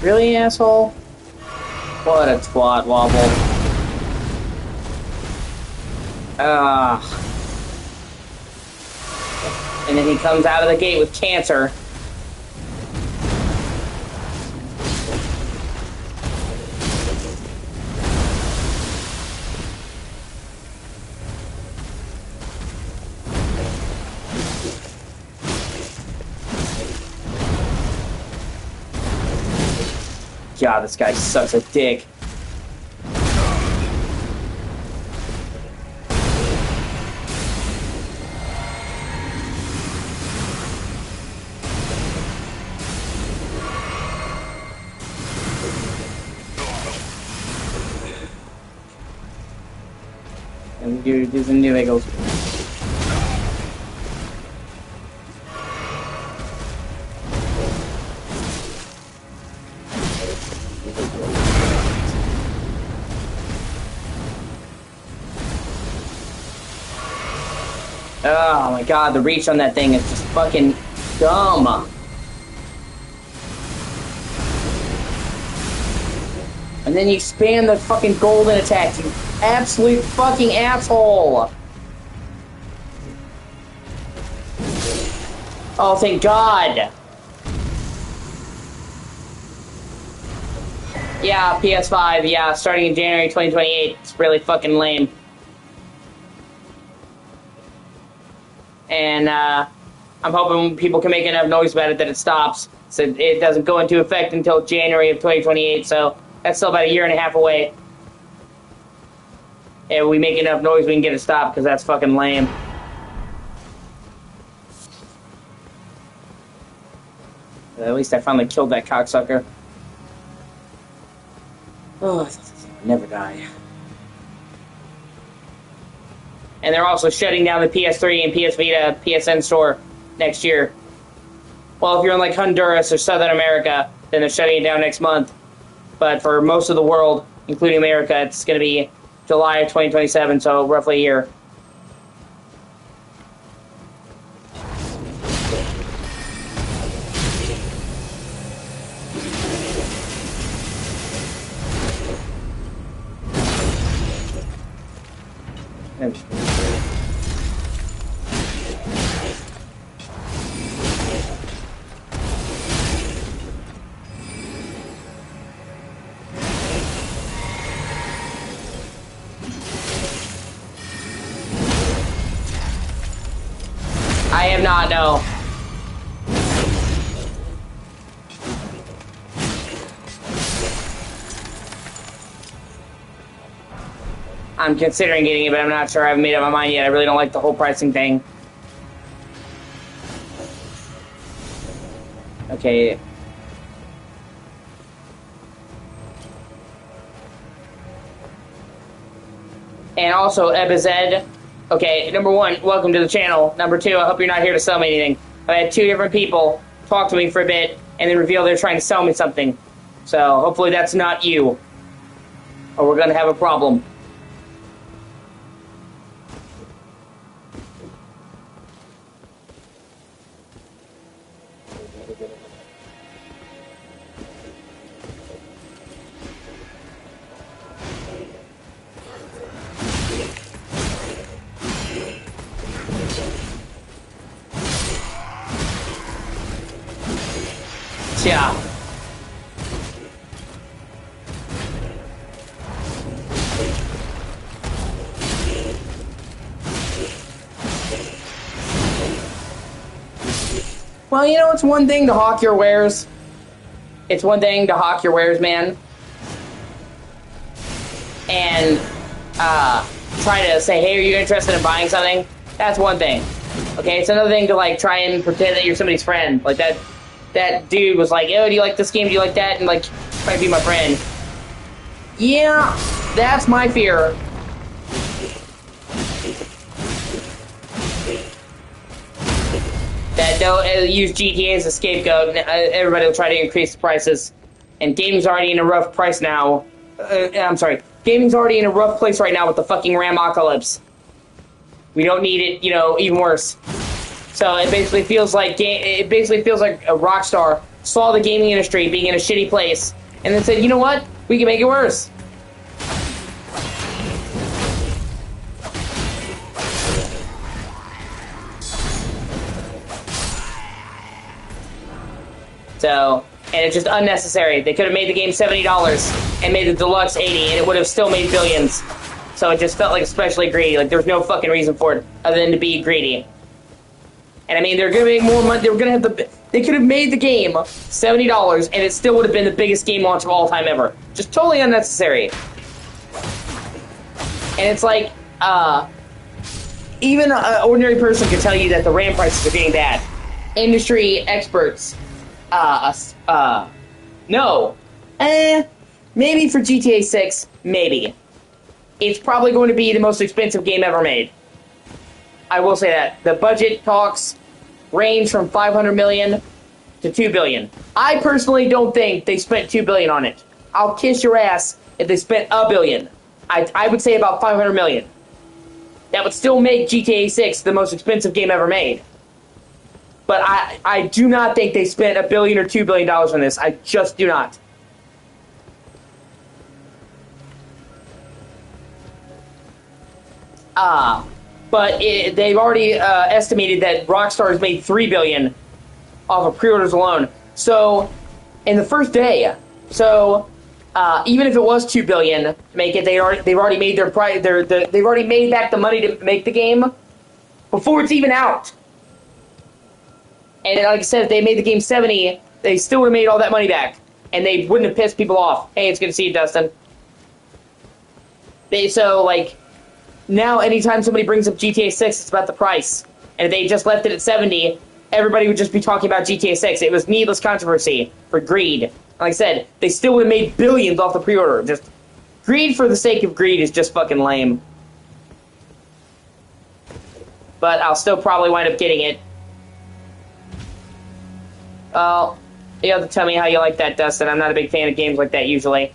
Really, asshole? What a twat wobble. And then he comes out of the gate with cancer. God, this guy sucks a dick. And do some new angles. Oh my god, the reach on that thing is just fucking dumb. And then you spam the fucking golden attack, you absolute fucking asshole! Oh, thank God! Yeah, PS5, yeah, starting in January 2028. It's really fucking lame. And, I'm hoping people can make enough noise about it that it stops. So it doesn't go into effect until January of 2028, so that's still about a year and a half away. If we make enough noise, we can get it stopped, because that's fucking lame. At least I finally killed that cocksucker. Oh, I thought this thing would never die. And they're also shutting down the PS3 and PS Vita PSN store next year. Well, if you're in like Honduras or Southern America, then they're shutting it down next month. But for most of the world, including America, it's going to be July of 2027, so roughly a year. I have not, no. I'm considering getting it, but I'm not sure. I haven't made up my mind yet. I really don't like the whole pricing thing. Okay. And also, Ebazed. Okay, number one, welcome to the channel. Number two, I hope you're not here to sell me anything. I had two different people talk to me for a bit and then reveal they're trying to sell me something. So, hopefully that's not you. Or we're gonna have a problem. Yeah. Well, you know, it's one thing to hawk your wares. It's one thing to hawk your wares, man. And, try to say, hey, are you interested in buying something? That's one thing. Okay, it's another thing to like try and pretend that you're somebody's friend. Like that dude was like, oh, do you like this game? Do you like that? And like, try to be my friend. Yeah, that's my fear. That they'll use GTA as a scapegoat, and everybody will try to increase the prices. And gaming's already in a rough price now. I'm sorry, gaming's already in a rough place right now with the fucking Ramocalypse. We don't need it, you know, even worse. So it basically feels like a Rockstar saw the gaming industry being in a shitty place, and then said, you know what, we can make it worse. So, and it's just unnecessary. They could have made the game $70 and made the deluxe $80, and it would have still made billions. So it just felt like especially greedy. Like there was no fucking reason for it other than to be greedy. And I mean, they're gonna make more money. They were gonna have they could have made the game $70, and it still would have been the biggest game launch of all time ever. Just totally unnecessary. And it's like, even an ordinary person can tell you that the RAM prices are getting bad. Industry experts. No. Maybe for GTA 6, maybe. It's probably going to be the most expensive game ever made. I will say that. The budget talks range from $500 million to $2 billion. I personally don't think they spent $2 billion on it. I'll kiss your ass if they spent $1 billion. I would say about $500 million. That would still make GTA 6 the most expensive game ever made. But I do not think they spent $1 billion or $2 billion on this. I just do not. But they've already estimated that Rockstar has made $3 billion off of pre-orders alone. So, in the first day, even if it was $2 billion to make it, they've already made their price. They've already made back the money to make the game before it's even out. And like I said, if they made the game 70, they still would have made all that money back. And they wouldn't have pissed people off. Hey, it's good to see you, Dustin. Now anytime somebody brings up GTA 6, it's about the price. And if they just left it at 70, everybody would just be talking about GTA 6. It was needless controversy for greed. Like I said, they still would have made billions off the pre-order. Just greed for the sake of greed is just fucking lame. But I'll still probably wind up getting it. Well, you have to tell me how you like that, Dustin. I'm not a big fan of games like that usually.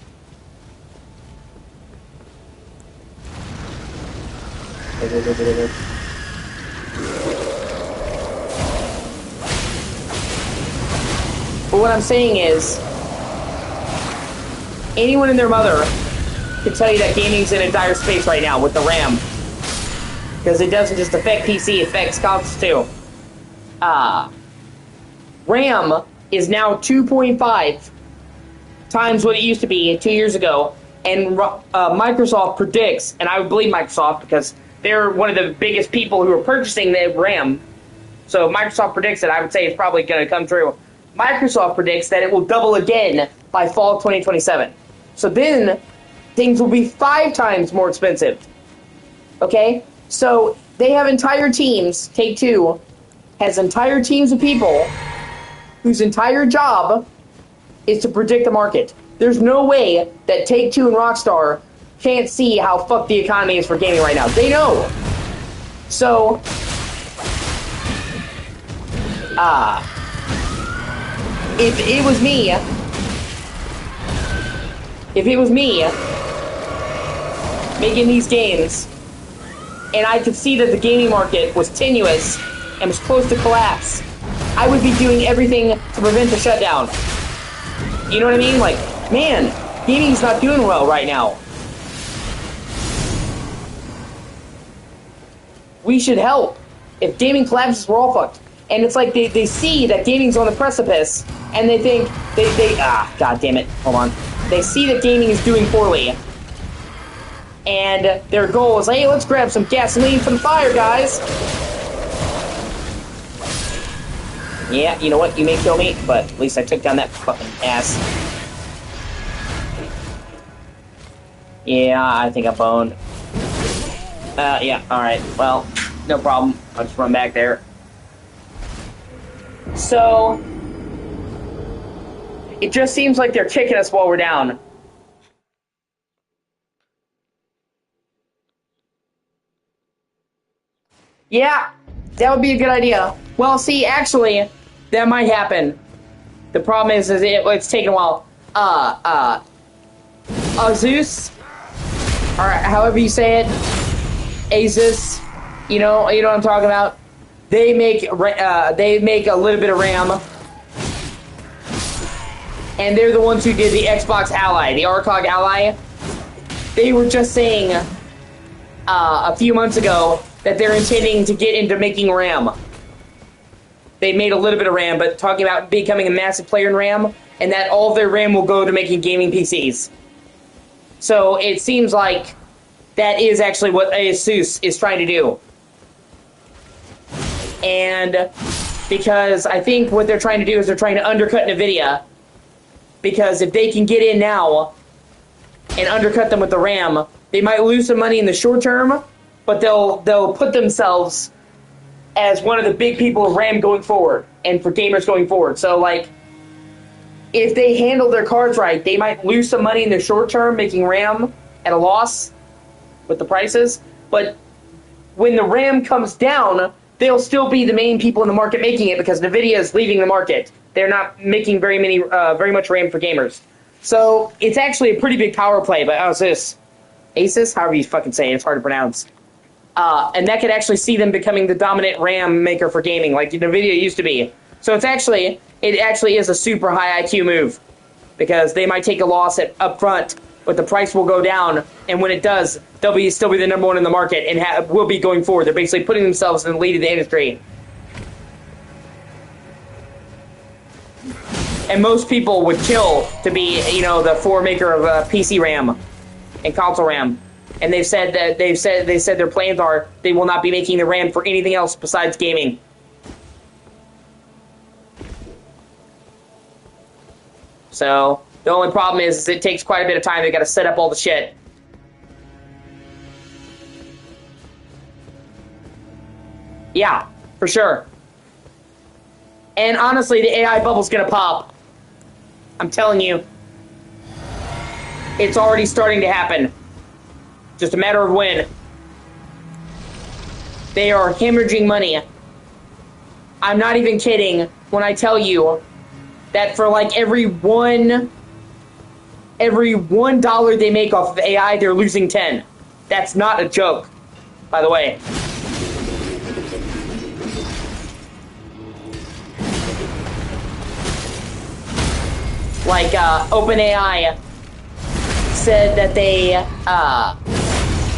But what I'm saying is, anyone and their mother can tell you that gaming's in a dire space right now with the RAM. Because it doesn't just affect PC, it affects consoles too. RAM is now 2.5 times what it used to be 2 years ago, and Microsoft predicts, and I would believe Microsoft because they're one of the biggest people who are purchasing the RAM, so Microsoft predicts it. I would say it's probably going to come true. Microsoft predicts that it will double again by fall 2027. So then, things will be 5 times more expensive. Okay? So, they have entire teams, Take-Two has entire teams of people whose entire job is to predict the market. There's no way that Take-Two and Rockstar can't see how fucked the economy is for gaming right now. They know. So, if it was me making these games, and I could see that the gaming market was tenuous and was close to collapse, I would be doing everything to prevent the shutdown. You know what I mean? Like, man, gaming's not doing well right now. We should help. If gaming collapses, we're all fucked. And it's like they see that gaming's on the precipice, and they think, god damn it, hold on. They see that gaming is doing poorly, and their goal is, hey, let's grab some gasoline for the fire, guys. Yeah, you know what, you may kill me, but at least I took down that fucking ass. Yeah, I think I boned. Yeah, alright. Well, no problem. I'll just run back there. So, it just seems like they're kicking us while we're down. Yeah, that would be a good idea. Well, see, actually, that might happen. The problem is it's taking a while. Azus, or however you say it, Asus, you know what I'm talking about. They make a little bit of RAM, and they're the ones who did the Xbox Ally, the ARCOG Ally. They were just saying a few months ago that they're intending to get into making RAM. They made a little bit of RAM, but talking about becoming a massive player in RAM, and that all of their RAM will go to making gaming PCs. So it seems like that is actually what Asus is trying to do. And because I think what they're trying to do is they're trying to undercut NVIDIA, because if they can get in now and undercut them with the RAM, they might lose some money in the short term, but they'll put themselves as one of the big people of RAM going forward, and for gamers going forward. So, like, if they handle their cards right, they might lose some money in the short term, making RAM at a loss with the prices, but when the RAM comes down, they'll still be the main people in the market making it, because NVIDIA is leaving the market. They're not making very much RAM for gamers. So, it's actually a pretty big power play by Asus, however you fucking say it, it's hard to pronounce. And that could actually see them becoming the dominant RAM maker for gaming, like NVIDIA used to be. So it actually is a super high IQ move, because they might take a loss up front, but the price will go down, and when it does, they'll still be the number one in the market, and will be going forward. They're basically putting themselves in the lead of the industry. And most people would kill to be, the maker of PC RAM and console RAM. And they said their plans are they will not be making the RAM for anything else besides gaming. So the only problem is it takes quite a bit of time. They got to set up all the shit. Yeah, for sure. And honestly, the AI bubble's gonna pop. I'm telling you, it's already starting to happen. Just a matter of when. They are hemorrhaging money. I'm not even kidding when I tell you that for like every $1 they make off of AI, they're losing 10. That's not a joke, by the way. Like, OpenAI said that they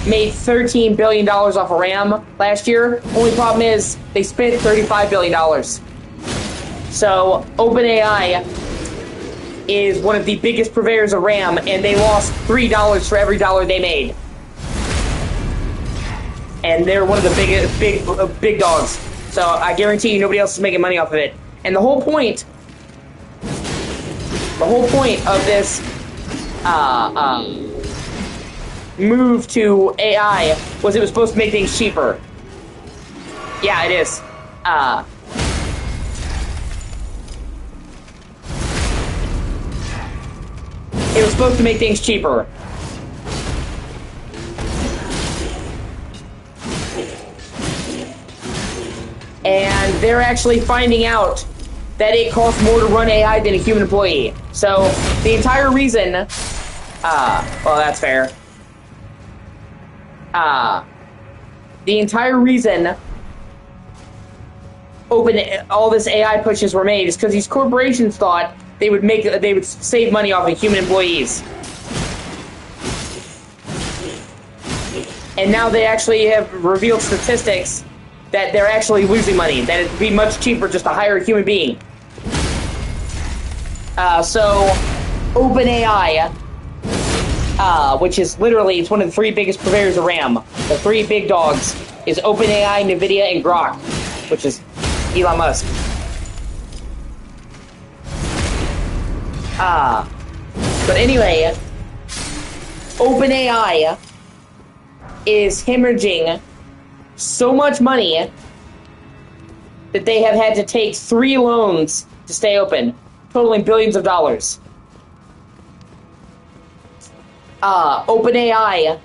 made $13 billion off of RAM last year. Only problem is they spent $35 billion. So OpenAI is one of the biggest purveyors of RAM, and they lost $3 for every dollar they made. And they're one of the big dogs. So I guarantee you nobody else is making money off of it. And the whole point of this move to AI was it was supposed to make things cheaper. Yeah, it is. It was supposed to make things cheaper. And they're actually finding out that it costs more to run AI than a human employee. So the entire reason, well, that's fair. The entire reason all this AI pushes were made is because these corporations thought they would save money off of human employees. And now they actually have revealed statistics that they're actually losing money, that it'd be much cheaper just to hire a human being. So OpenAI, which is literally, it's one of the three biggest purveyors of RAM. The three big dogs is OpenAI, NVIDIA, and Grok, which is Elon Musk. But anyway, OpenAI is hemorrhaging so much money that they have had to take 3 loans to stay open, totaling billions of dollars. OpenAI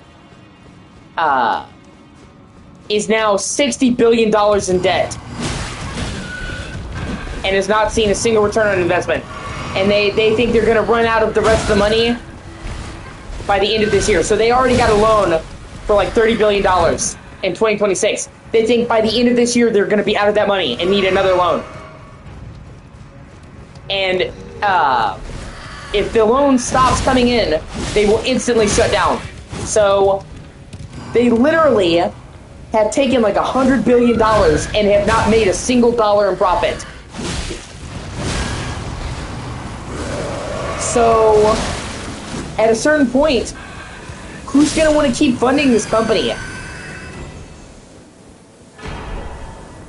is now $60 billion in debt and has not seen a single return on investment. And they think they're going to run out of the rest of the money by the end of this year. So they already got a loan for like $30 billion in 2026. They think by the end of this year they're going to be out of that money and need another loan. And if the loan stops coming in, they will instantly shut down. So they literally have taken like $100 billion and have not made a single dollar in profit. So at a certain point, who's going to want to keep funding this company?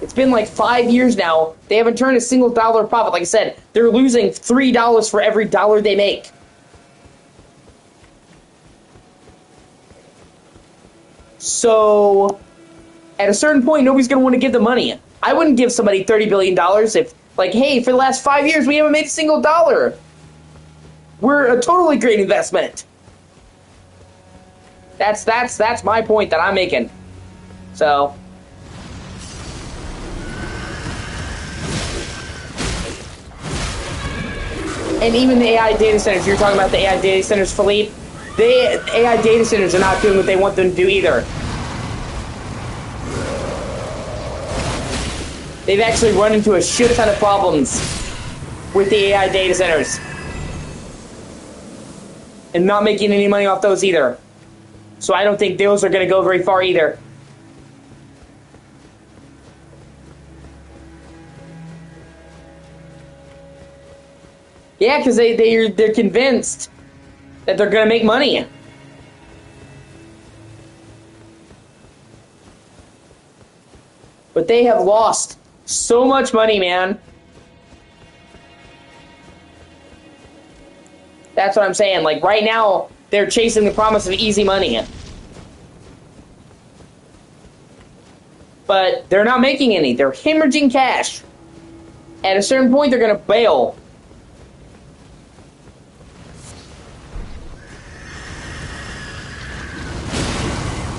It's been like 5 years now. They haven't turned a single dollar profit. Like I said, they're losing $3 for every dollar they make. So at a certain point, nobody's going to want to give the money. I wouldn't give somebody $30 billion if, like, hey, for the last 5 years, we haven't made a single dollar. We're a totally great investment. That's my point that I'm making. So and even the AI data centers, you're talking about the AI data centers, Philippe, the AI data centers are not doing what they want them to do either. They've actually run into a shit ton of problems with the AI data centers. And not making any money off those either. So I don't think those are going to go very far either. Yeah, because they're convinced that they're going to make money. But they have lost so much money, man. That's what I'm saying. Like, right now, they're chasing the promise of easy money. But they're not making any. They're hemorrhaging cash. At a certain point, they're going to bail.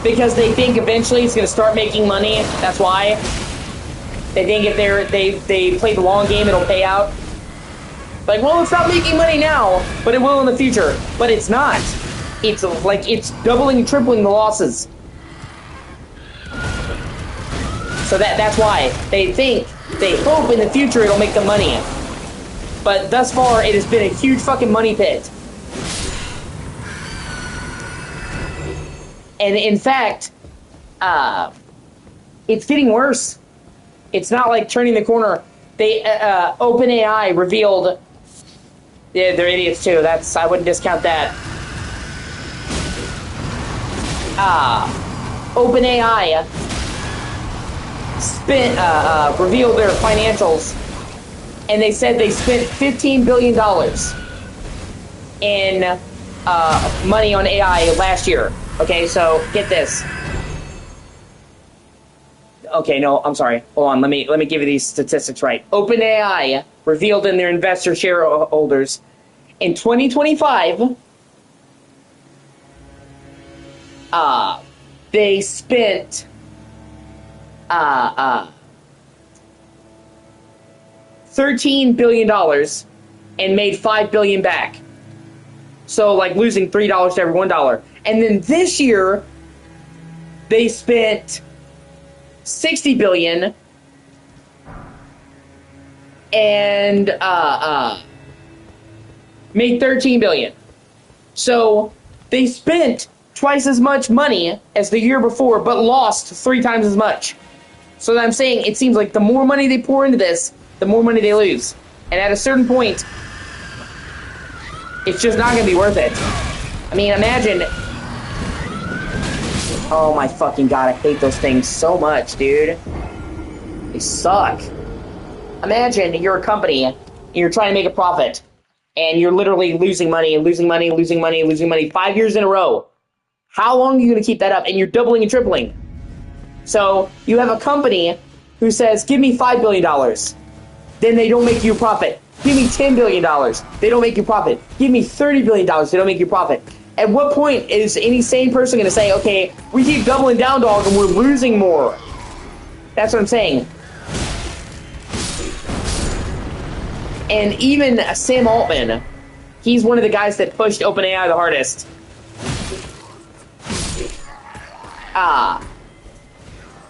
Because they think eventually it's going to start making money. That's why. They think if they play the long game, it'll pay out. Like, well, it's not making money now, but it will in the future. But it's not. It's like, it's doubling and tripling the losses. So that's why. They hope in the future it'll make them money. But thus far, it has been a huge fucking money pit. And in fact, it's getting worse. It's not like turning the corner. They, OpenAI revealed... Yeah, they're idiots too. I wouldn't discount that. OpenAI revealed their financials, and they said they spent $15 billion in money on AI last year. Okay, so get this. Okay, no, I'm sorry. Hold on, let me give you these statistics right. OpenAI revealed in their investor shareholders in 2025, they spent $13 billion and made $5 billion back. So, like, losing $3 to every $1. And then this year, they spent $60 billion and made $13 billion. So they spent twice as much money as the year before, but lost 3 times as much. So I'm saying it seems like the more money they pour into this, the more money they lose. And at a certain point, it's just not going to be worth it. I mean, imagine... Oh my fucking god, I hate those things so much, dude. They suck. Imagine you're a company, and you're trying to make a profit, and you're literally losing money, and losing money, losing money, losing money 5 years in a row. How long are you going to keep that up? And you're doubling and tripling. So you have a company who says, give me $5 billion. Then they don't make you a profit. Give me $10 billion. They don't make you profit. Give me $30 billion. They don't make you profit. At what point is any sane person going to say, okay, we keep doubling down, dog, and we're losing more? That's what I'm saying. And even Sam Altman, he's one of the guys that pushed OpenAI the hardest.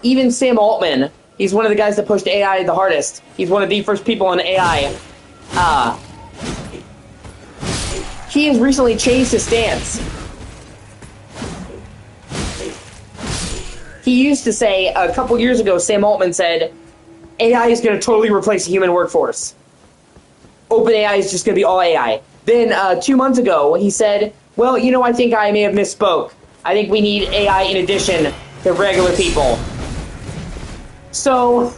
Even Sam Altman, he's one of the guys that pushed AI the hardest. He's one of the first people on AI. He has recently changed his stance. He used to say, a couple years ago, Sam Altman said, AI is going to totally replace the human workforce. OpenAI is just going to be all AI. Then 2 months ago, he said, well, you know, I think I may have misspoke. I think we need AI in addition to regular people. So,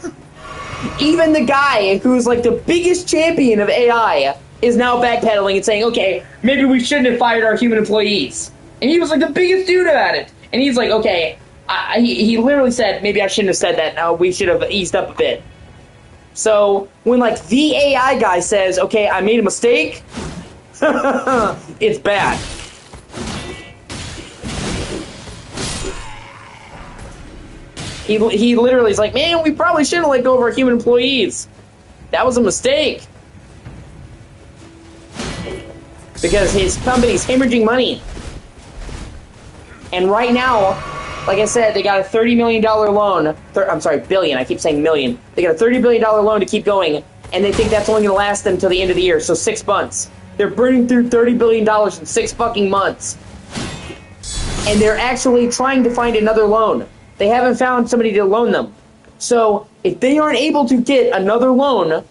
even the guy who's like the biggest champion of AI is now backpedaling and saying, okay, maybe we shouldn't have fired our human employees. And he was like the biggest dude about it. And he's like, okay, he literally said, maybe I shouldn't have said that. No, we should have eased up a bit. So, when like the AI guy says, okay, I made a mistake, it's bad. He literally is like, man, we probably shouldn't have let go of our human employees. That was a mistake. Because his company's hemorrhaging money. And right now, like I said, they got a $30 million loan. I'm sorry, billion. I keep saying million. They got a $30 billion loan to keep going. And they think that's only going to last them until the end of the year. So 6 months. They're burning through $30 billion in 6 fucking months. And they're actually trying to find another loan. They haven't found somebody to loan them. So, if they aren't able to get another loan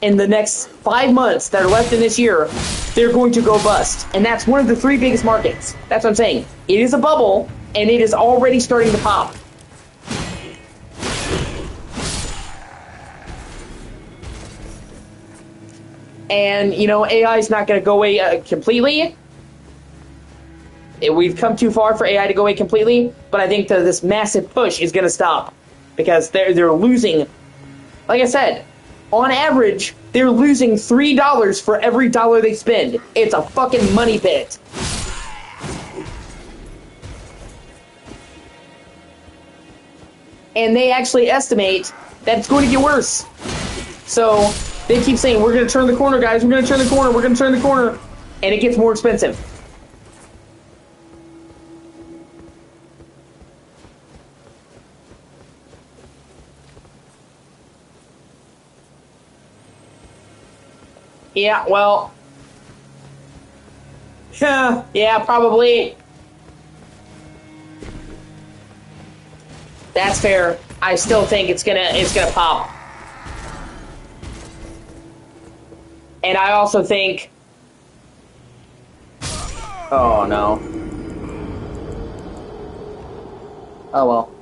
in the next 5 months that are left in this year, they're going to go bust. And that's one of the 3 biggest markets. That's what I'm saying. It is a bubble, and it is already starting to pop. And, you know, AI is not going to go away completely. We've come too far for AI to go away completely, but I think that this massive push is going to stop because they're losing. Like I said, on average, they're losing $3 for every dollar they spend. It's a fucking money pit. And they actually estimate that it's going to get worse. So they keep saying, we're going to turn the corner, guys. We're going to turn the corner. We're going to turn the corner. And it gets more expensive. Yeah, well, yeah, probably. That's fair. I still think it's gonna pop. And I also think, oh no. Oh well.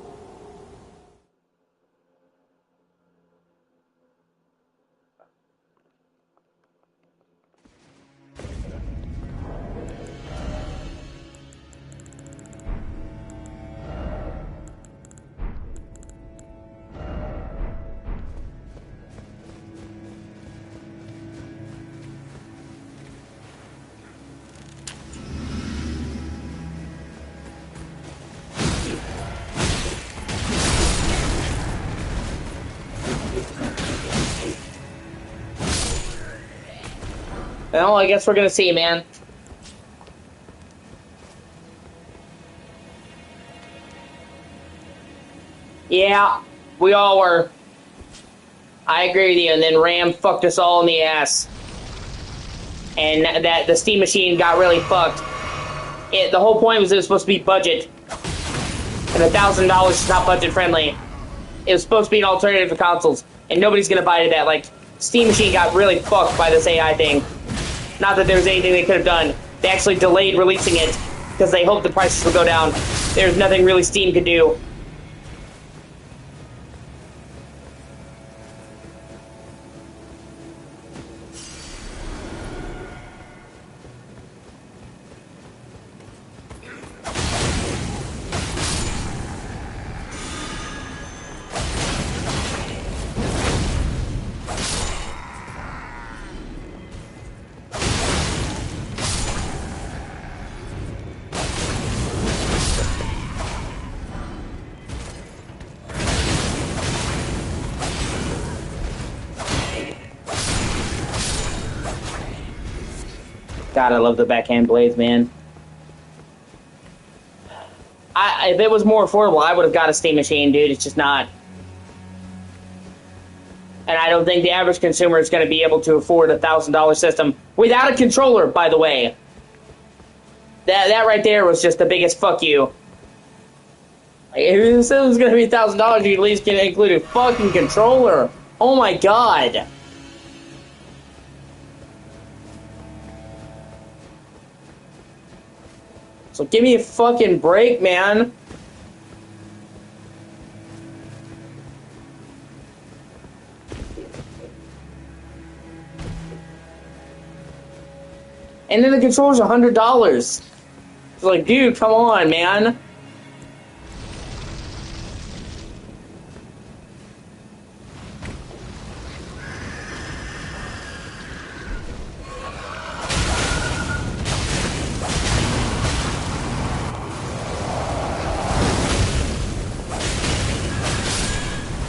Well, I guess we're gonna see, man. Yeah, we all were. I agree with you, and then Ram fucked us all in the ass. And that the Steam machine got really fucked. The whole point was it was supposed to be budget. And $1,000 is not budget friendly. It was supposed to be an alternative for consoles. And nobody's gonna buy that. Like, Steam machine got really fucked by this AI thing. Not that there was anything they could have done. They actually delayed releasing it because they hoped the prices would go down. There's nothing really Steam could do. God, I love the backhand blades, man. If it was more affordable, I would have got a Steam Machine, dude. It's just not. And I don't think the average consumer is going to be able to afford a $1,000 system without a controller, by the way. That right there was just the biggest fuck you. Like, if it was going to be $1,000, you at least can include a fucking controller. Oh my god. So give me a fucking break, man. And then the controller's $100. It's like, dude, come on, man.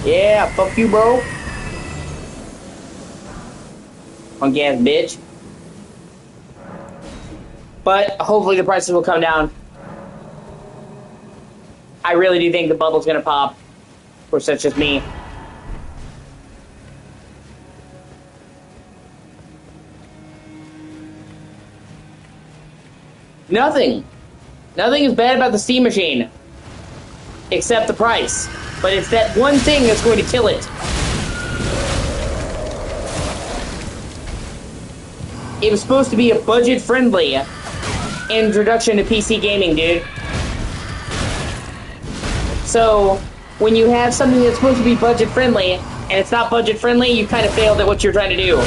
Yeah, fuck you, bro. On gas, bitch. But hopefully the prices will come down. I really do think the bubble's gonna pop. Of course, that's just me. Nothing. Nothing is bad about the Steam Machine. Except the price. But it's that one thing that's going to kill it. It was supposed to be a budget-friendly introduction to PC gaming, dude. So, when you have something that's supposed to be budget-friendly, and it's not budget-friendly, you kind of failed at what you're trying to do.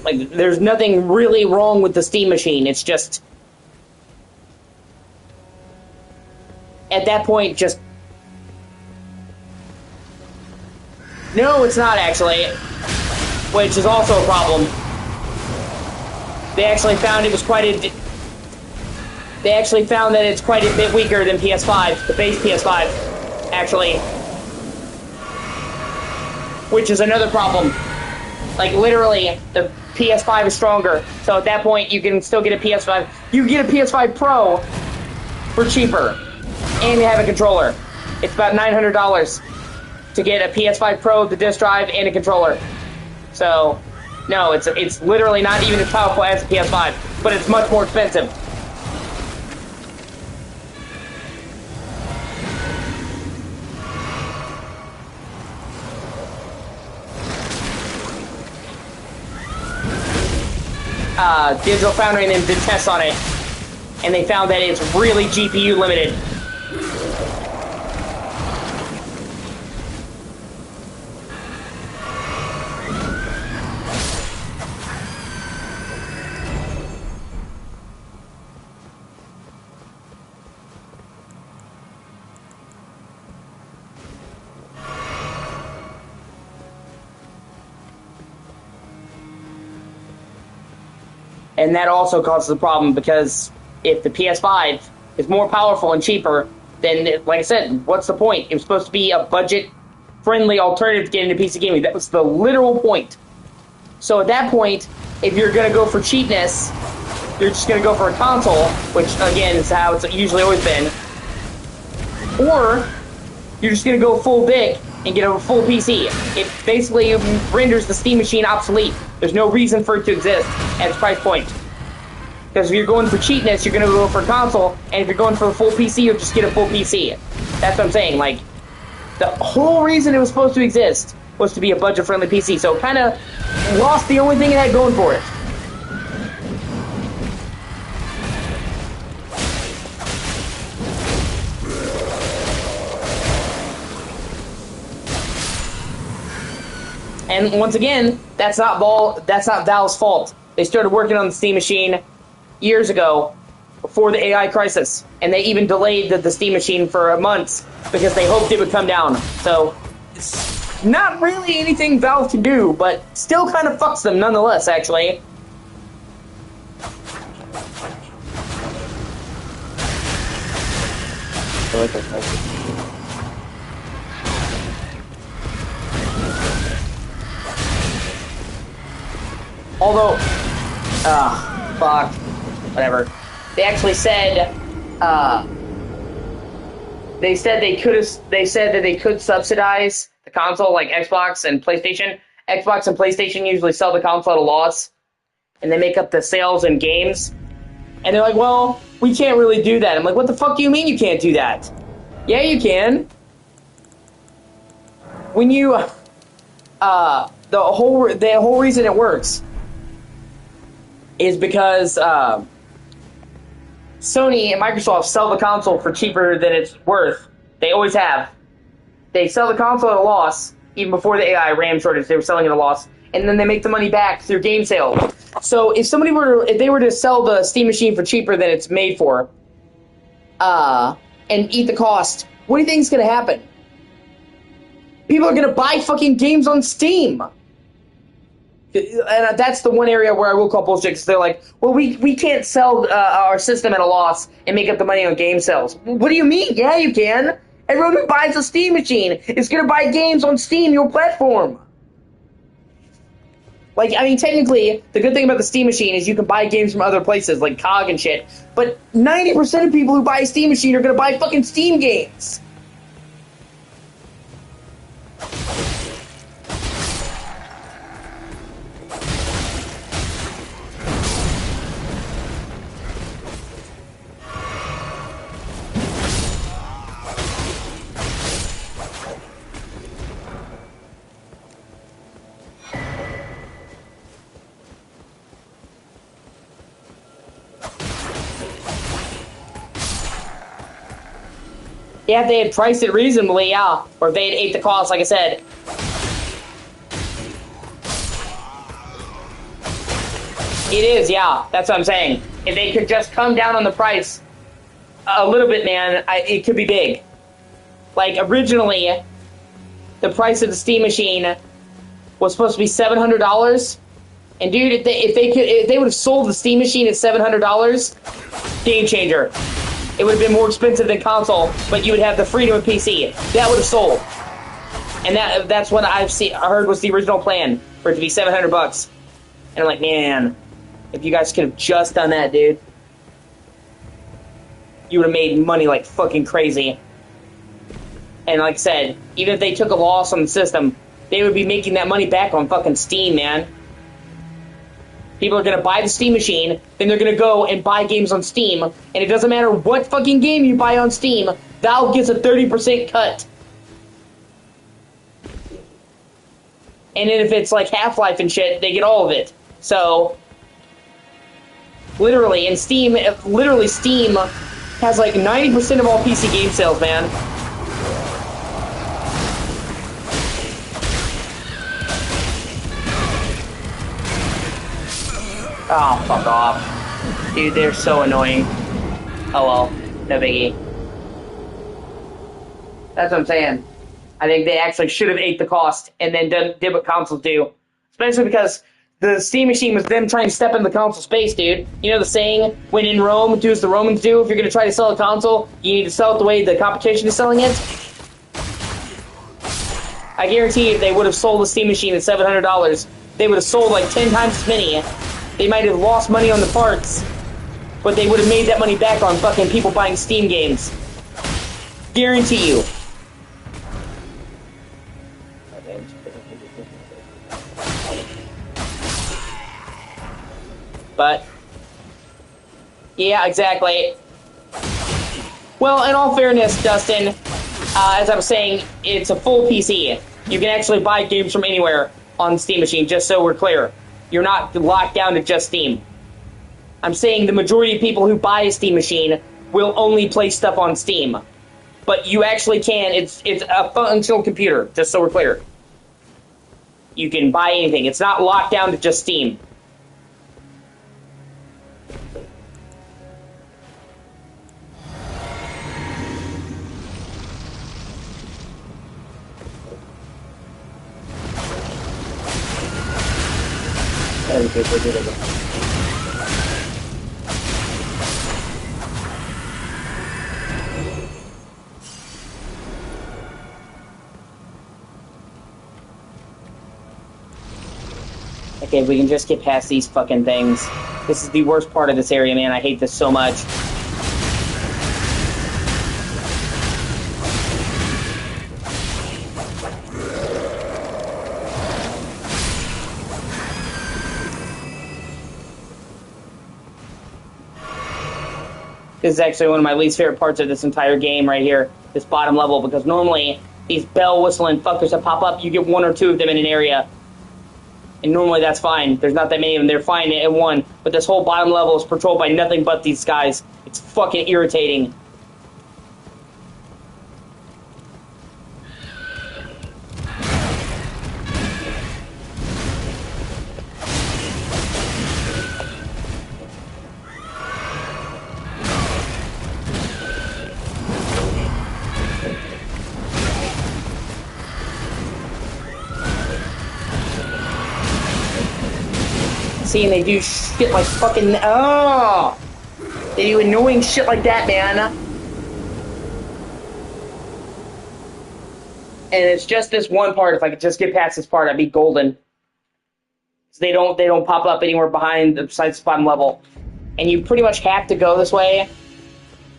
Like, there's nothing really wrong with the Steam Machine, it's just... At that point, just... No, it's not, actually. Which is also a problem. They actually found it was quite a... They actually found that it's quite a bit weaker than PS5, the base PS5, actually. Which is another problem. Like, literally, the PS5 is stronger. So at that point, you can still get a PS5. You can get a PS5 Pro for cheaper. And you have a controller. It's about $900 to get a PS5 Pro, the disc drive, and a controller. So, no, it's literally not even as powerful as the PS5, but it's much more expensive. Digital Foundry and then did tests on it, and they found that it's really GPU limited. And that also causes a problem because if the PS5 is more powerful and cheaper, then, like I said, what's the point? It was supposed to be a budget-friendly alternative to getting into PC gaming. That was the literal point. So at that point, if you're going to go for cheapness, you're just going to go for a console, which, again, is how it's usually always been. Or you're just going to go full dick and get a full PC. It basically renders the Steam Machine obsolete. There's no reason for it to exist at its price point. Because if you're going for cheapness, you're going to go for a console, and if you're going for a full PC, you'll just get a full PC. That's what I'm saying. Like, the whole reason it was supposed to exist was to be a budget-friendly PC, so it kind of lost the only thing it had going for it. And once again, that's not Valve's fault. They started working on the Steam Machine years ago, before the AI crisis, and they even delayed the Steam Machine for months because they hoped it would come down. So, it's not really anything Valve can do, but still kind of fucks them nonetheless, actually. Although, fuck, whatever. They actually said, they said that they could subsidize the console like Xbox and PlayStation. Xbox and PlayStation usually sell the console at a loss, and they make up the sales in games. And they're like, well, we can't really do that. I'm like, what the fuck do you mean you can't do that? Yeah, you can. When you, the whole reason it works is because Sony and Microsoft sell the console for cheaper than it's worth. They always have. They sell the console at a loss. Even before the AI RAM shortage, they were selling at a loss, and then they make the money back through game sales. So if they were to sell the Steam machine for cheaper than it's made for, and eat the cost, what do you think is going to happen? People are going to buy fucking games on Steam. And that's the one area where I will call bullshit, because they're like, well, we can't sell our system at a loss and make up the money on game sales. What do you mean? Yeah, you can. Everyone who buys a Steam machine is going to buy games on Steam, your platform. Like, I mean, technically, the good thing about the Steam machine is you can buy games from other places, like COG and shit, but 90% of people who buy a Steam machine are going to buy fucking Steam games. Yeah, if they had priced it reasonably, yeah. Or if they had ate the cost, like I said. It is, yeah. That's what I'm saying. If they could just come down on the price a little bit, man, it could be big. Like, originally, the price of the Steam machine was supposed to be $700. And dude, if they would have sold the Steam machine at $700, game changer. It would have been more expensive than console, but you would have the freedom of PC. That would have sold. And that's what I heard was the original plan, for it to be $700. And I'm like, man, if you guys could have just done that, dude, you would have made money like fucking crazy. And like I said, even if they took a loss on the system, they would be making that money back on fucking Steam, man. People are going to buy the Steam machine, then they're going to go and buy games on Steam, and it doesn't matter what fucking game you buy on Steam, Valve gets a 30% cut. And then if it's like Half-Life and shit, they get all of it. So, literally, and Steam has like 90% of all PC game sales, man. Oh, fuck off. Dude, they're so annoying. Oh well, no biggie. That's what I'm saying. I think they actually should have ate the cost and then did what consoles do. Especially because the Steam machine was them trying to step in the console space, dude. You know the saying, when in Rome, do as the Romans do? If you're going to try to sell a console, you need to sell it the way the competition is selling it. I guarantee if they would have sold the Steam machine at $700, they would have sold like 10 times as many. They might have lost money on the parts, but they would have made that money back on fucking people buying Steam games. Guarantee you. But, yeah, exactly. Well, in all fairness, Dustin, as I was saying, it's a full PC. You can actually buy games from anywhere on the Steam machine, just so we're clear. You're not locked down to just Steam. I'm saying the majority of people who buy a Steam machine will only play stuff on Steam. But you actually can. It's a functional computer, just so we're clear. You can buy anything. It's not locked down to just Steam. Okay, we can just get past these fucking things. This is the worst part of this area, man. I hate this so much. This is actually one of my least favorite parts of this entire game right here, this bottom level, because normally these bell whistling fuckers that pop up, you get one or two of them in an area. And normally that's fine. There's not that many of them. They're fine at one. But this whole bottom level is patrolled by nothing but these guys. It's fucking irritating. See, and they do shit like fucking... Oh! They do annoying shit like that, man. And it's just this one part. If I could just get past this part, I'd be golden. So they don't pop up anywhere behind besides the bottom level. And you pretty much have to go this way.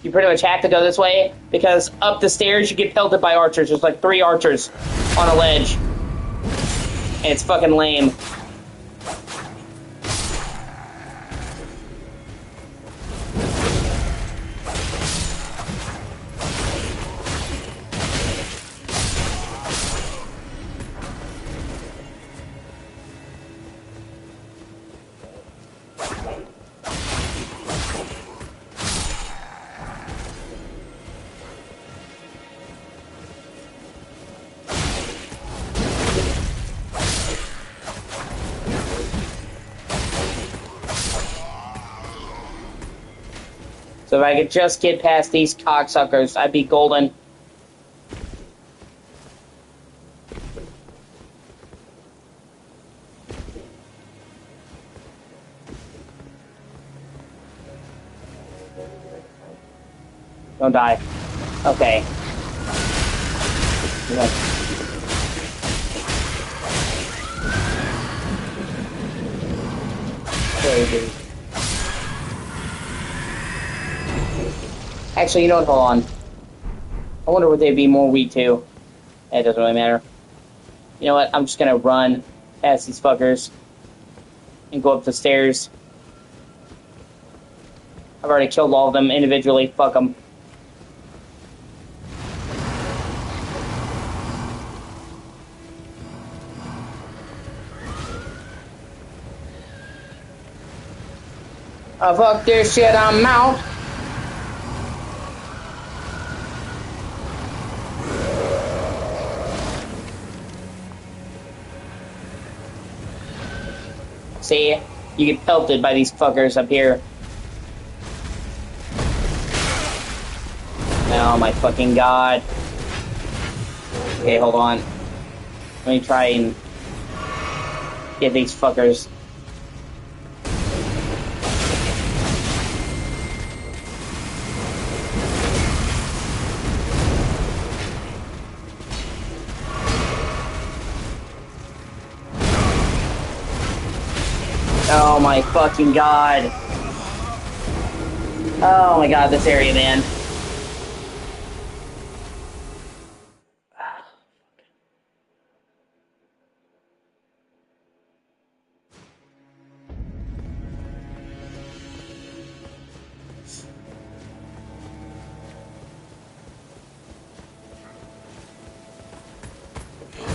You pretty much have to go this way, because up the stairs you get pelted by archers. There's like 3 archers on a ledge. And it's fucking lame. So if I could just get past these cocksuckers, I'd be golden. Don't die. Okay. Crazy. Actually, you know what? Hold on. I wonder what they'd be more weak to. It doesn't really matter. You know what? I'm just gonna run past these fuckers and go up the stairs. I've already killed all of them individually. Fuck them. Oh, fuck this shit, I'm out. See? You get pelted by these fuckers up here. Oh my fucking god. Okay, hold on. Let me try and get these fuckers. Oh my fucking god. Oh my god, this area, man.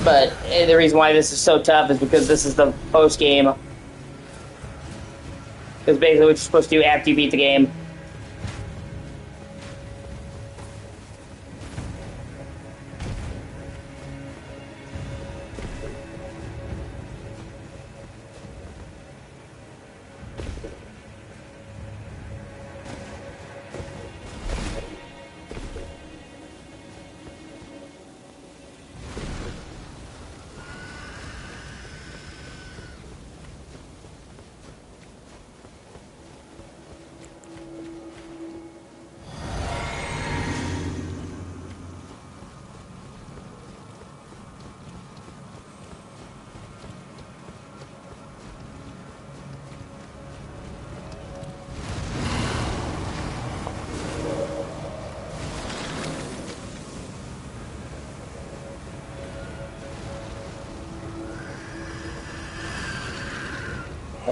But the reason why this is so tough is because this is the post game. Because basically what you're supposed to do after you beat the game.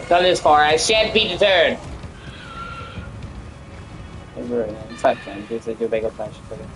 Come this far, I shan't be deterred. In fact, man, because they do big old flash for this.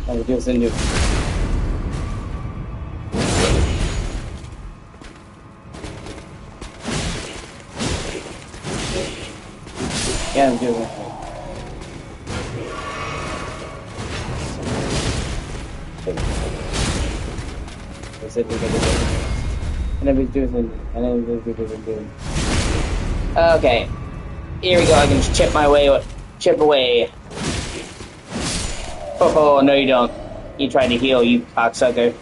It goes into yeah, I'm doing it. And then we do it, and then we do it. Okay, here we go. I can just chip away. Oh, no you don't. You tried to heal, you cocksucker.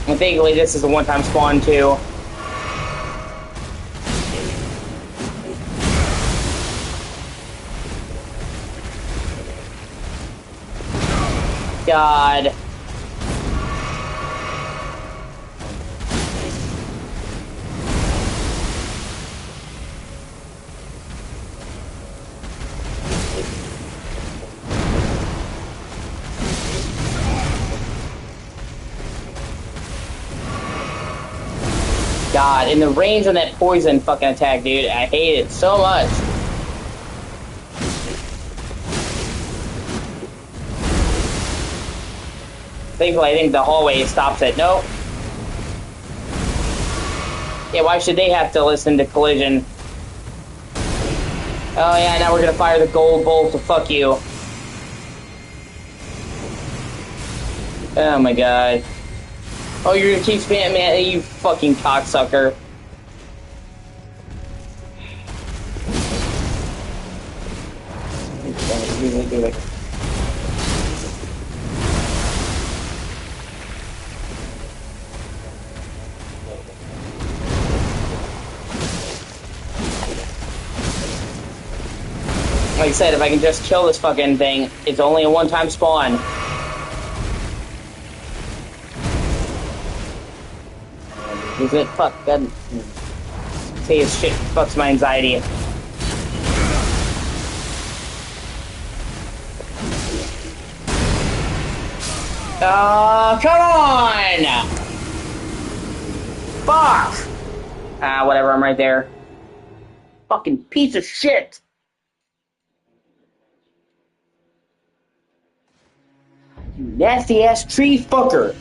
And thankfully this is a one-time spawn too. God. God, and the range on that poison fucking attack, dude, I hate it so much. Thankfully, I think the hallway stops it. Nope. Yeah, why should they have to listen to collision? Oh yeah, now we're gonna fire the gold bolt to fuck you. Oh my god. Oh, you're gonna keep spamming, man, you fucking cocksucker. Like I said, if I can just kill this fucking thing, it's only a one-time spawn. Is it? Fuck, God. Say his shit fucks my anxiety. Come on! Fuck! Ah, whatever, I'm right there. Fucking piece of shit! You nasty-ass tree fucker!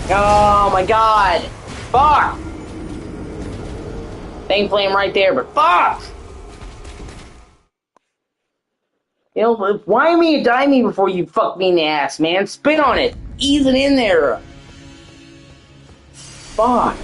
Oh my god! Fuck! Thankfully I'm right there, but fuck! You know, why me and die me before you fuck me in the ass, man? Spin on it! Ease it in there! Fuck!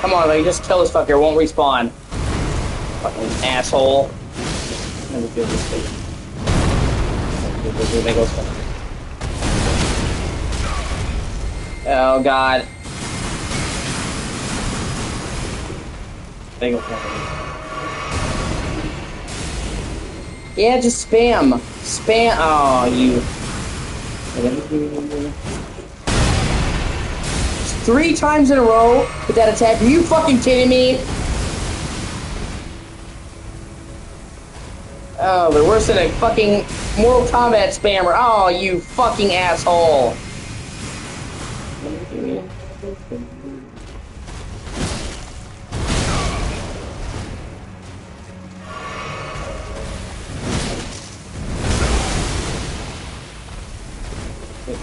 Come on, like, just kill this fucker. It won't respawn. Fucking asshole. Let me do this thing. There goes. Oh, God. There goes. Yeah, just spam. Spam. Oh, you. 3 times in a row with that attack. Are you fucking kidding me? Oh, they're worse than a fucking Mortal Kombat spammer. Oh, you fucking asshole.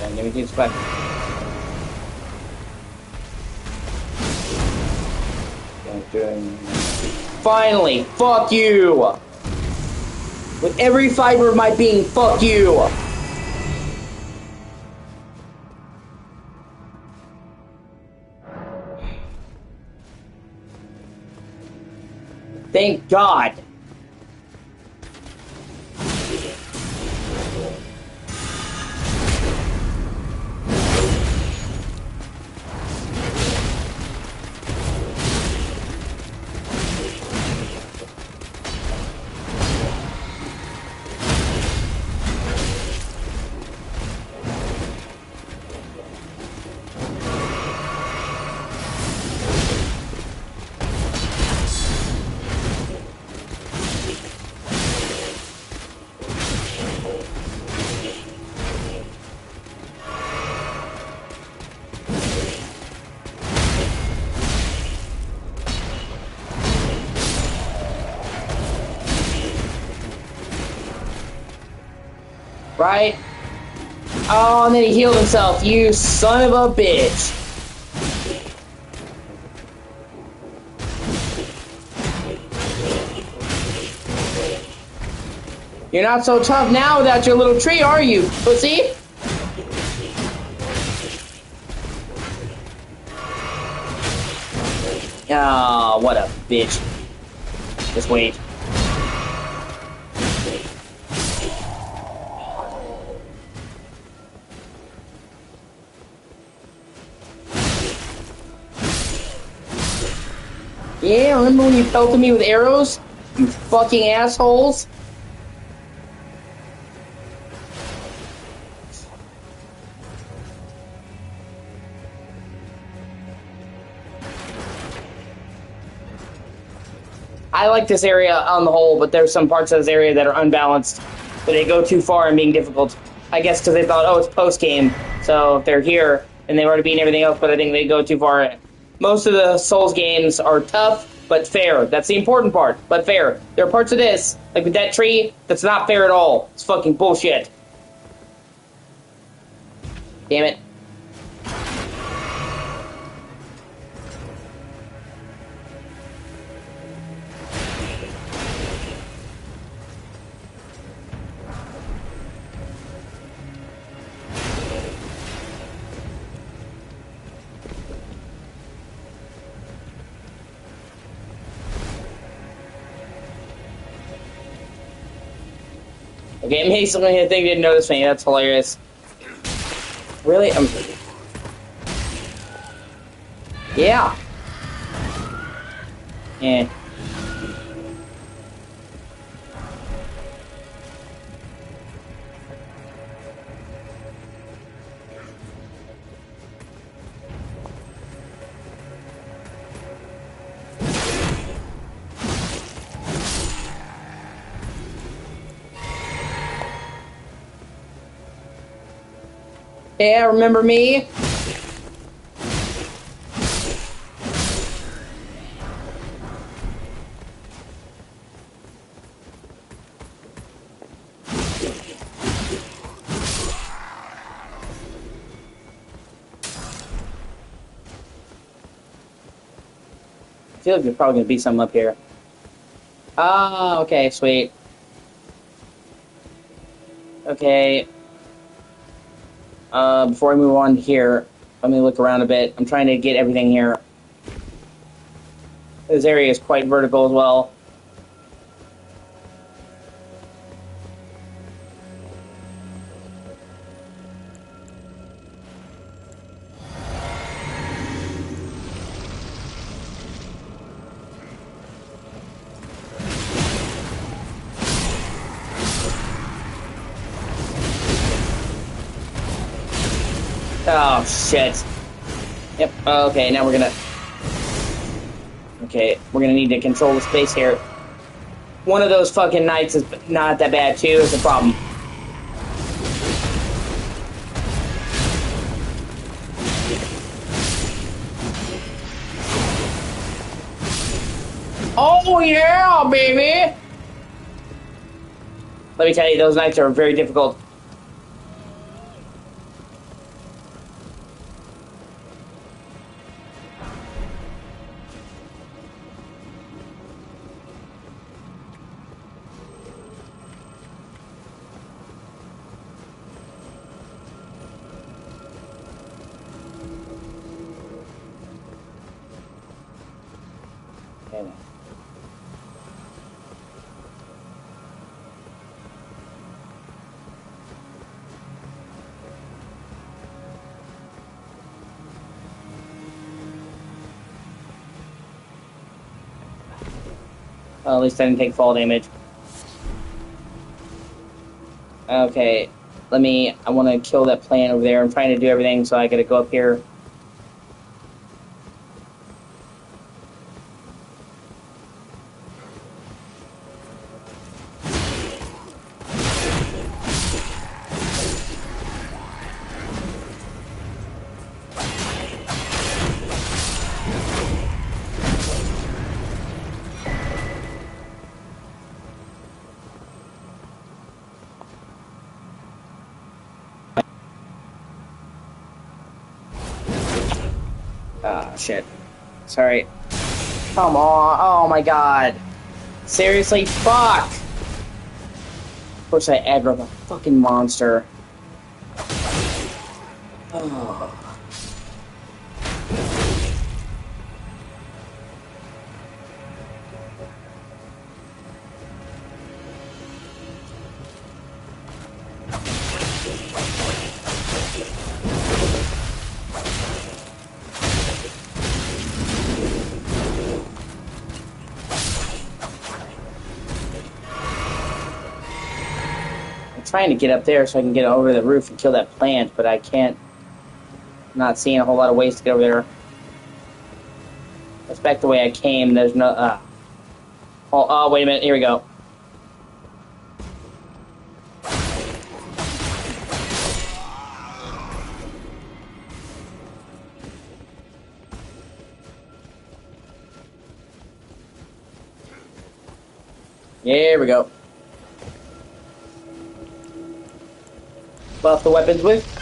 Let me keep back. Finally, fuck you! With every fiber of my being, fuck you! Thank God. Right? Oh, and then he healed himself. You son of a bitch. You're not so tough now without your little tree, are you, pussy? Oh, what a bitch. Just wait. Yeah, remember when you pelted me with arrows? You fucking assholes? I like this area on the whole, but there's some parts of this area that are unbalanced. But they go too far in being difficult. I guess because they thought, oh, it's post-game. So if they're here, and they've already beaten everything else, but I think they go too far. Most of the Souls games are tough, but fair. That's the important part, but fair. There are parts of this, like with that tree, that's not fair at all. It's fucking bullshit. Damn it. Okay, amazingly, I think they didn't notice me. That's hilarious. Really? Yeah. Yeah. Yeah, remember me? I feel like there's probably gonna be something up here. Ah, okay, sweet. Okay. Before I move on here, let me look around a bit. I'm trying to get everything here. This area is quite vertical as well. Oh, shit. Yep, okay, now we're gonna... Okay, we're gonna need to control the space here. One of those fucking knights is not that bad, too, is the problem. Oh, yeah, baby! Let me tell you, those knights are very difficult. Okay. Well, at least I didn't take fall damage. Okay, I want to kill that plant over there. I'm trying to do everything, so I gotta go up here. Ah, shit. Sorry. Come on. Oh my god. Seriously? Fuck! Of course I aggroed the fucking monster. Oh. Trying to get up there so I can get over the roof and kill that plant, but I can't. I'm not seeing a whole lot of ways to get over there. That's back the way I came. There's no. Oh, wait a minute. Here we go. Here we go. Buff the weapons with.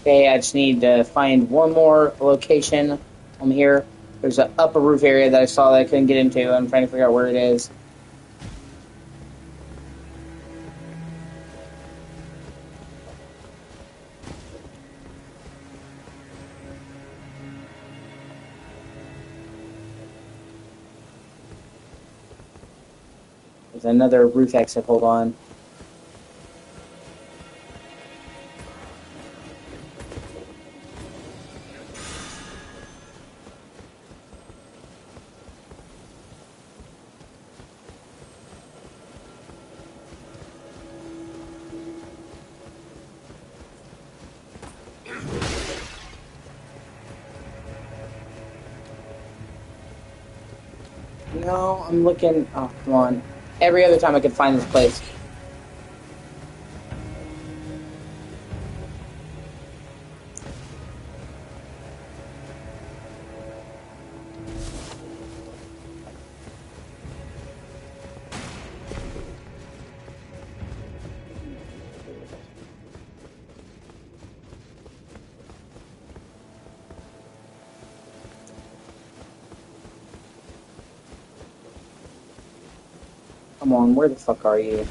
Okay, I just need to find one more location. I'm here. There's an upper roof area that I saw that I couldn't get into. I'm trying to figure out where it is. There's another roof exit, hold on. No, I'm looking. Oh, come on. Every other time I could find this place. Come on, where the fuck are you?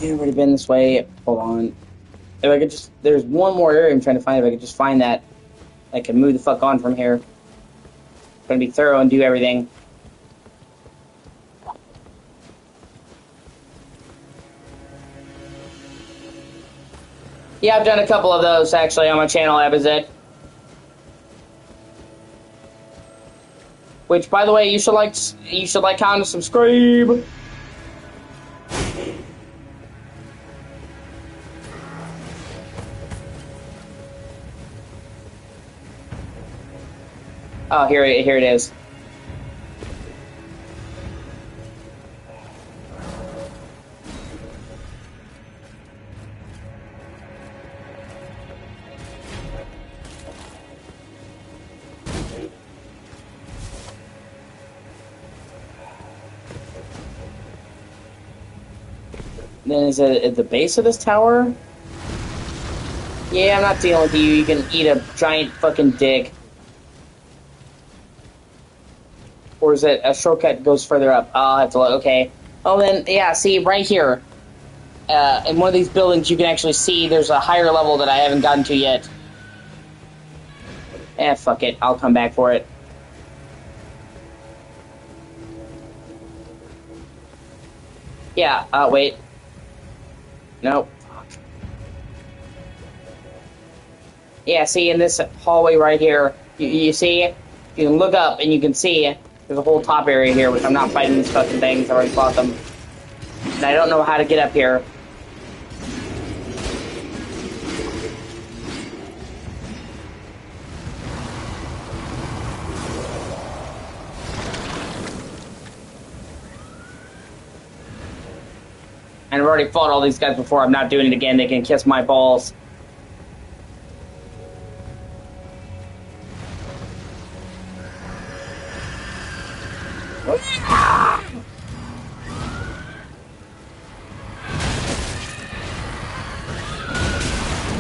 You've already been this way. Hold on. If I could just... There's one more area I'm trying to find. If I could just find that, I can move the fuck on from here. I'm gonna be thorough and do everything. Yeah, I've done a couple of those, actually, on my channel, Abizet. Which, by the way, you should like, comment, and subscribe. Oh, here it is. Then is it at the base of this tower? Yeah, I'm not dealing with you. You can eat a giant fucking dick. Or is it a shortcut goes further up? Oh, I'll have to look. Okay. Oh, then, yeah, see, right here. In one of these buildings, you can actually see there's a higher level that I haven't gotten to yet. Eh, fuck it. I'll come back for it. Yeah, wait. Nope. Yeah, see, in this hallway right here, you see? You can look up and you can see there's a whole top area here, which I'm not fighting these fucking things. I already fought them. And I don't know how to get up here. And I've already fought all these guys before. I'm not doing it again. They can kiss my balls.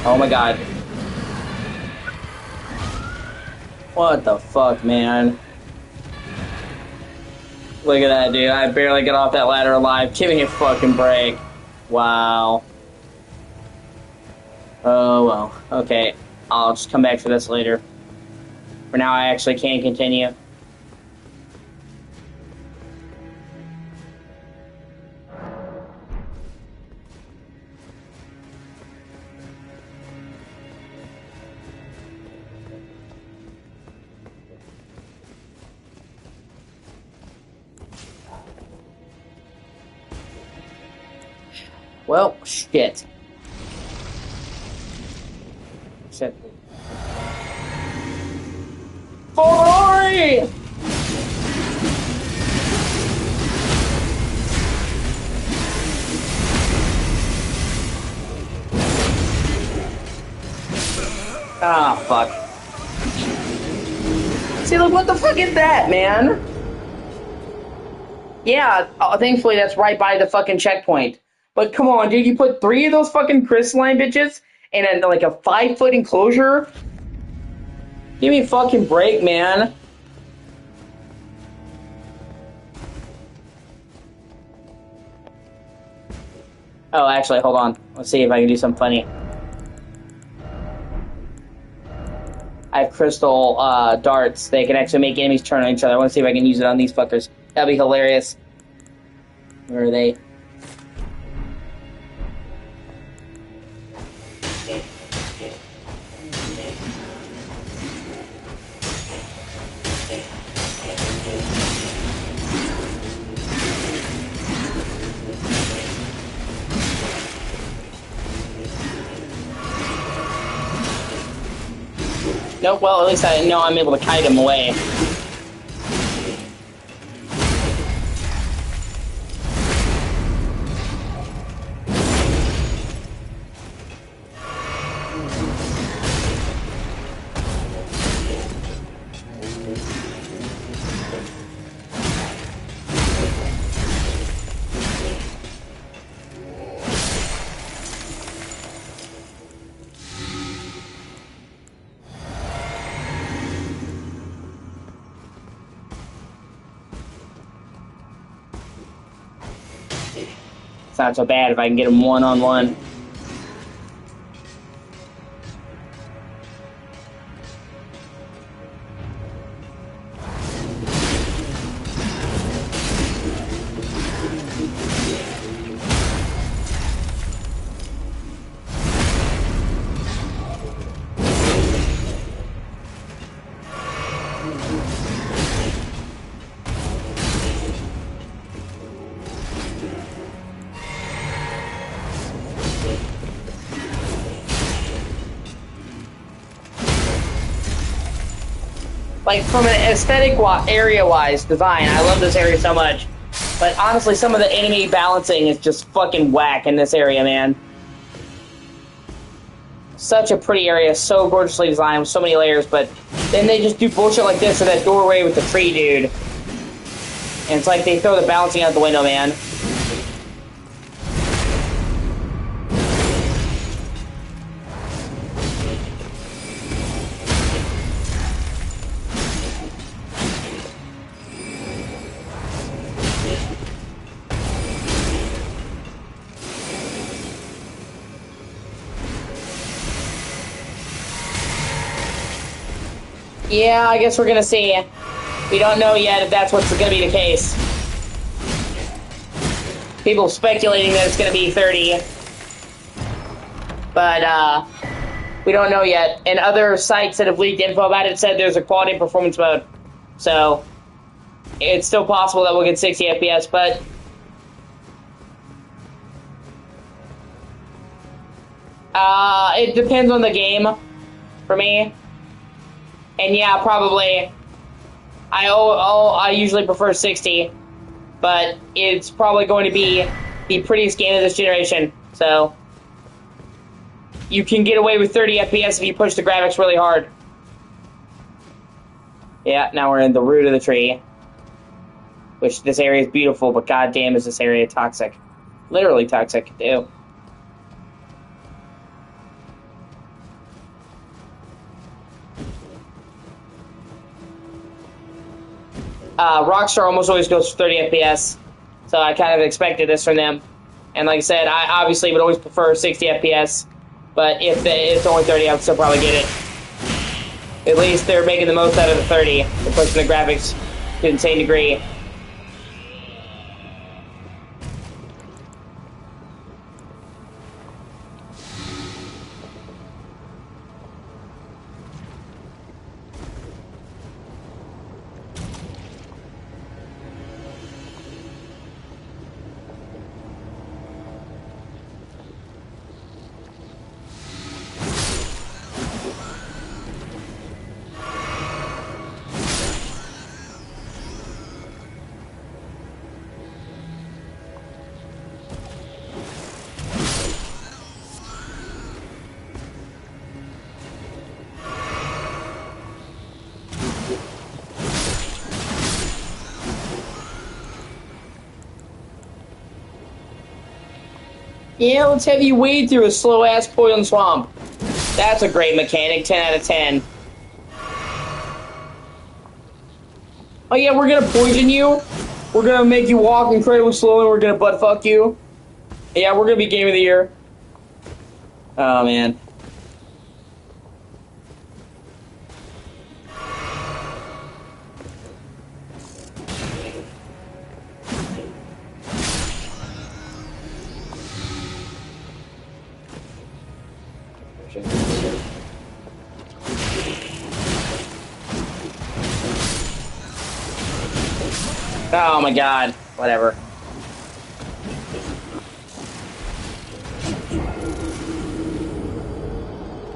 Oh my god. What the fuck, man? Look at that, dude. I barely got off that ladder alive. Give me a fucking break. Wow. Oh, well. Okay. I'll just come back for this later. For now, I actually can continue. Well, shit. Shit. Ferrari! Ah, fuck. See, look, what the fuck is that, man? Yeah, thankfully that's right by the fucking checkpoint. But come on, dude, you put 3 of those fucking crystalline bitches in like a 5-foot enclosure? Give me a fucking break, man. Oh, actually, hold on. Let's see if I can do something funny. I have crystal darts. They can actually make enemies turn on each other. I want to see if I can use it on these fuckers. That'd be hilarious. Where are they? Nope, well, at least I know I'm able to kite him away. It's not so bad if I can get him one-on-one. Like, from an aesthetic area-wise design, I love this area so much. But honestly, some of the enemy balancing is just fucking whack in this area, man. Such a pretty area, so gorgeously designed with so many layers, but then they just do bullshit like this or that doorway with the tree dude. And it's like they throw the balancing out the window, man. Yeah, I guess we're gonna see. We don't know yet if that's what's gonna be the case. People speculating that it's gonna be 30. But, we don't know yet. And other sites that have leaked info about it said there's a quality and performance mode. So, it's still possible that we'll get 60 FPS, but... it depends on the game, for me. And yeah, probably, I usually prefer 60, but it's probably going to be the prettiest game of this generation, so you can get away with 30 FPS if you push the graphics really hard. Yeah, now we're in the root of the tree, which this area is beautiful, but goddamn is this area toxic. Literally toxic, too. Rockstar almost always goes for 30 FPS, so I kind of expected this from them. And like I said, I obviously would always prefer 60 FPS, but if it's only 30, I would still probably get it. At least they're making the most out of the 30. They're pushing the graphics to an insane degree. Yeah, let's have you wade through a slow-ass poison swamp. That's a great mechanic, 10 out of 10. Oh yeah, we're gonna poison you. We're gonna make you walk incredibly slowly. We're gonna butt fuck you. Yeah, we're gonna be game of the year. Oh man. Oh my god. Whatever.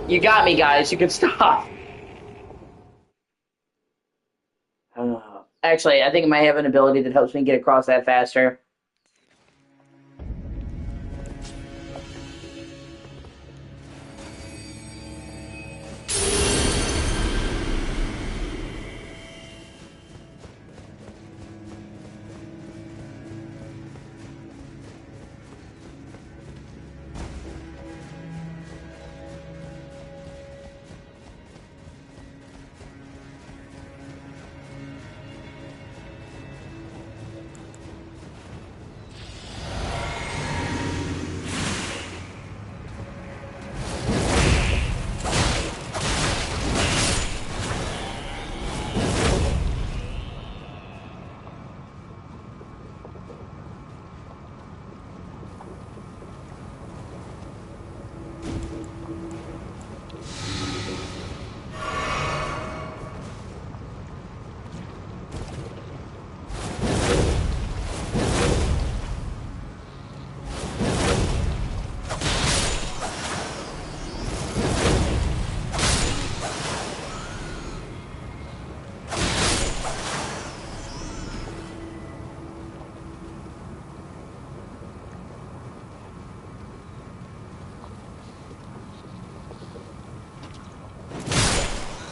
You got me, guys. You can stop. Actually, I think I might have an ability that helps me get across that faster.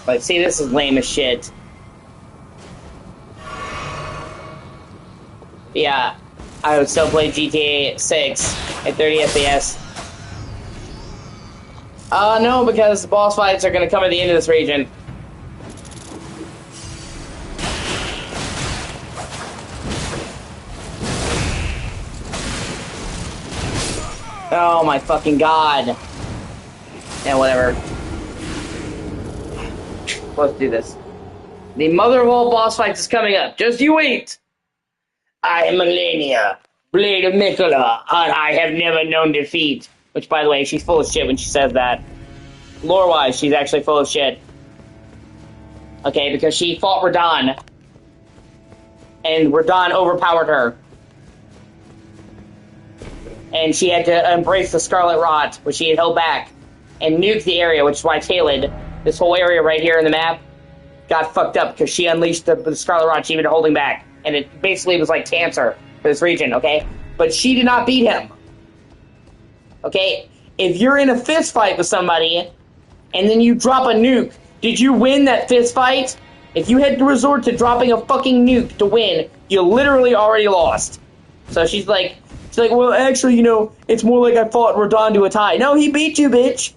Like, see, this is lame as shit. Yeah, I would still play GTA 6 at 30 FPS. No, because the boss fights are gonna come at the end of this region. Oh my fucking god. Yeah, whatever. Let's do this. The mother of all boss fights is coming up. Just you wait! I am Melania, Blade of Mikola, and I have never known defeat. Which, by the way, she's full of shit when she says that. Lore-wise, she's actually full of shit. Okay, because she fought Radahn. And Radahn overpowered her. And she had to embrace the Scarlet Rot, which she had held back. And nuke the area, which is why Caelid, this whole area right here in the map, got fucked up because she unleashed the Scarlet Rot she had been holding back. And it basically was like cancer for this region, okay? But she did not beat him. Okay? If you're in a fist fight with somebody, and then you drop a nuke, did you win that fist fight? If you had to resort to dropping a fucking nuke to win, you literally already lost. So she's like, well, actually, you know, it's more like I fought Radahn to a tie. No, he beat you, bitch.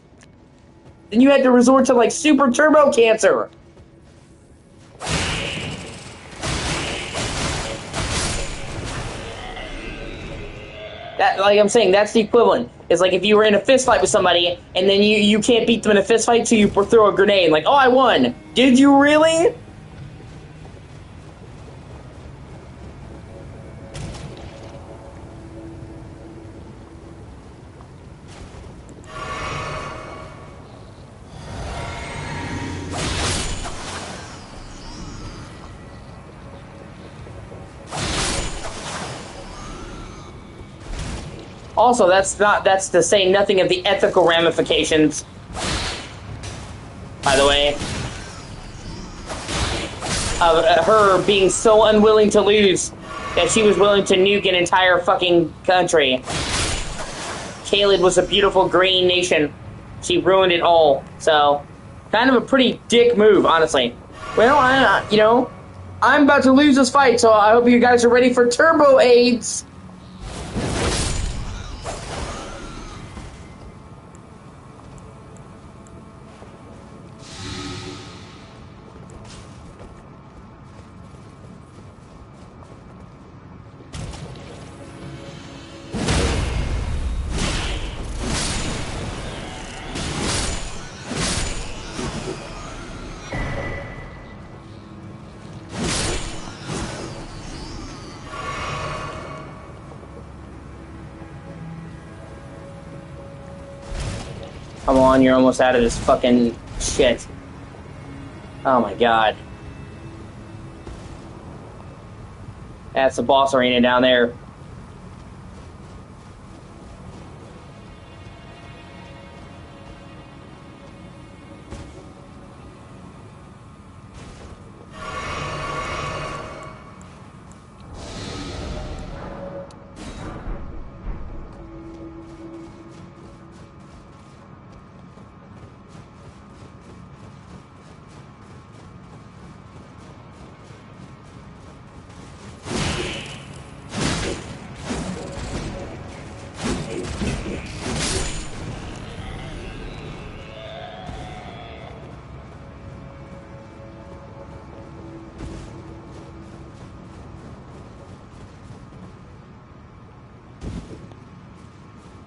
Then you had to resort to, like, super turbo cancer. That, like I'm saying, that's the equivalent. It's like if you were in a fist fight with somebody, and then you can't beat them in a fist fight, so you throw a grenade. Like, oh, I won. Did you really? Also, that's to say nothing of the ethical ramifications, by the way, of her being so unwilling to lose that she was willing to nuke an entire fucking country. Caelid was a beautiful green nation. She ruined it all. So, kind of a pretty dick move, honestly. Well, I'm about to lose this fight, so I hope you guys are ready for Turbo AIDS. Come on, you're almost out of this fucking shit. Oh my god. That's the boss arena down there.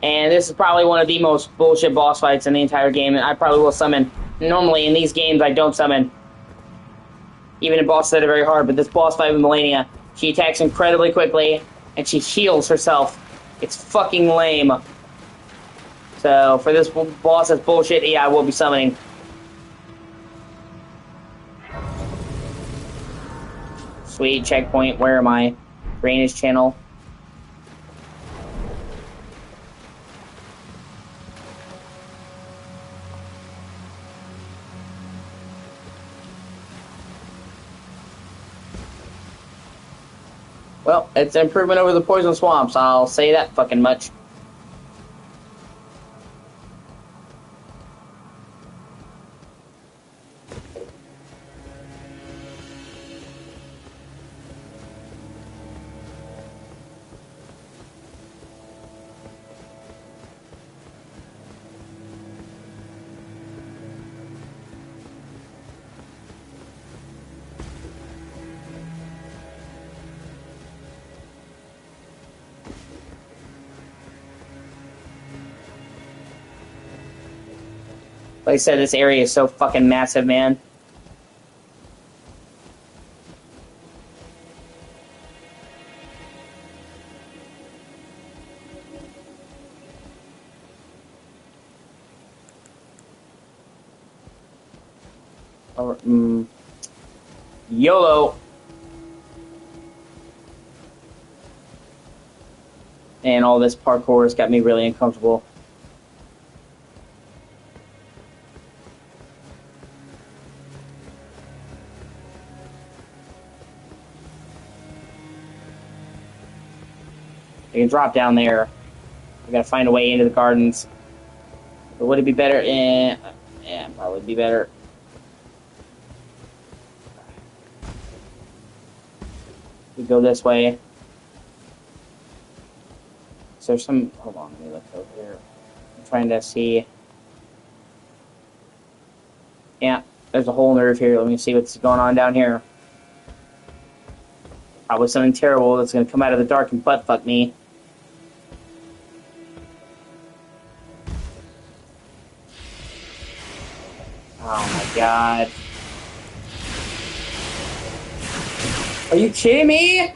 And this is probably one of the most bullshit boss fights in the entire game, and I probably will summon. Normally, in these games, I don't summon. Even in bosses that are very hard, but this boss fight with Melania, she attacks incredibly quickly, and she heals herself. It's fucking lame. So, for this boss that's bullshit, yeah, I will be summoning. Sweet, checkpoint, where am I? Drainage channel. Well, it's an improvement over the poison swamps, I'll say that fucking much. Like I said, this area is so fucking massive, man. YOLO. And all this parkour has got me really uncomfortable. I can drop down there. I gotta find a way into the gardens. But would it be better? Yeah, probably be better. We go this way. Is there some? Hold on, let me look over here. I'm trying to see. Yeah, there's a hole in the roof here. Let me see what's going on down here. Probably something terrible that's gonna come out of the dark and butt fuck me. Oh my god. Are you kidding me?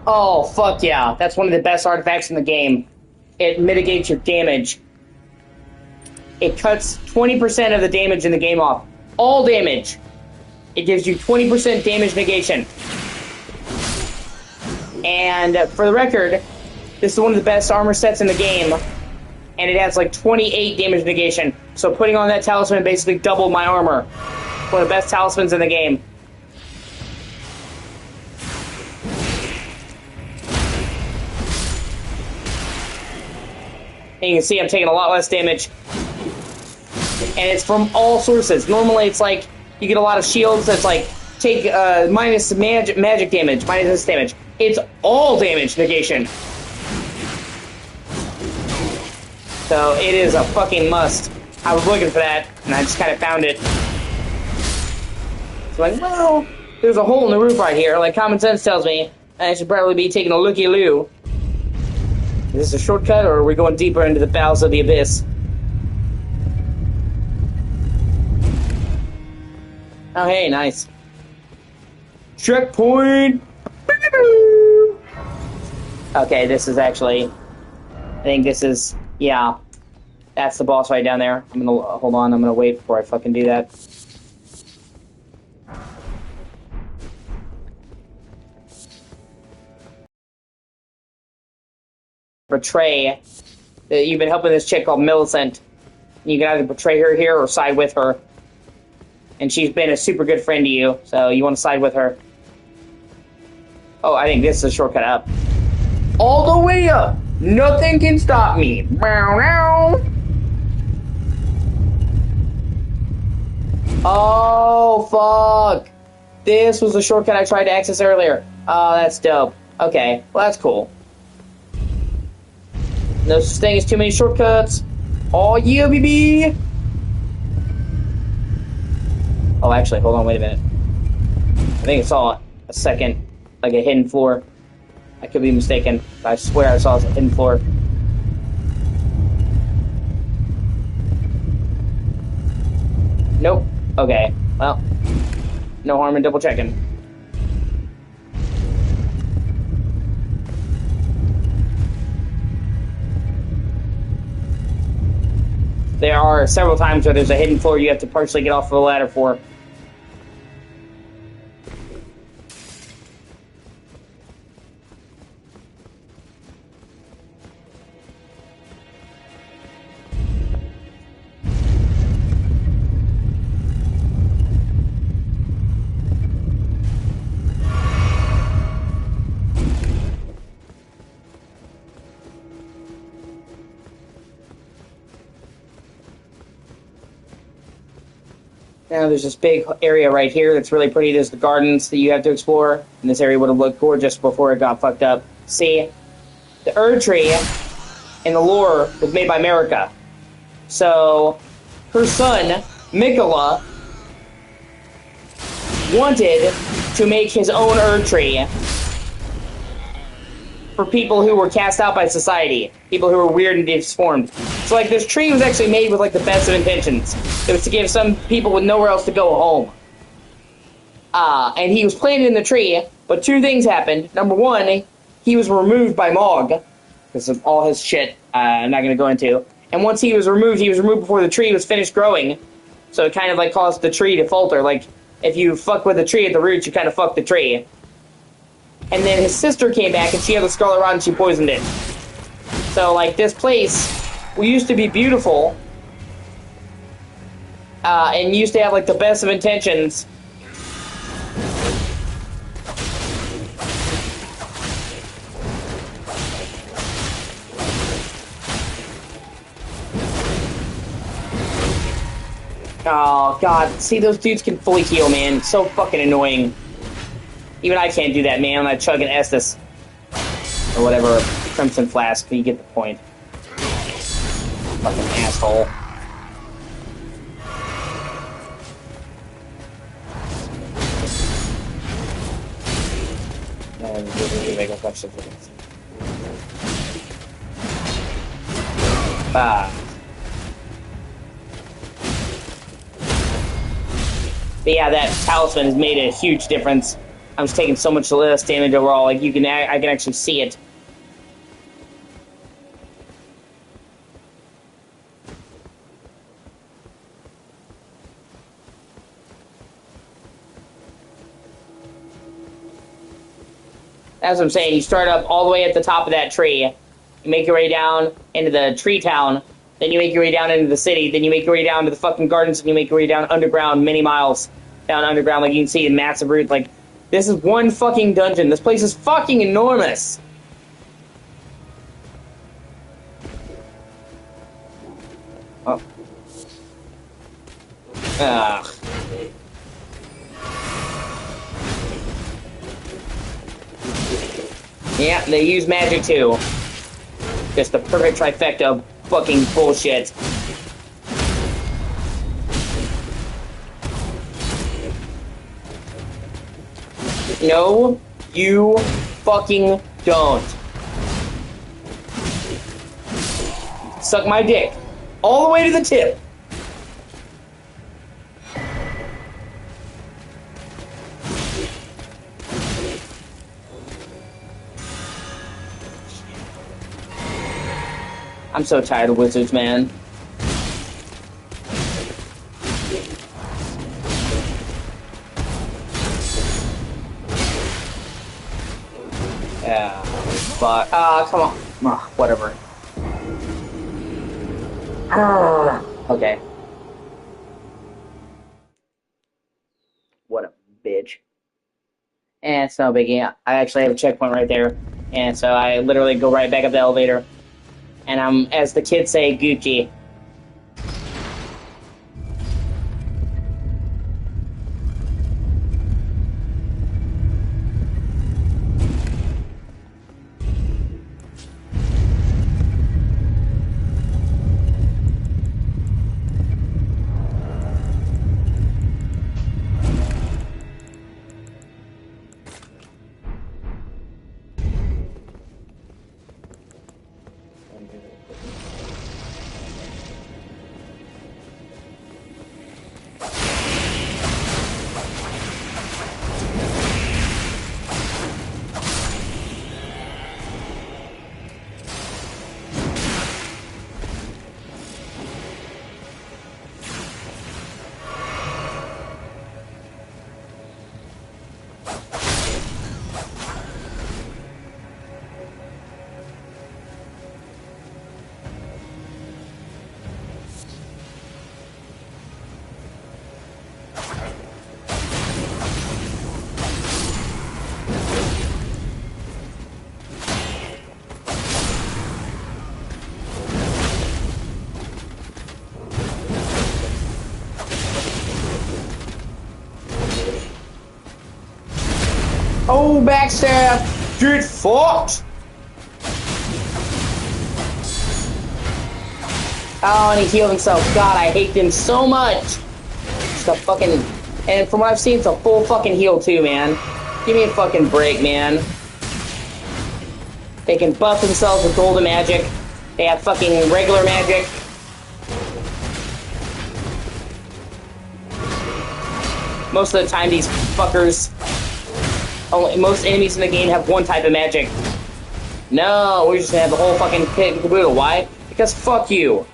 Oh, fuck yeah. That's one of the best artifacts in the game. It mitigates your damage. It cuts 20% of the damage in the game off. All damage. It gives you 20% damage negation. And for the record, this is one of the best armor sets in the game. And it has like 28 damage negation. So putting on that talisman basically doubled my armor. One of the best talismans in the game. And you can see I'm taking a lot less damage. And it's from all sources. Normally it's like, you get a lot of shields that's like, take minus magic damage, minus this damage. It's all damage negation. So it is a fucking must. I was looking for that, and I just kind of found it. So like, well, there's a hole in the roof right here. Like, common sense tells me I should probably be taking a looky-loo. Is this a shortcut, or are we going deeper into the bowels of the abyss? Oh, hey, nice. Checkpoint! Okay, this is actually... I think this is... Yeah. That's the boss right down there. I'm gonna... Hold on, I'm gonna wait before I fucking do that. Betray... You've been helping this chick called Millicent. You can either betray her here or side with her. And she's been a super good friend to you, so you want to side with her. Oh, I think this is a shortcut up. All the way up! Nothing can stop me! Oh, fuck! This was the shortcut I tried to access earlier. Oh, that's dope. Okay, well, that's cool. No such thing as too many shortcuts. Oh, yeah, baby! Oh, actually, hold on, wait a minute. I think I saw a second, like a hidden floor. I could be mistaken. I swear I saw a hidden floor. Nope. Okay, well, no harm in double checking. There are several times where there's a hidden floor you have to partially get off of the ladder for. Now there's this big area right here that's really pretty. There's the gardens that you have to explore. And this area would have looked gorgeous before it got fucked up. See, the Erd tree in the lore was made by Marika. So, her son, Mikola, wanted to make his own Erd tree for people who were cast out by society. People who were weird and disformed. So, like, this tree was actually made with, like, the best of intentions. It was to give some people with nowhere else to go home. And he was planted in the tree, but two things happened. Number one, he was removed by Mog, because of all his shit I'm not going to go into. And once he was removed before the tree was finished growing. So it kind of, like, caused the tree to falter. Like, if you fuck with the tree at the roots, you kind of fuck the tree. And then his sister came back, and she had the Scarlet Rot, and she poisoned it. So, like, this place used to be beautiful, and used to have, like, the best of intentions. Oh, God. See, those dudes can fully heal, man. It's so fucking annoying. Even I can't do that, man, when I chug an Estus. Or whatever, Crimson Flask, but you get the point. Fucking asshole. But yeah, that talisman has made a huge difference. I'm just taking so much less damage overall. Like, I can actually see it. That's what I'm saying. You start up all the way at the top of that tree. You make your way down into the tree town. Then you make your way down into the city. Then you make your way down to the fucking gardens. And you make your way down underground, many miles down underground. Like, you can see in massive route. Like, this is one fucking dungeon. This place is fucking enormous. Oh. Ugh. Yeah, they use magic too. Just the perfect trifecta of fucking bullshit. No, you fucking don't. Suck my dick. All the way to the tip. I'm so tired of wizards, man. Yeah, but come on. Whatever. Okay. What a bitch. And it's no biggie. I actually have a checkpoint right there. And so I literally go right back up the elevator. And I'm, as the kids say, Gucci. Oh, backstab! Get fucked! Oh, and he healed himself. God, I hate them so much! Just a fucking... And from what I've seen, it's a full fucking heal too, man. Give me a fucking break, man. They can buff themselves with golden magic. They have fucking regular magic. Most of the time, these fuckers... most enemies in the game have one type of magic. No, we're just gonna have the whole fucking kit and caboodle. Why? Because fuck you.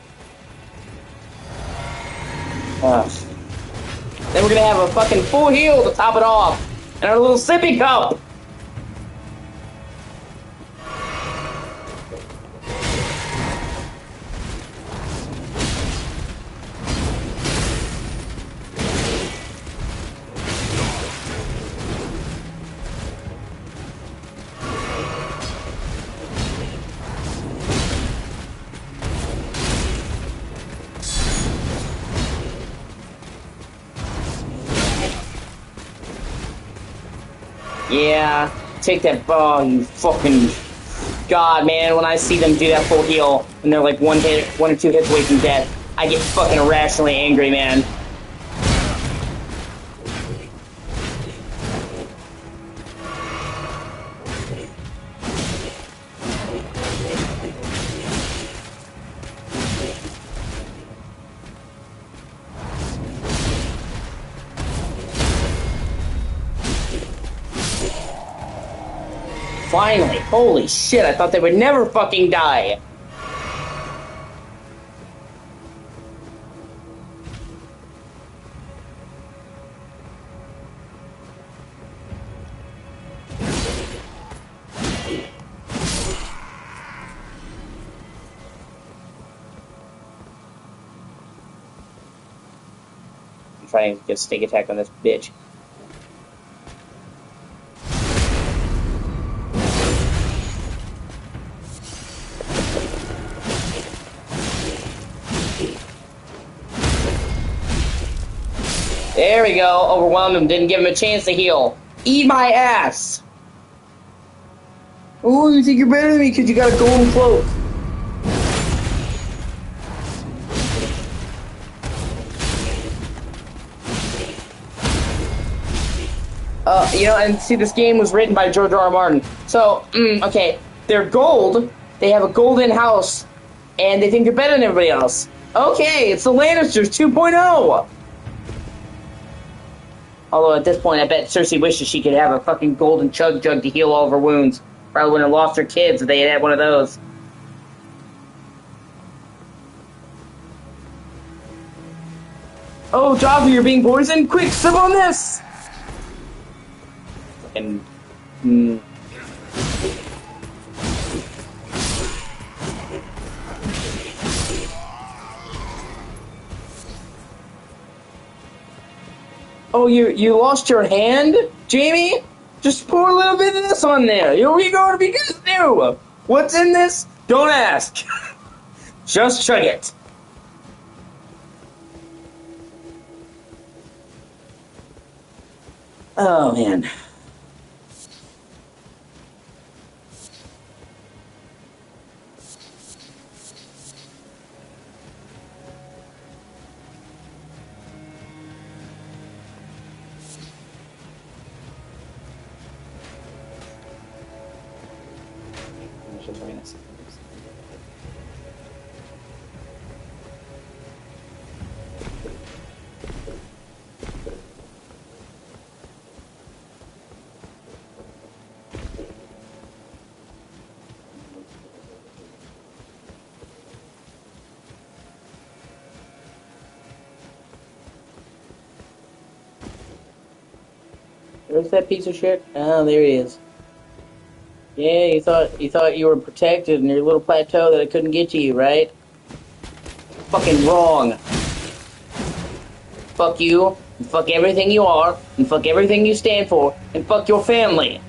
Then we're gonna have a fucking full heal to top it off. And our little sippy cup. Yeah, take that ball, you fucking... God, man, when I see them do that full heal, and they're like one or two hits away from death, I get fucking irrationally angry, man. Finally, holy shit, I thought they would never fucking die. I'm trying to get a sneak attack on this bitch. There we go. Overwhelmed him. Didn't give him a chance to heal. Eat my ass. Oh, you think you're better than me because you got a golden cloak. You know, and see, this game was written by George R.R. Martin. So, okay, they're gold. They have a golden house, and they think they're better than everybody else. Okay, it's the Lannisters 2.0. Although at this point, I bet Cersei wishes she could have a fucking golden chug jug to heal all of her wounds. Probably wouldn't have lost her kids if they had had one of those. Oh, Java, you're being poisoned! Quick, sip on this! And... Oh, you lost your hand? Jamie? Just pour a little bit of this on there. Here we go to be good new. What's in this? Don't ask. Just chug it. Oh, man. Where's that piece of shit? Oh, there he is. Yeah, you thought you were protected in your little plateau that I couldn't get to you, right? Fucking wrong. Fuck you, and fuck everything you are, and fuck everything you stand for, and fuck your family.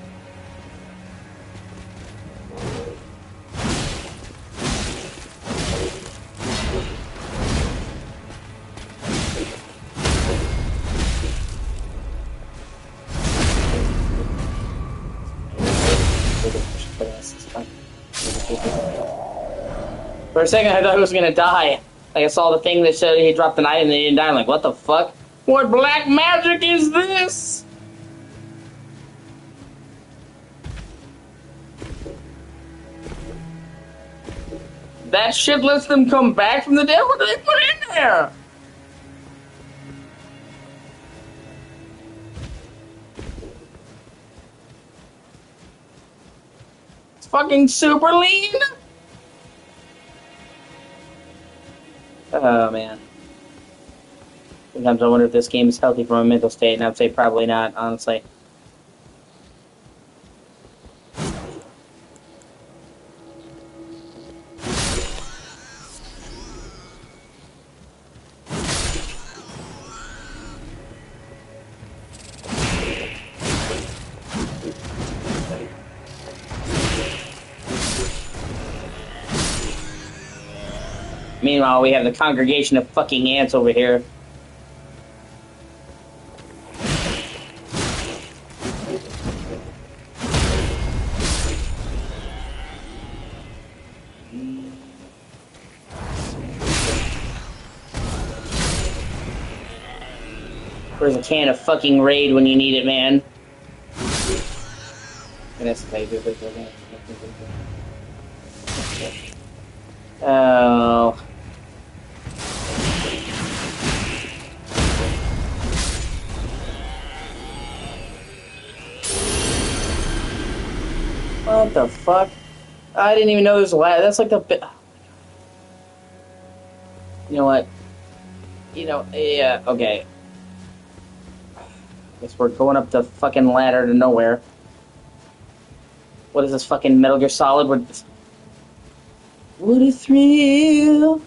For a second, I thought he was gonna die. Like, I saw the thing that said he dropped an item and he didn't die. I'm like, what the fuck? What black magic is this? That shit lets them come back from the dead? What do they put in there? It's fucking super lean? Oh, man. Sometimes I wonder if this game is healthy from a mental state, and I'd say probably not, honestly. Meanwhile, we have the congregation of fucking ants over here. Where's a can of fucking Raid when you need it, man? Oh. What the fuck? I didn't even know there was a ladder. That's like the bit. You know what? You know, yeah, okay. Guess we're going up the fucking ladder to nowhere. What is this fucking Metal Gear Solid? What a thrill!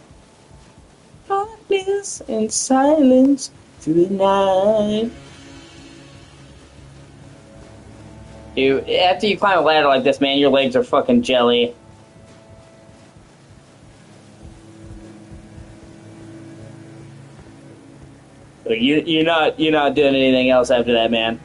Darkness and silence through the night. Dude, after you climb a ladder like this, man, your legs are fucking jelly. You're not doing anything else after that, man.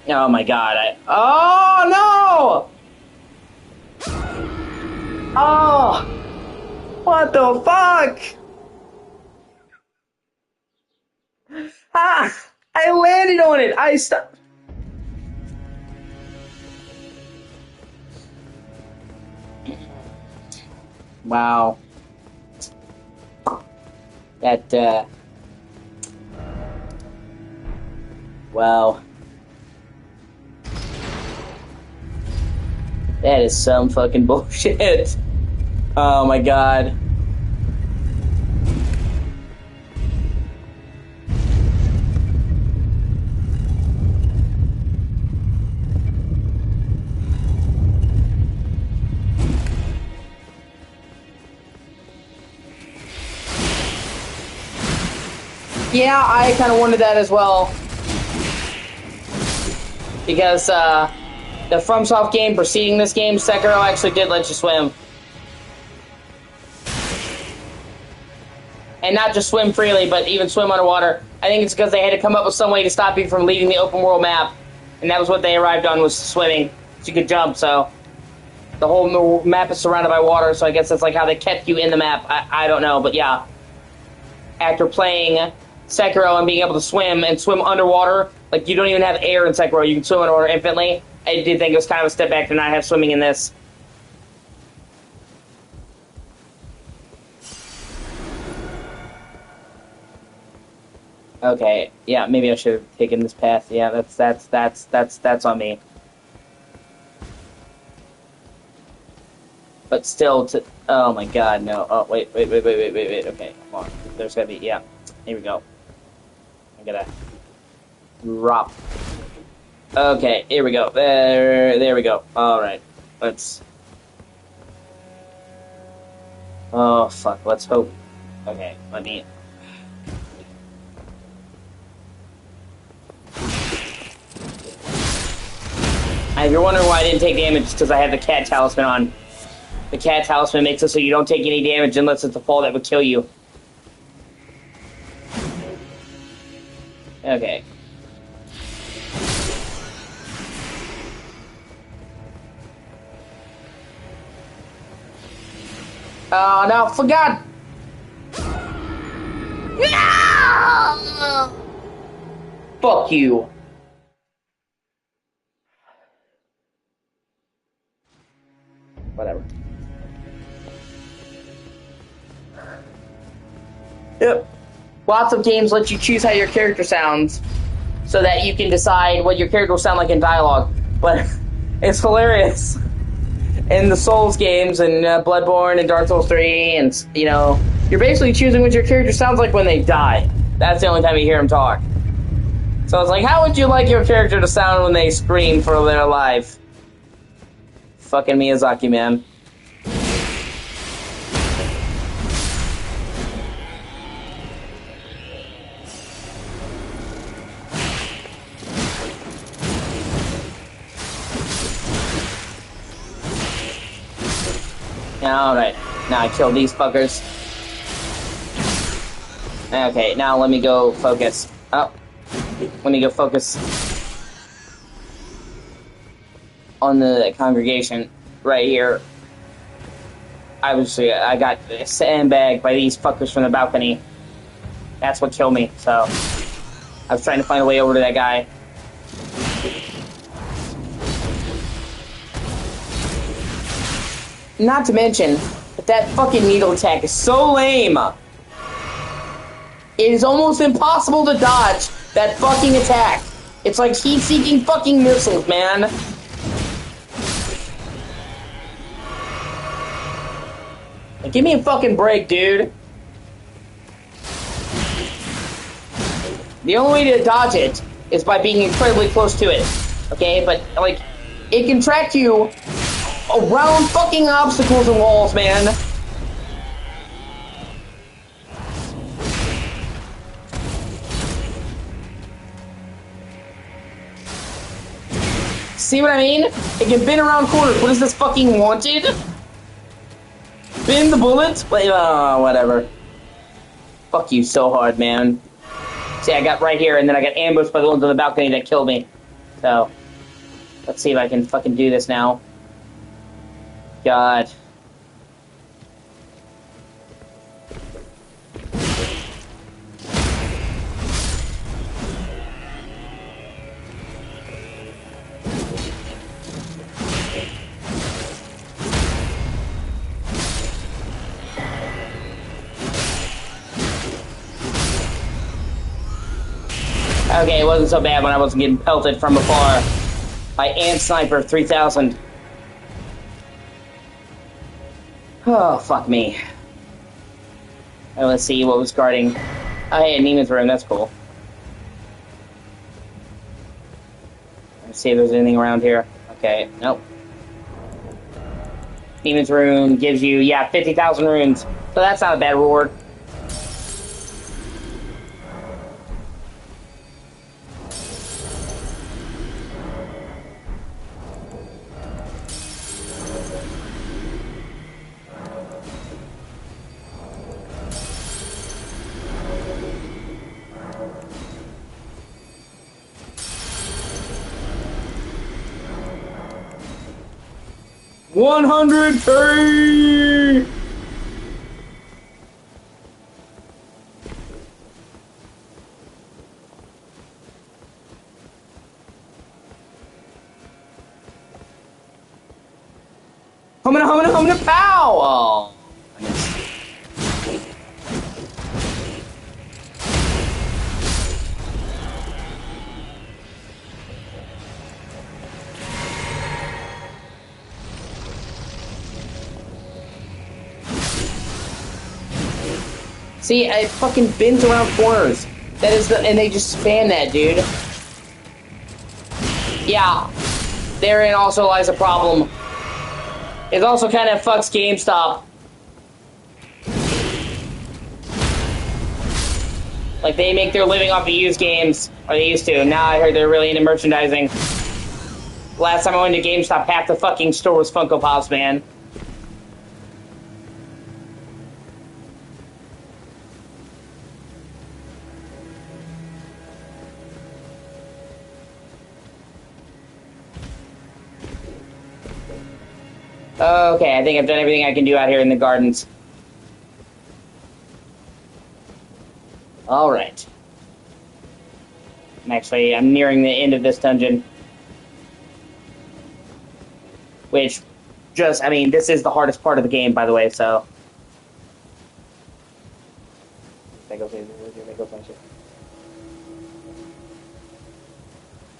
Oh my god, oh no! Oh! What the fuck? Ah! I landed on it! I stopped. Wow. That, wow. That is some fucking bullshit. Oh my god. Yeah, I kind of wanted that as well. Because, the FromSoft game preceding this game, Sekiro, actually did let you swim. And not just swim freely, but even swim underwater. I think it's because they had to come up with some way to stop you from leaving the open world map. And that was what they arrived on, was swimming. So you could jump, so... The whole map is surrounded by water, so I guess that's like how they kept you in the map. I don't know, but yeah. After playing Sekiro and being able to swim and swim underwater, like you don't even have air in Sekiro, you can swim underwater infinitely. I did think it was kind of a step back to not have swimming in this. Okay, yeah, maybe I should have taken this path. Yeah, that's on me. But still, oh my god, no. Oh, wait. Okay, come on. There's gotta be, yeah. Here we go. I'm gonna drop. Okay, here we go. There we go. Alright, let's... Oh, fuck, let's hope. Okay, let me... If you're wondering why I didn't take damage, it's because I had the cat talisman on. The cat talisman makes it so you don't take any damage unless it's a fall that would kill you. Okay. Oh, no, forgot! No! Fuck you. Whatever. Yep. Lots of games let you choose how your character sounds so that you can decide what your character will sound like in dialogue. But it's hilarious. In the Souls games and Bloodborne and Dark Souls 3, and, you know, you're basically choosing what your character sounds like when they die. That's the only time you hear them talk. So it's like, how would you like your character to sound when they scream for their life? Fucking Miyazaki, man. Alright, now I killed these fuckers. Okay, now let me go focus. Oh, let me go focus on the congregation right here. I got sandbagged by these fuckers from the balcony. That's what killed me, so I was trying to find a way over to that guy. Not to mention that fucking needle attack is so lame. It is almost impossible to dodge that fucking attack. It's like heat-seeking fucking missiles, man. Like, give me a fucking break, dude. The only way to dodge it is by being incredibly close to it. Okay, but, like, it can track you around fucking obstacles and walls, man. See what I mean? It can bend around corners. What is this, fucking Wanted? Bend the bullets? Wait, whatever. Fuck you so hard, man. See, I got right here, and then I got ambushed by the ones on the balcony that killed me. So, let's see if I can fucking do this now. God. Okay, it wasn't so bad when I wasn't getting pelted from afar by Ant Sniper 3000. Oh, fuck me. Right, let's see what was guarding. Oh, hey, Neiman's room, that's cool. Let's see if there's anything around here. Okay, nope. Neiman's room gives you, yeah, 50,000 runes. So that's not a bad reward. $100K! Humana, pow! Oh. See, it fucking bends around corners. That is the, and they just spam that, dude. Yeah. Therein also lies a problem. It also kind of fucks GameStop. Like, they make their living off of used games. Or they used to. Now I heard they're really into merchandising. Last time I went to GameStop, half the fucking store was Funko Pops, man. Okay, I think I've done everything I can do out here in the gardens. Alright. I'm nearing the end of this dungeon. Which, I mean, this is the hardest part of the game, by the way, so...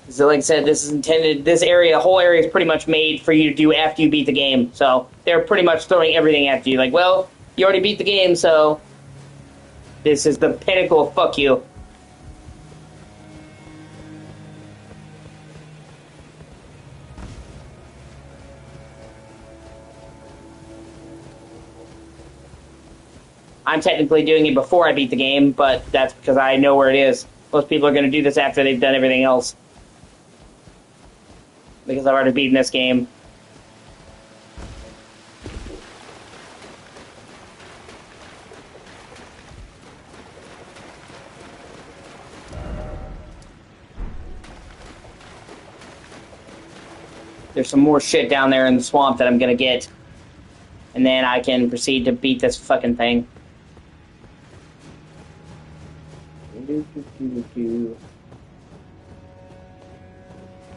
So like I said, this whole area is pretty much made for you to do after you beat the game. So they're pretty much throwing everything after you. Like, well, you already beat the game, so this is the pinnacle of fuck you. I'm technically doing it before I beat the game, but that's because I know where it is. Most people are going to do this after they've done everything else. Because I've already beaten this game. There's some more shit down there in the swamp that I'm gonna get. And then I can proceed to beat this fucking thing.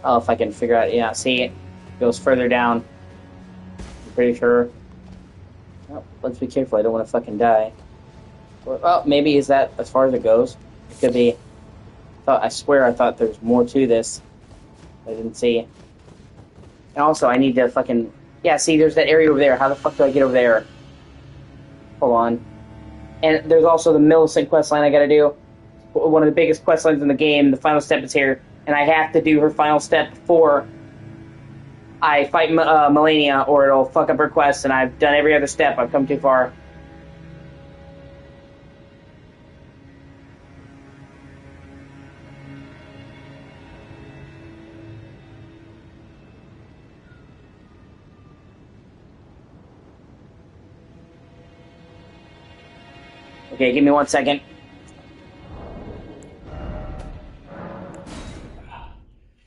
Oh, if I can figure out... Yeah, see, it goes further down. I'm pretty sure. Oh, let's be careful, I don't want to fucking die. Oh, maybe is that as far as it goes? It could be... I swear I thought there was more to this. I didn't see. And also, I need to fucking... Yeah, see, there's that area over there. How the fuck do I get over there? Hold on. And there's also the Millicent questline I gotta do. One of the biggest questlines in the game. The final step is here. And I have to do her final step before I fight Melania, or it'll fuck up her quest, and I've done every other step. I've come too far. Okay, give me 1 second.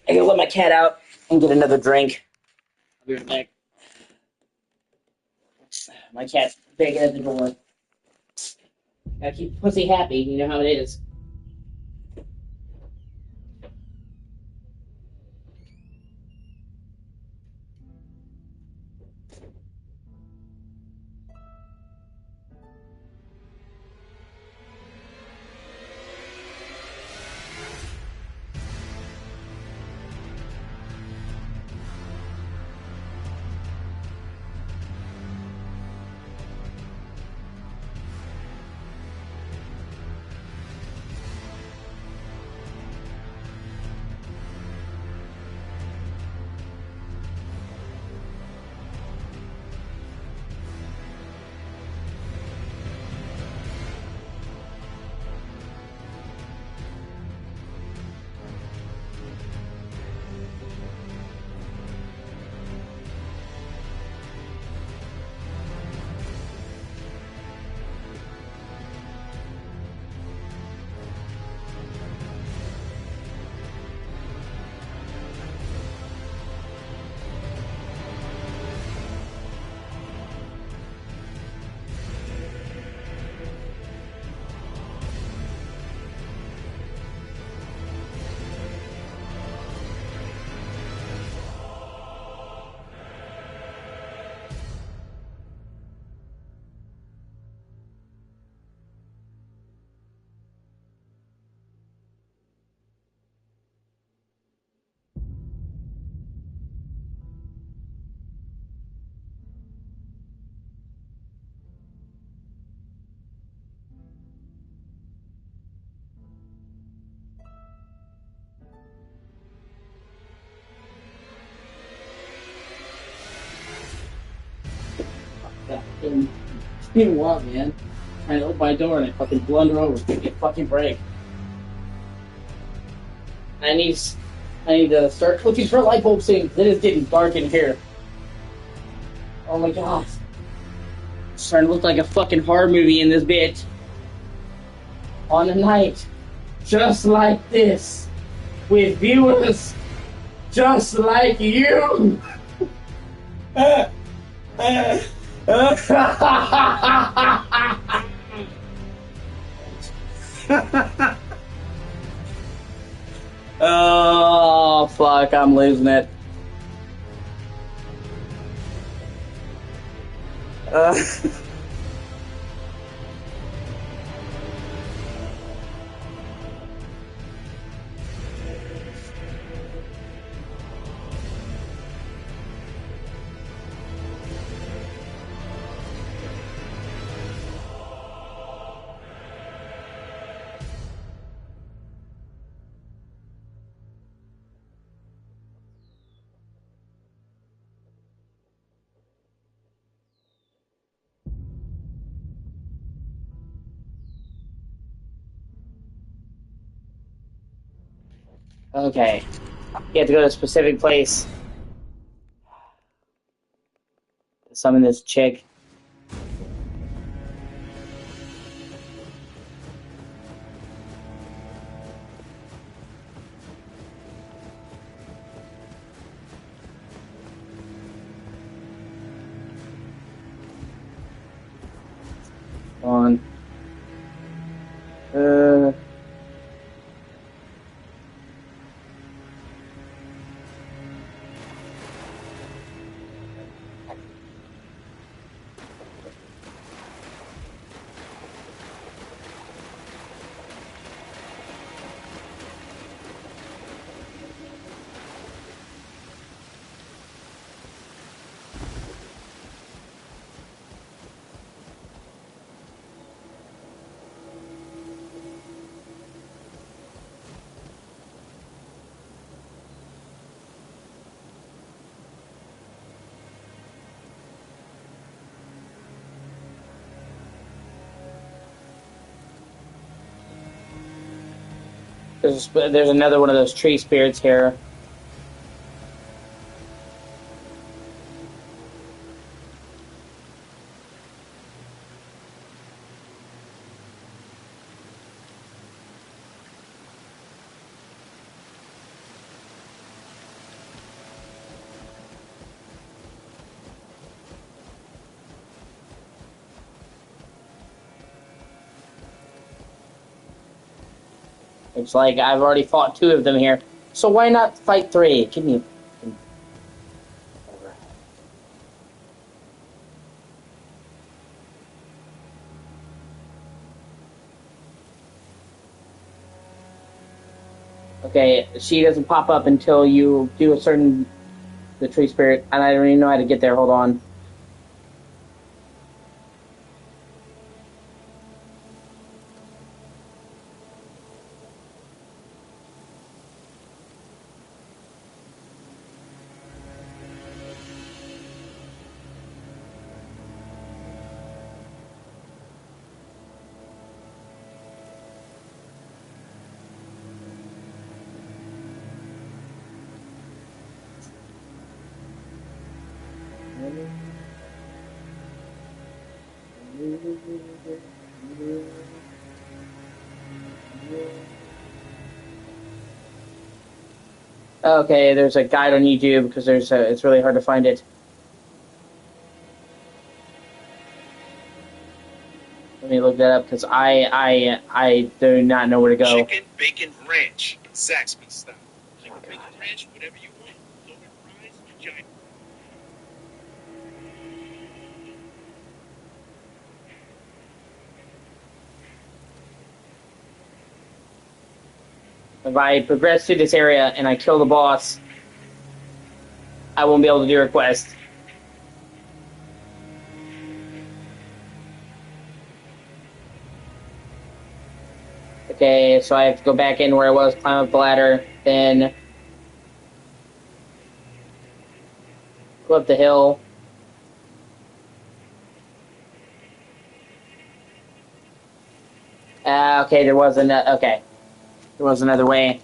I gotta let my cat out and get another drink. I'll be right back. My cat's begging at the door. Gotta keep pussy happy, you know how it is. fucking, you know what, man? Trying to open my door and I fucking blunder over. Give me a fucking break. I need to start looking for light bulbs soon because it is getting dark in here. Oh my god. It's starting to look like a fucking horror movie in this bitch. On a night just like this, with viewers just like you. Oh, fuck, I'm losing it. Okay. You have to go to a specific place to summon this chick. On. There's another one of those tree spirits here. It's like I've already fought 2 of them here, so why not fight 3? Give me. Okay, she doesn't pop up until you do the tree spirit, and I don't even know how to get there. Hold on. Okay, there's a guide on YouTube because it's really hard to find it. Let me look that up because I do not know where to go. Chicken bacon ranch, Zaxby style. Chicken bacon ranch, whatever you want. Loaded fries, giant. If I progress through this area and I kill the boss, I won't be able to do a quest. Okay, so I have to go back in where I was, climb up the ladder, then go up the hill. Okay, there was another. Okay, there was another way.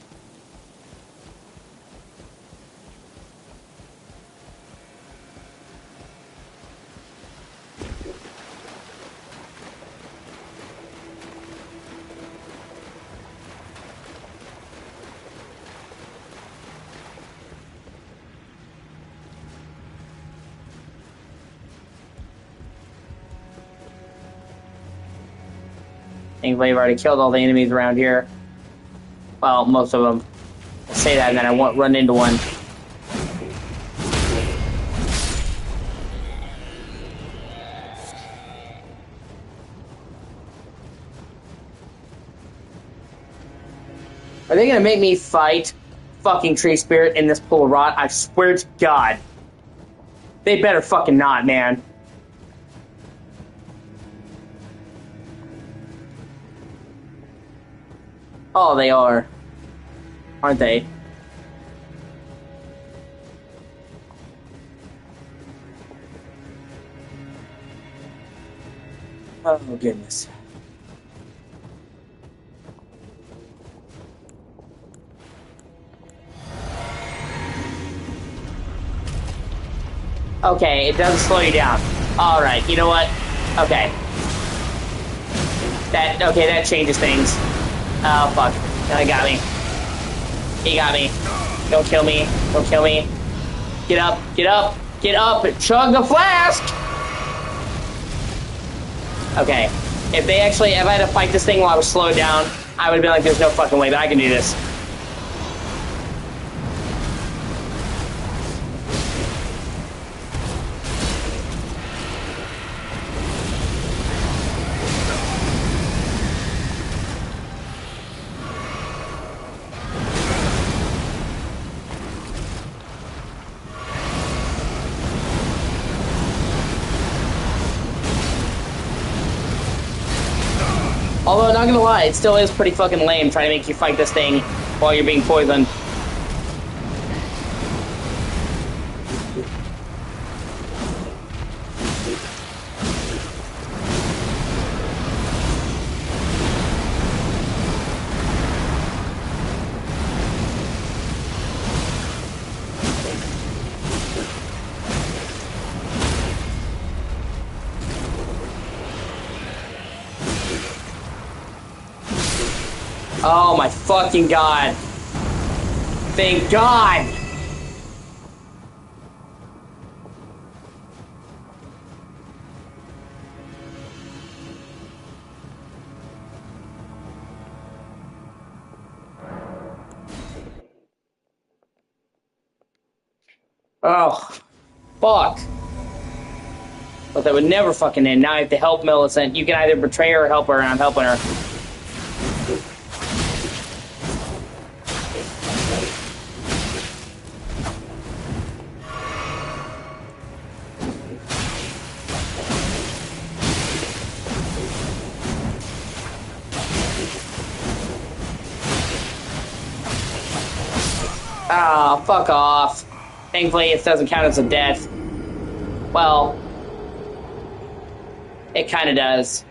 Thankfully, I've already killed all the enemies around here. Well, most of them. I say that, and then I won't run into one. Are they gonna make me fight fucking tree spirit in this pool of rot? I swear to God. They better fucking not, man. Oh, they are. Aren't they? Oh, goodness. Okay, it doesn't slow you down. Alright, you know what? Okay. That changes things. Oh, fuck. He got me. He got me. Don't kill me. Don't kill me. Get up. Get up. Get up. Chug the flask! Okay. If I had to fight this thing while I was slowed down, I would have been like, there's no fucking way that I can do this. Although, not gonna lie, it still is pretty fucking lame trying to make you fight this thing while you're being poisoned. Oh my fucking God. Thank God! Oh, fuck. But that would never fucking end. Now I have to help Millicent. You can either betray her or help her, and I'm helping her. Ah, fuck off. Thankfully, it doesn't count as a death. Well, it kind of does.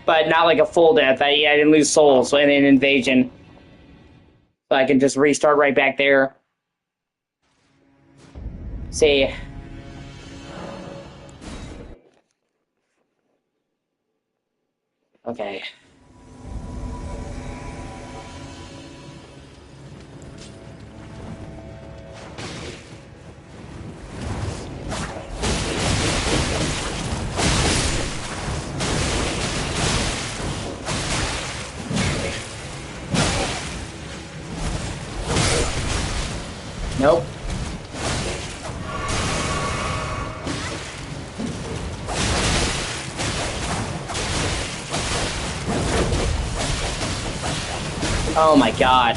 But not like a full death. I didn't lose souls in an invasion. So I can just restart right back there. See. Okay. Nope. Oh my God.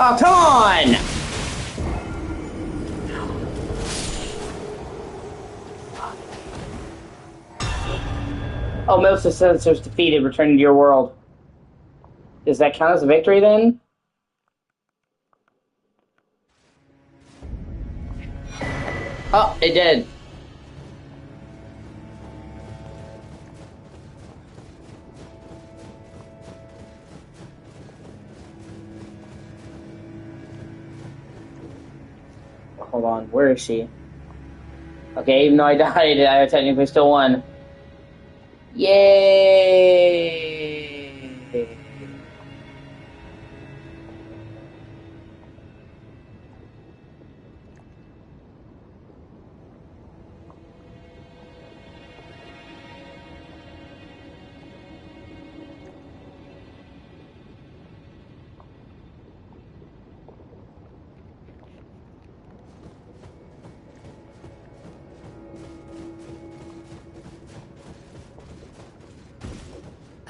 Oh, come on! Oh, most of the sensors defeated, returning to your world. Does that count as a victory then? Oh, it did. Hold on, where is she? Okay, even though I died, I technically still won. Yay!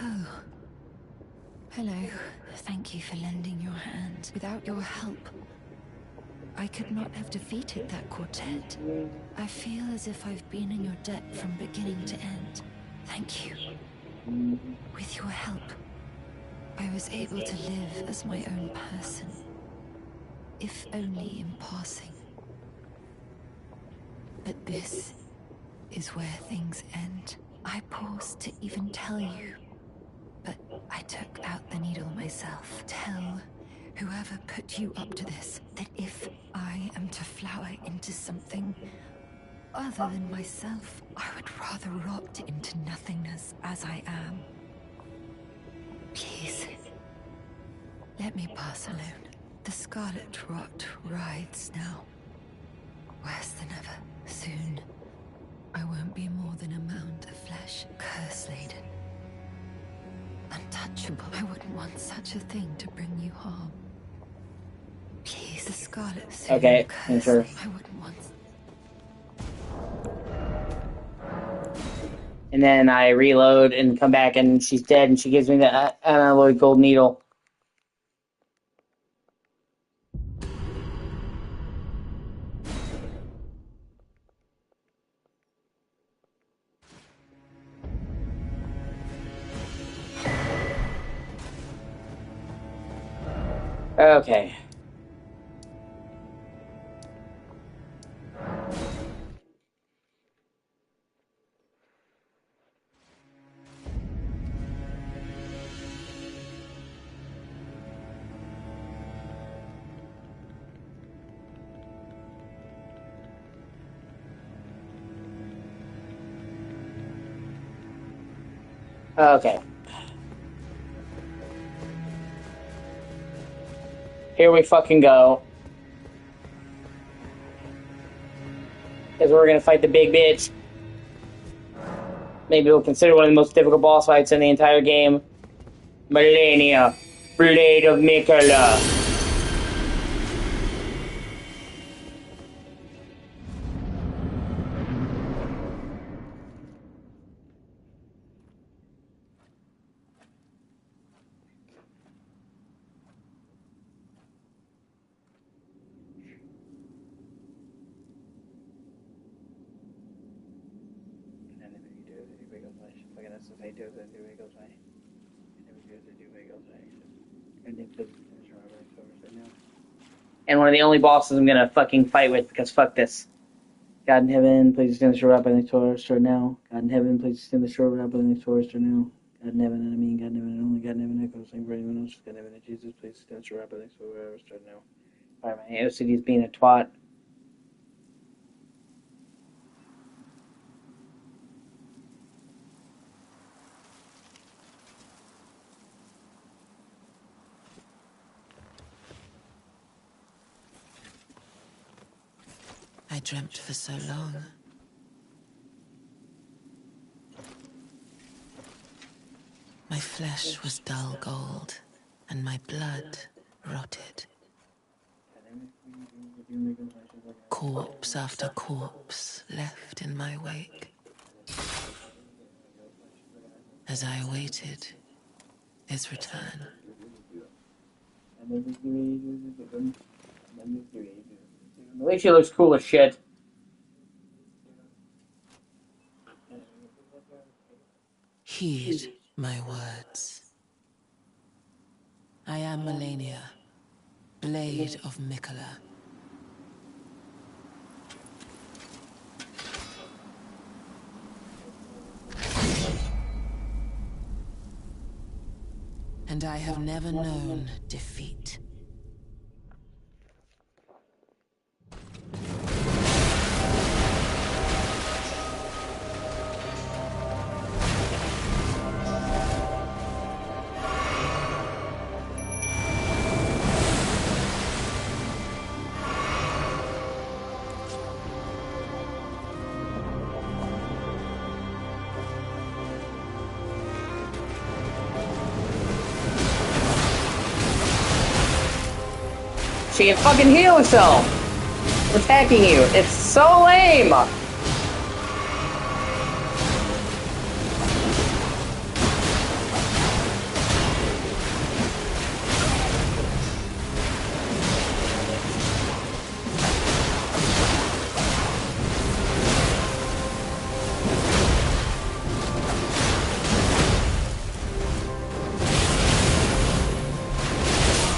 Oh. Hello. Thank you for lending your hand. Without your help, I could not have defeated that quartet. I feel as if I've been in your debt from beginning to end. Thank you. With your help, I was able to live as my own person. If only in passing. But this is where things end. I paused to even tell you, but I took out the needle myself. Tell whoever put you up to this that if I am to flower into something other than myself, I would rather rot into nothingness as I am. Please, let me pass alone. The scarlet rot writhes now. Worse than ever. Soon, I won't be more than a mound of flesh, curse-laden. Untouchable. I wouldn't want such a thing to bring you harm. Please, the scarlet soon. Okay, Curse sure. me. I wouldn't want. And then I reload and come back, and she's dead, and she gives me the unalloyed gold needle. Okay. Okay. Here we fucking go. Because we're gonna fight the big bitch. Maybe we'll consider one of the most difficult boss fights in the entire game. Millennia, Blade of Mikula. And one of the only bosses I'm gonna fucking fight with, because fuck this. God in heaven, please extend the shore up by the Taurus or now. God in heaven, please extend the shore up by the Taurus or now. God in heaven, and I mean God in heaven, and only God in heaven, echoes same for anyone else. God in heaven, and Jesus, please extend the shore up by the Taurus or now. Alright, my O.C.G is being a twat. I dreamt for so long. My flesh was dull gold, and my blood rotted. Corpse after corpse left in my wake. As I awaited his return. At least she looks cool as shit. Heed my words. I am Melania, Blade of Mikula. and I have never known defeat. She can fucking heal herself from attacking you. It's so lame.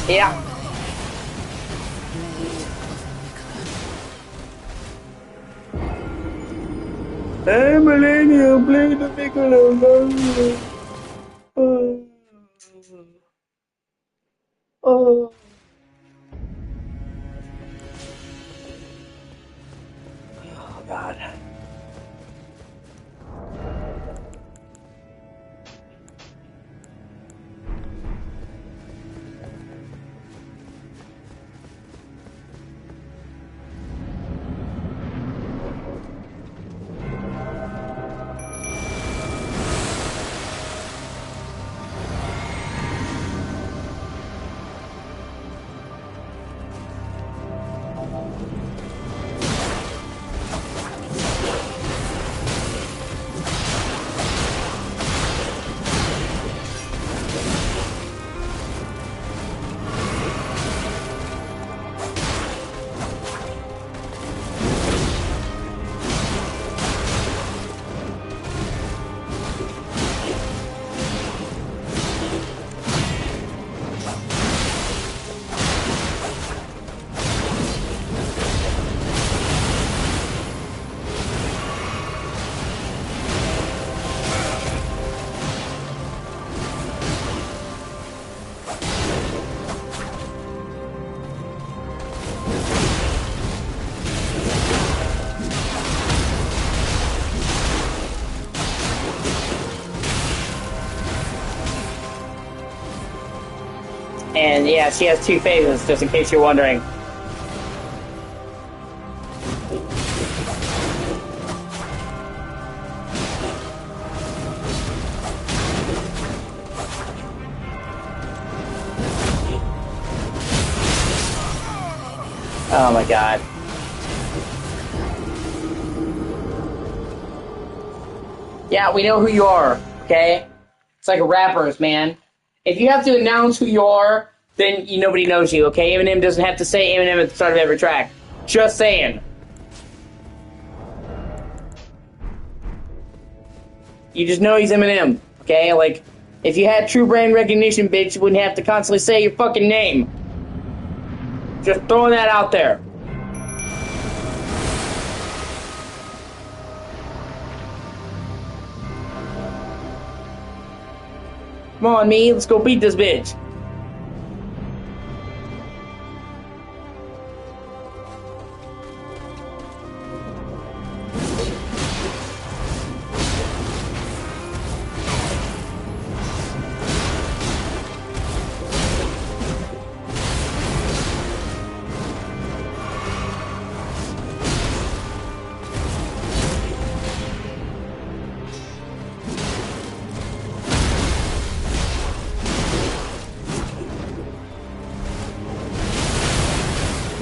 Yeah. Hey, Millennium, play the Nickelodeon. Oh. Oh. Oh, God. And yeah, she has two phases, just in case you're wondering. Oh my God. Yeah, we know who you are, okay? It's like rappers, man. If you have to announce who you are, then nobody knows you, okay? Eminem doesn't have to say Eminem at the start of every track. Just saying. You just know he's Eminem, okay? Like, if you had true brand recognition, bitch, you wouldn't have to constantly say your fucking name. Just throwing that out there. Come on, me, let's go beat this bitch.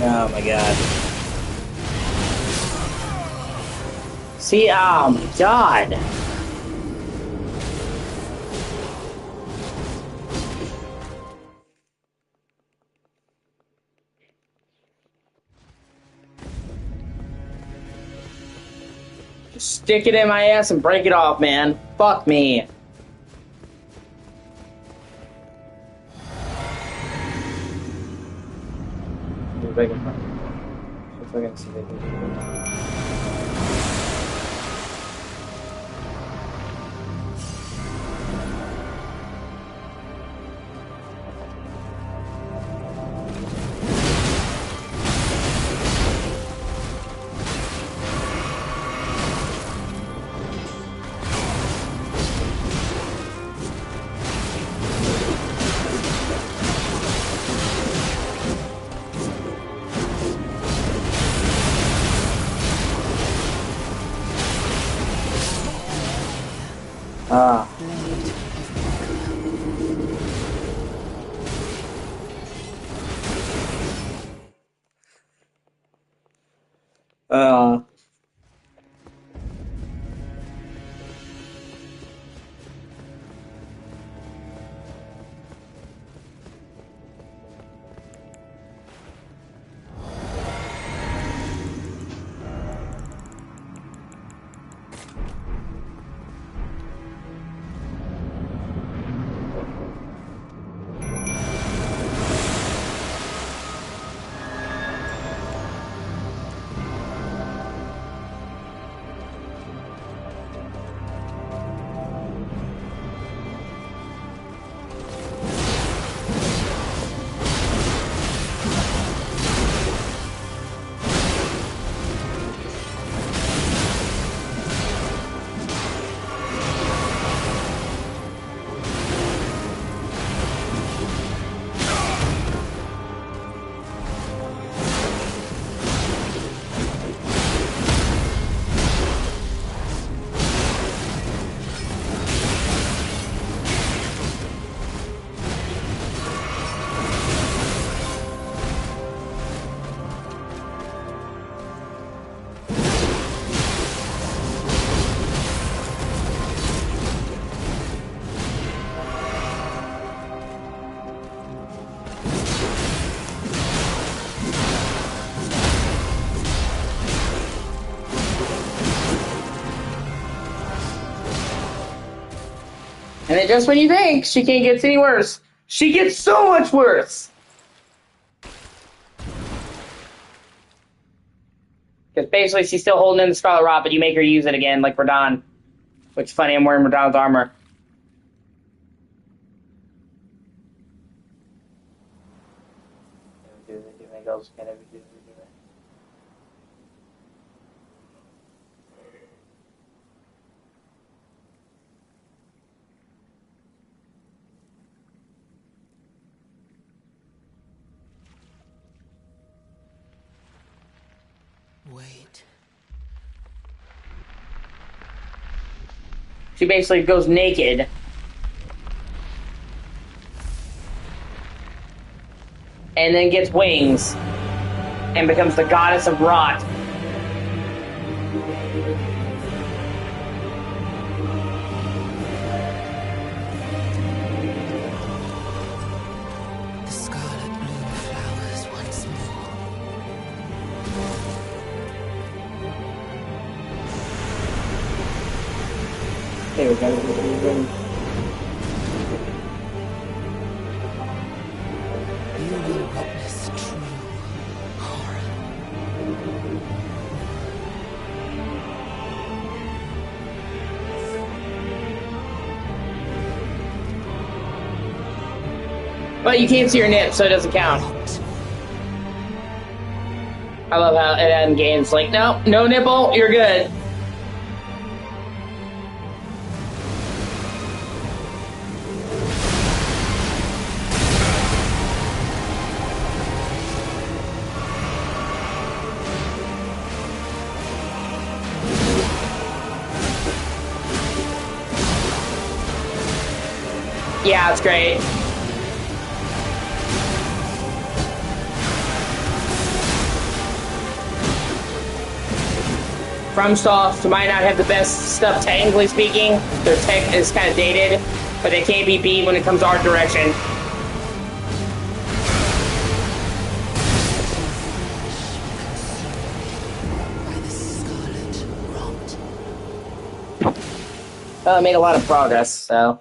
Oh my God. See, oh my God. Just stick it in my ass and break it off, man. Fuck me. Uh, and then just when you think she can't get any worse, she gets so much worse. Because basically she's still holding in the Scarlet Rot, but you make her use it again, like Radahn. Which is funny, I'm wearing Radahn's armor. Wait. She basically goes naked. And then gets wings. And becomes the goddess of rot. The scarlet bloom flowers once more. There we go. You will witness true horror. But you can't see her nip, so it doesn't count. I love how it in games like, no nipple, you're good. Yeah, it's great. FromSoft might not have the best stuff technically speaking. Their tech is kind of dated, but they can't be beat when it comes to art direction. By the scarlet rot. Well, I made a lot of progress, so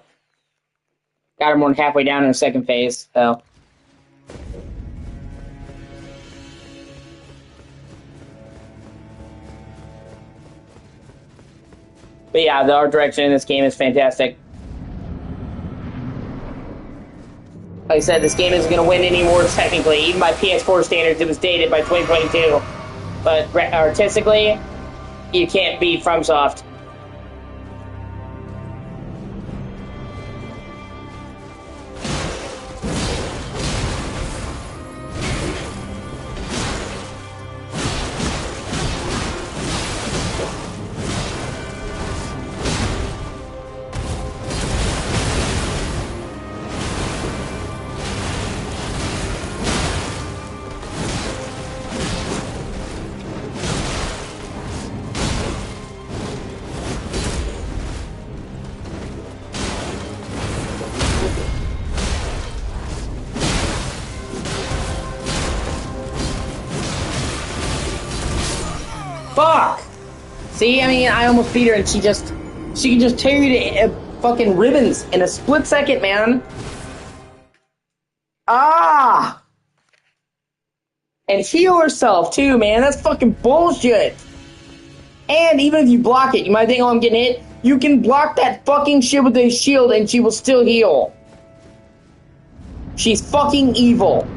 got her more than halfway down in her second phase, so. But yeah, the art direction in this game is fantastic. Like I said, this game isn't going to win any awards technically. Even by PS4 standards, it was dated by 2022. But artistically, you can't beat FromSoft. Fuck! See, I mean, I almost beat her and she can just tear you to fucking ribbons in a split second, man. Ah! And heal herself too, man. That's fucking bullshit. And even if you block it, you might think, oh, I'm getting hit. You can block that fucking shit with a shield and she will still heal. She's fucking evil.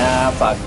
Ah, fuck.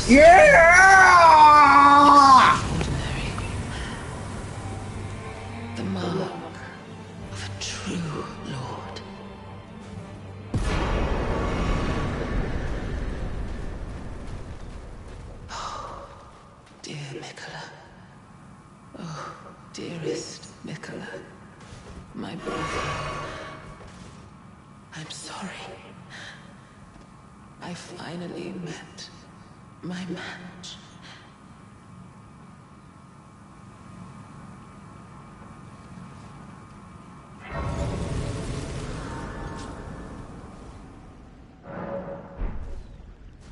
Yeah! The mark of a true lord. Oh, dear Mikola. Oh, dearest Mikola. My brother. I'm sorry. I finally met my match.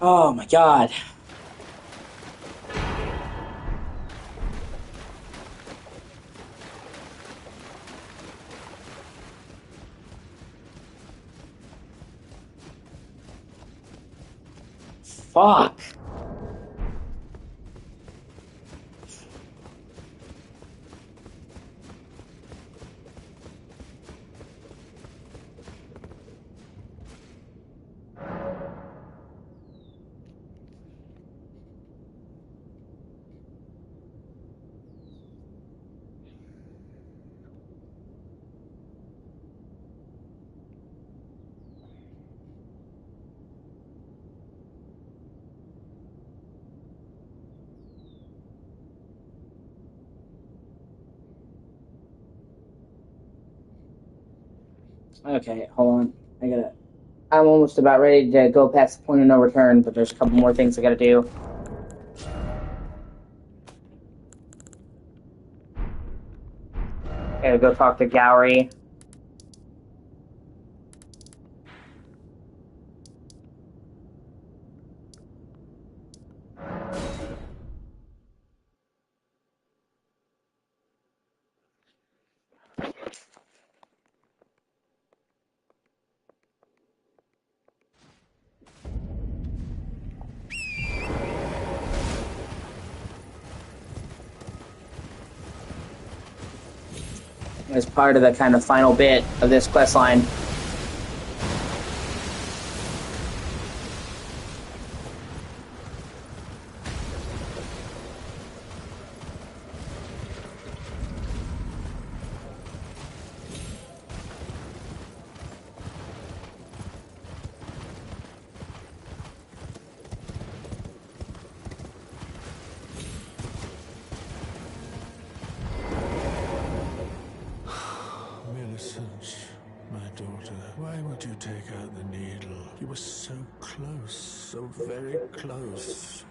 Oh my god. Fuck. Okay, hold on. I'm almost about ready to go past the point of no return, but there's a couple more things I gotta do. Gotta go talk to Gowry. As part of the kind of final bit of this quest line. close, so very close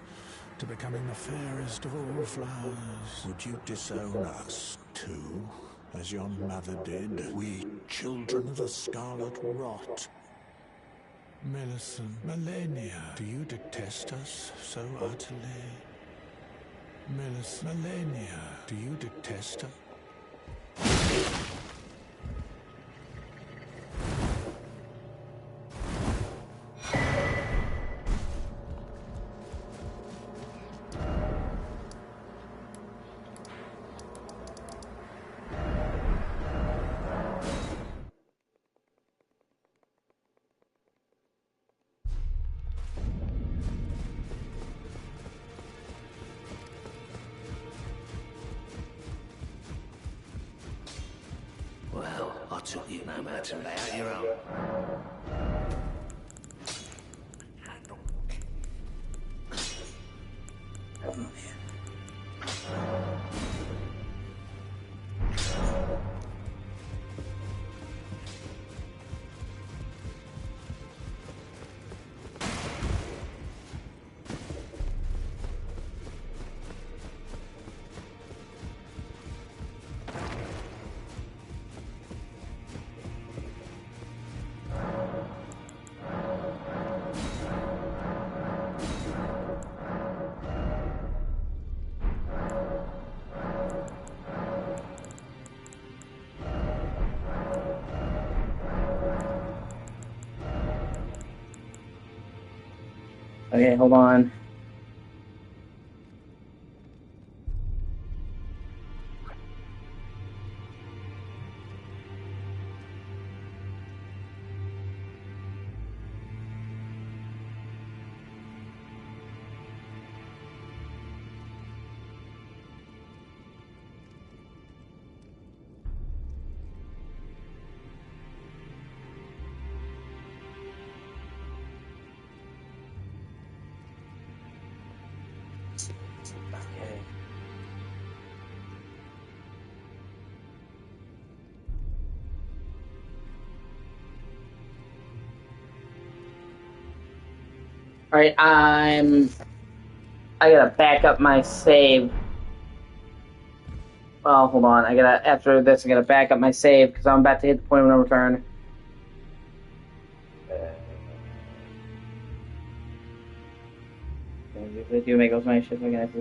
to becoming the fairest of all flowers. Would you disown us, too, as your mother did? We, children of the scarlet rot. Millicent, Melania, do you detest us so utterly? Millicent, Melania, do you detest us? Well, I took you no matter to lay out your own. Okay, hold on. Okay. Alright, I gotta back up my save. Well, hold on. After this, I gotta back up my save because I'm about to hit the point of no return. Do make those my shit again.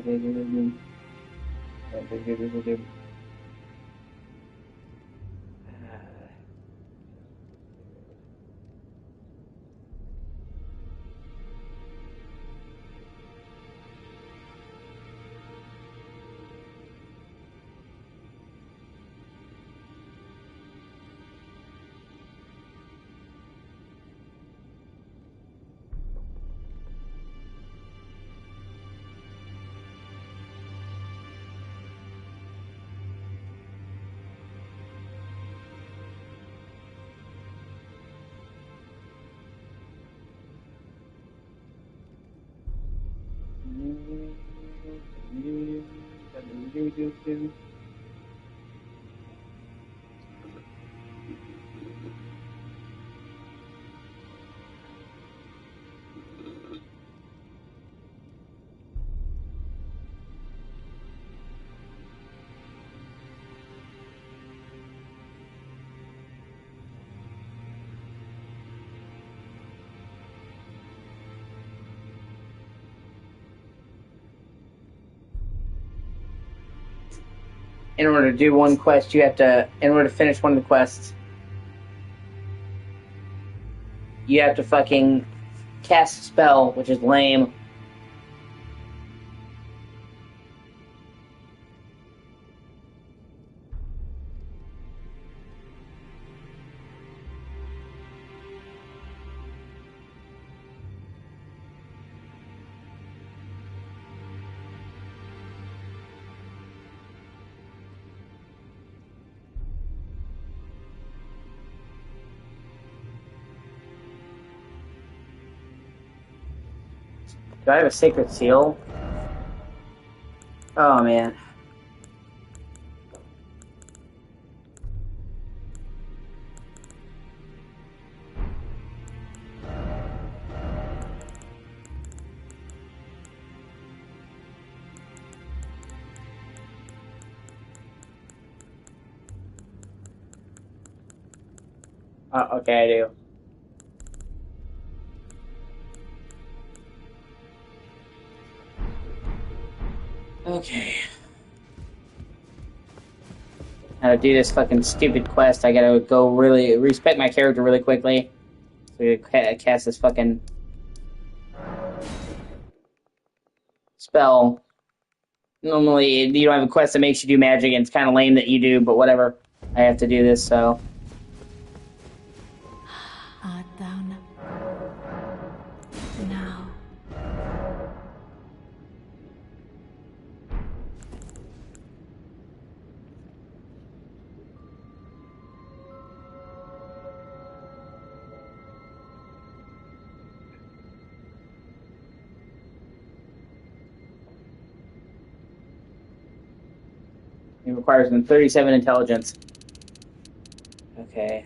In order to do one quest, in order to finish one of the quests, you have to fucking cast a spell, which is lame. Do I have a sacred seal? Oh, man. Okay, I do. Okay. How to do this fucking stupid quest. I gotta go really respect my character really quickly. So we cast this fucking spell. Normally, you don't have a quest that makes you do magic, and it's kind of lame that you do, but whatever. I have to do this, so. Art thou now? It requires an 37 intelligence. Okay.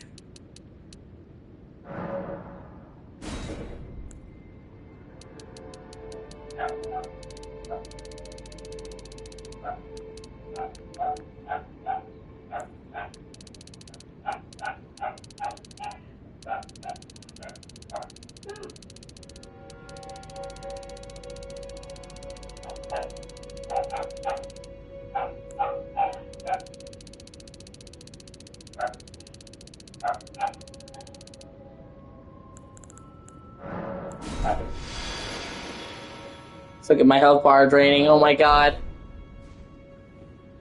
Let's look at my health bar draining. Oh my god.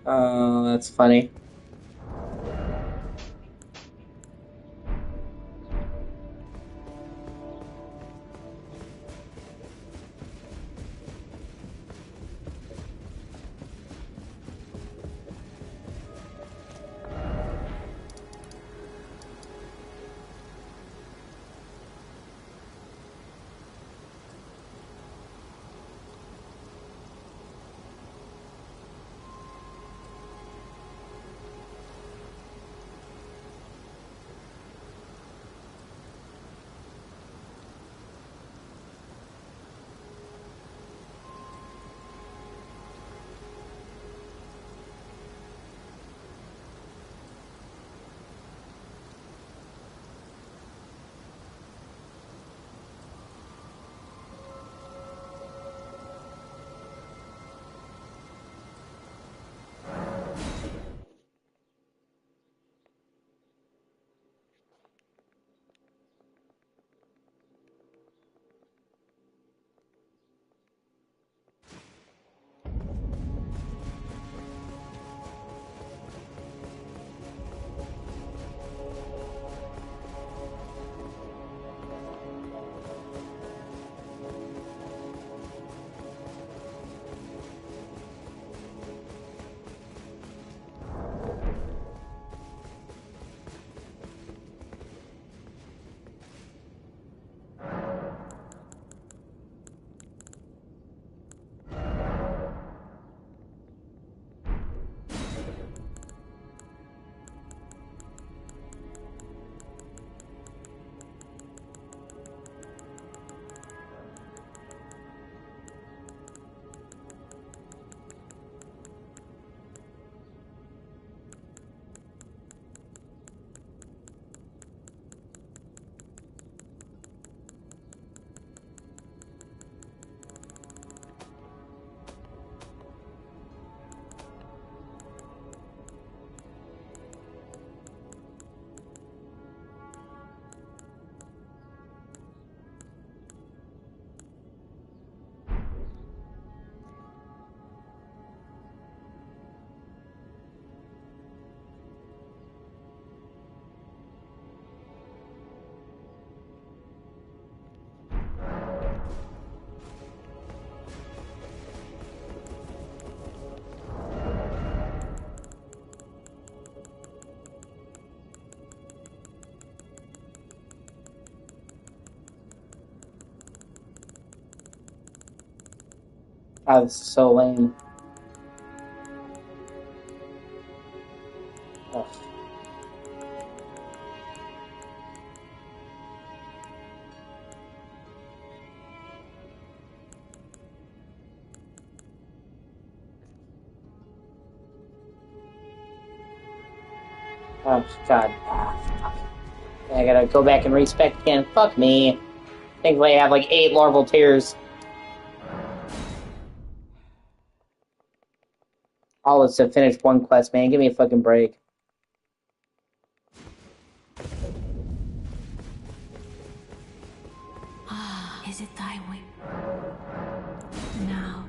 Oh, that's funny. Oh, this is so lame. Ugh. Oh, God. Ah, fuck. I gotta go back and respec again. Fuck me. Thankfully I have like 8 larval tears. All is to finish one quest, man. Give me a fucking break. Is it thy way? Now.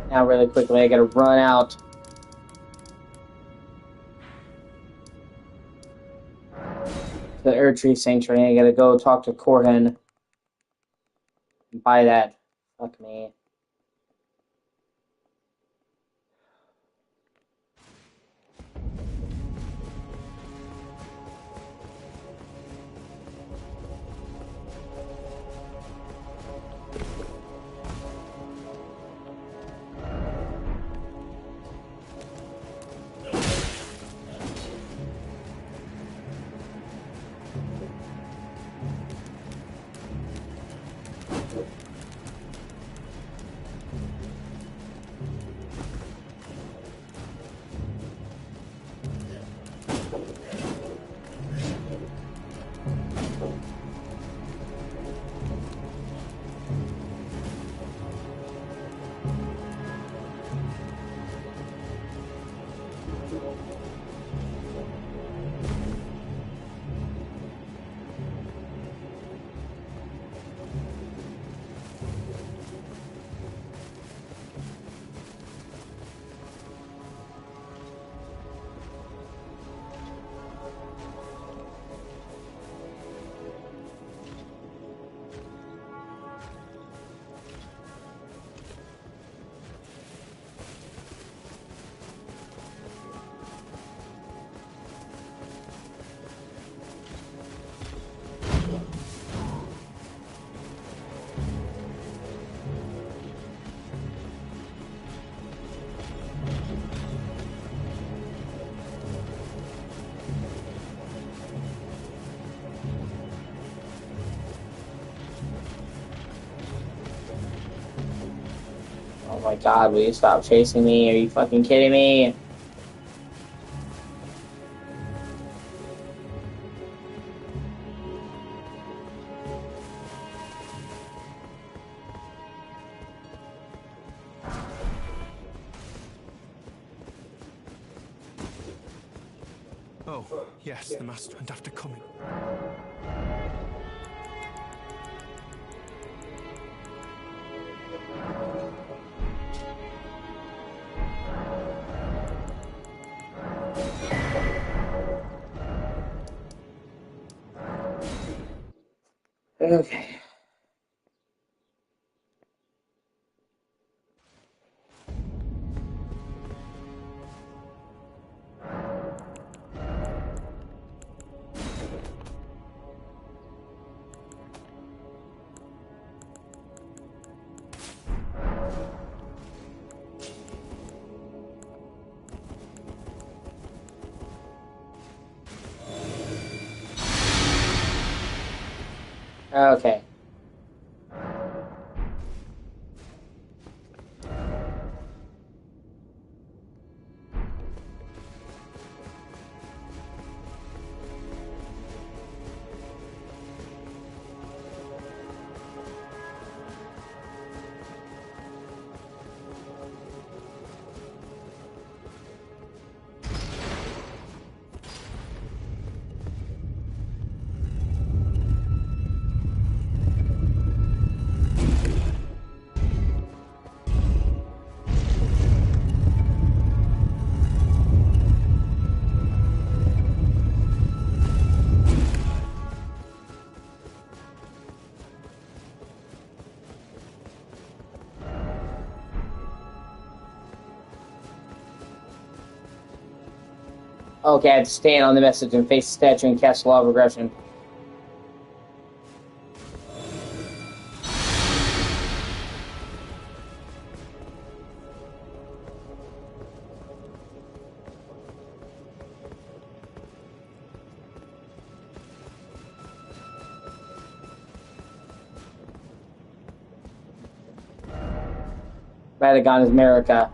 Now, really quickly, I gotta run out. To the Erdtree Sanctuary. I gotta go talk to Corhin. Buy that. Fuck me. Oh my god, will you stop chasing me? Are you fucking kidding me? Oh, yes, the master and after coming. Okay. Okay. Okay, I have to stand on the message and face the statue and cast a law of regression. Radagon is America.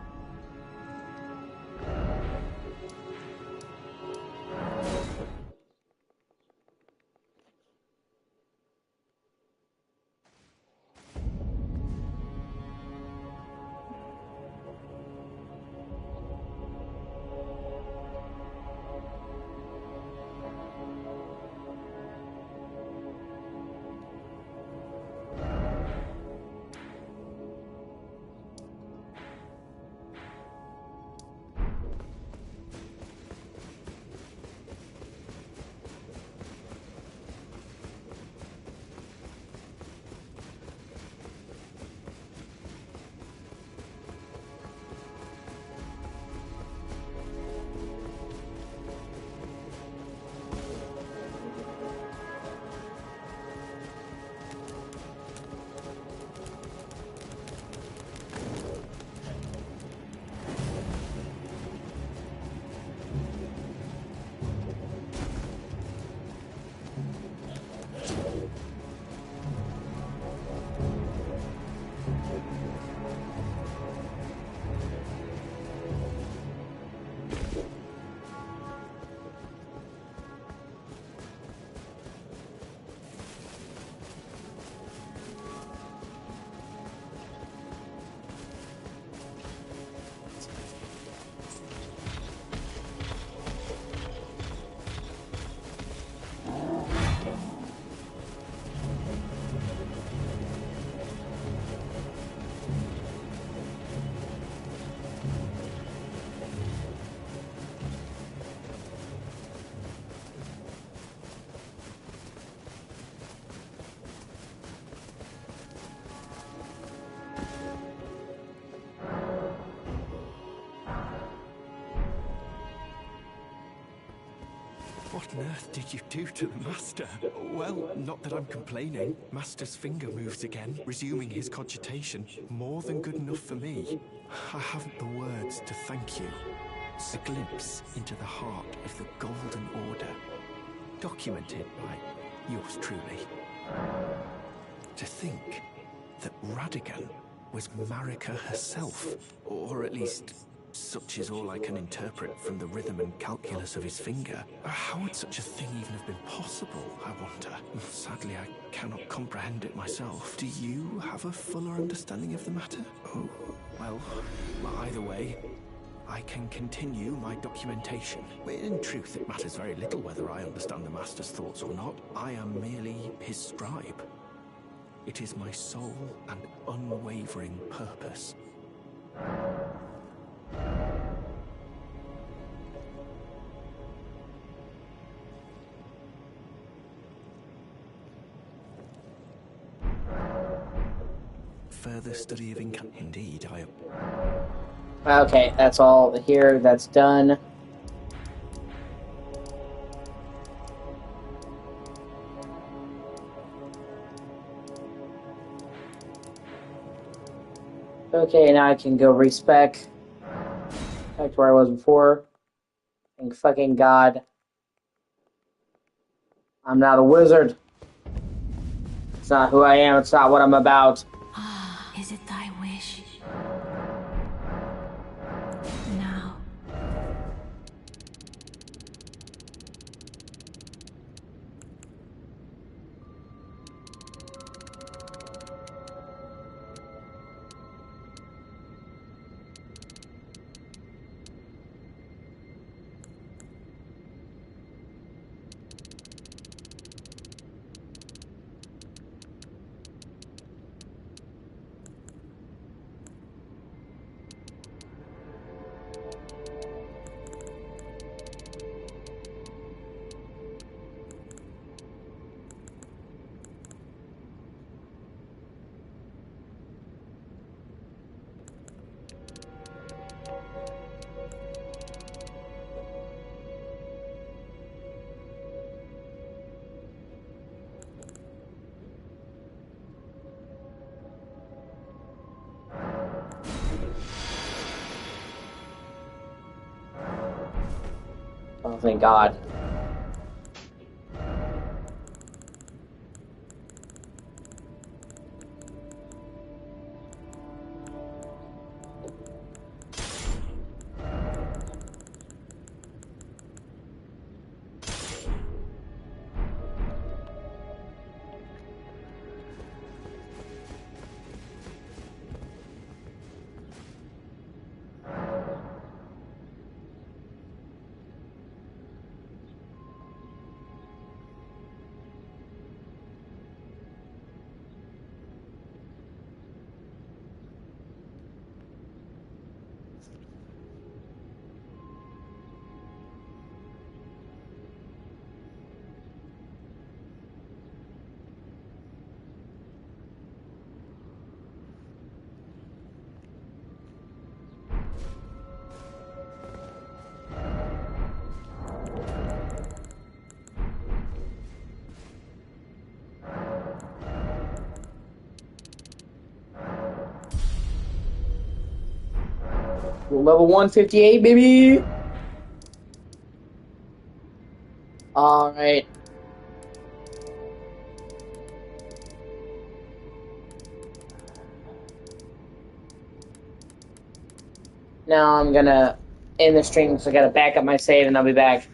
What on earth did you do to the Master? Well, not that I'm complaining. Master's finger moves again, resuming his cogitation. More than good enough for me. I haven't the words to thank you. A glimpse into the heart of the Golden Order. Documented by yours truly. To think that Radagon was Marika herself, or at least such is all I can interpret from the rhythm and calculus of his finger. How would such a thing even have been possible, I wonder? Sadly, I cannot comprehend it myself. Do you have a fuller understanding of the matter? Oh, well, either way, I can continue my documentation. In truth, it matters very little whether I understand the Master's thoughts or not. I am merely his scribe. It is my sole and unwavering purpose. Further study of indeed, I... Okay, that's all here. That's done. Okay, now I can go respec. Back to where I was before. Thank fucking God. I'm not a wizard. It's not who I am. It's not what I'm about. Is it thy wish? Now. thank God. Level 158, baby! Alright. Now I'm gonna end the stream, so I gotta back up my save and I'll be back.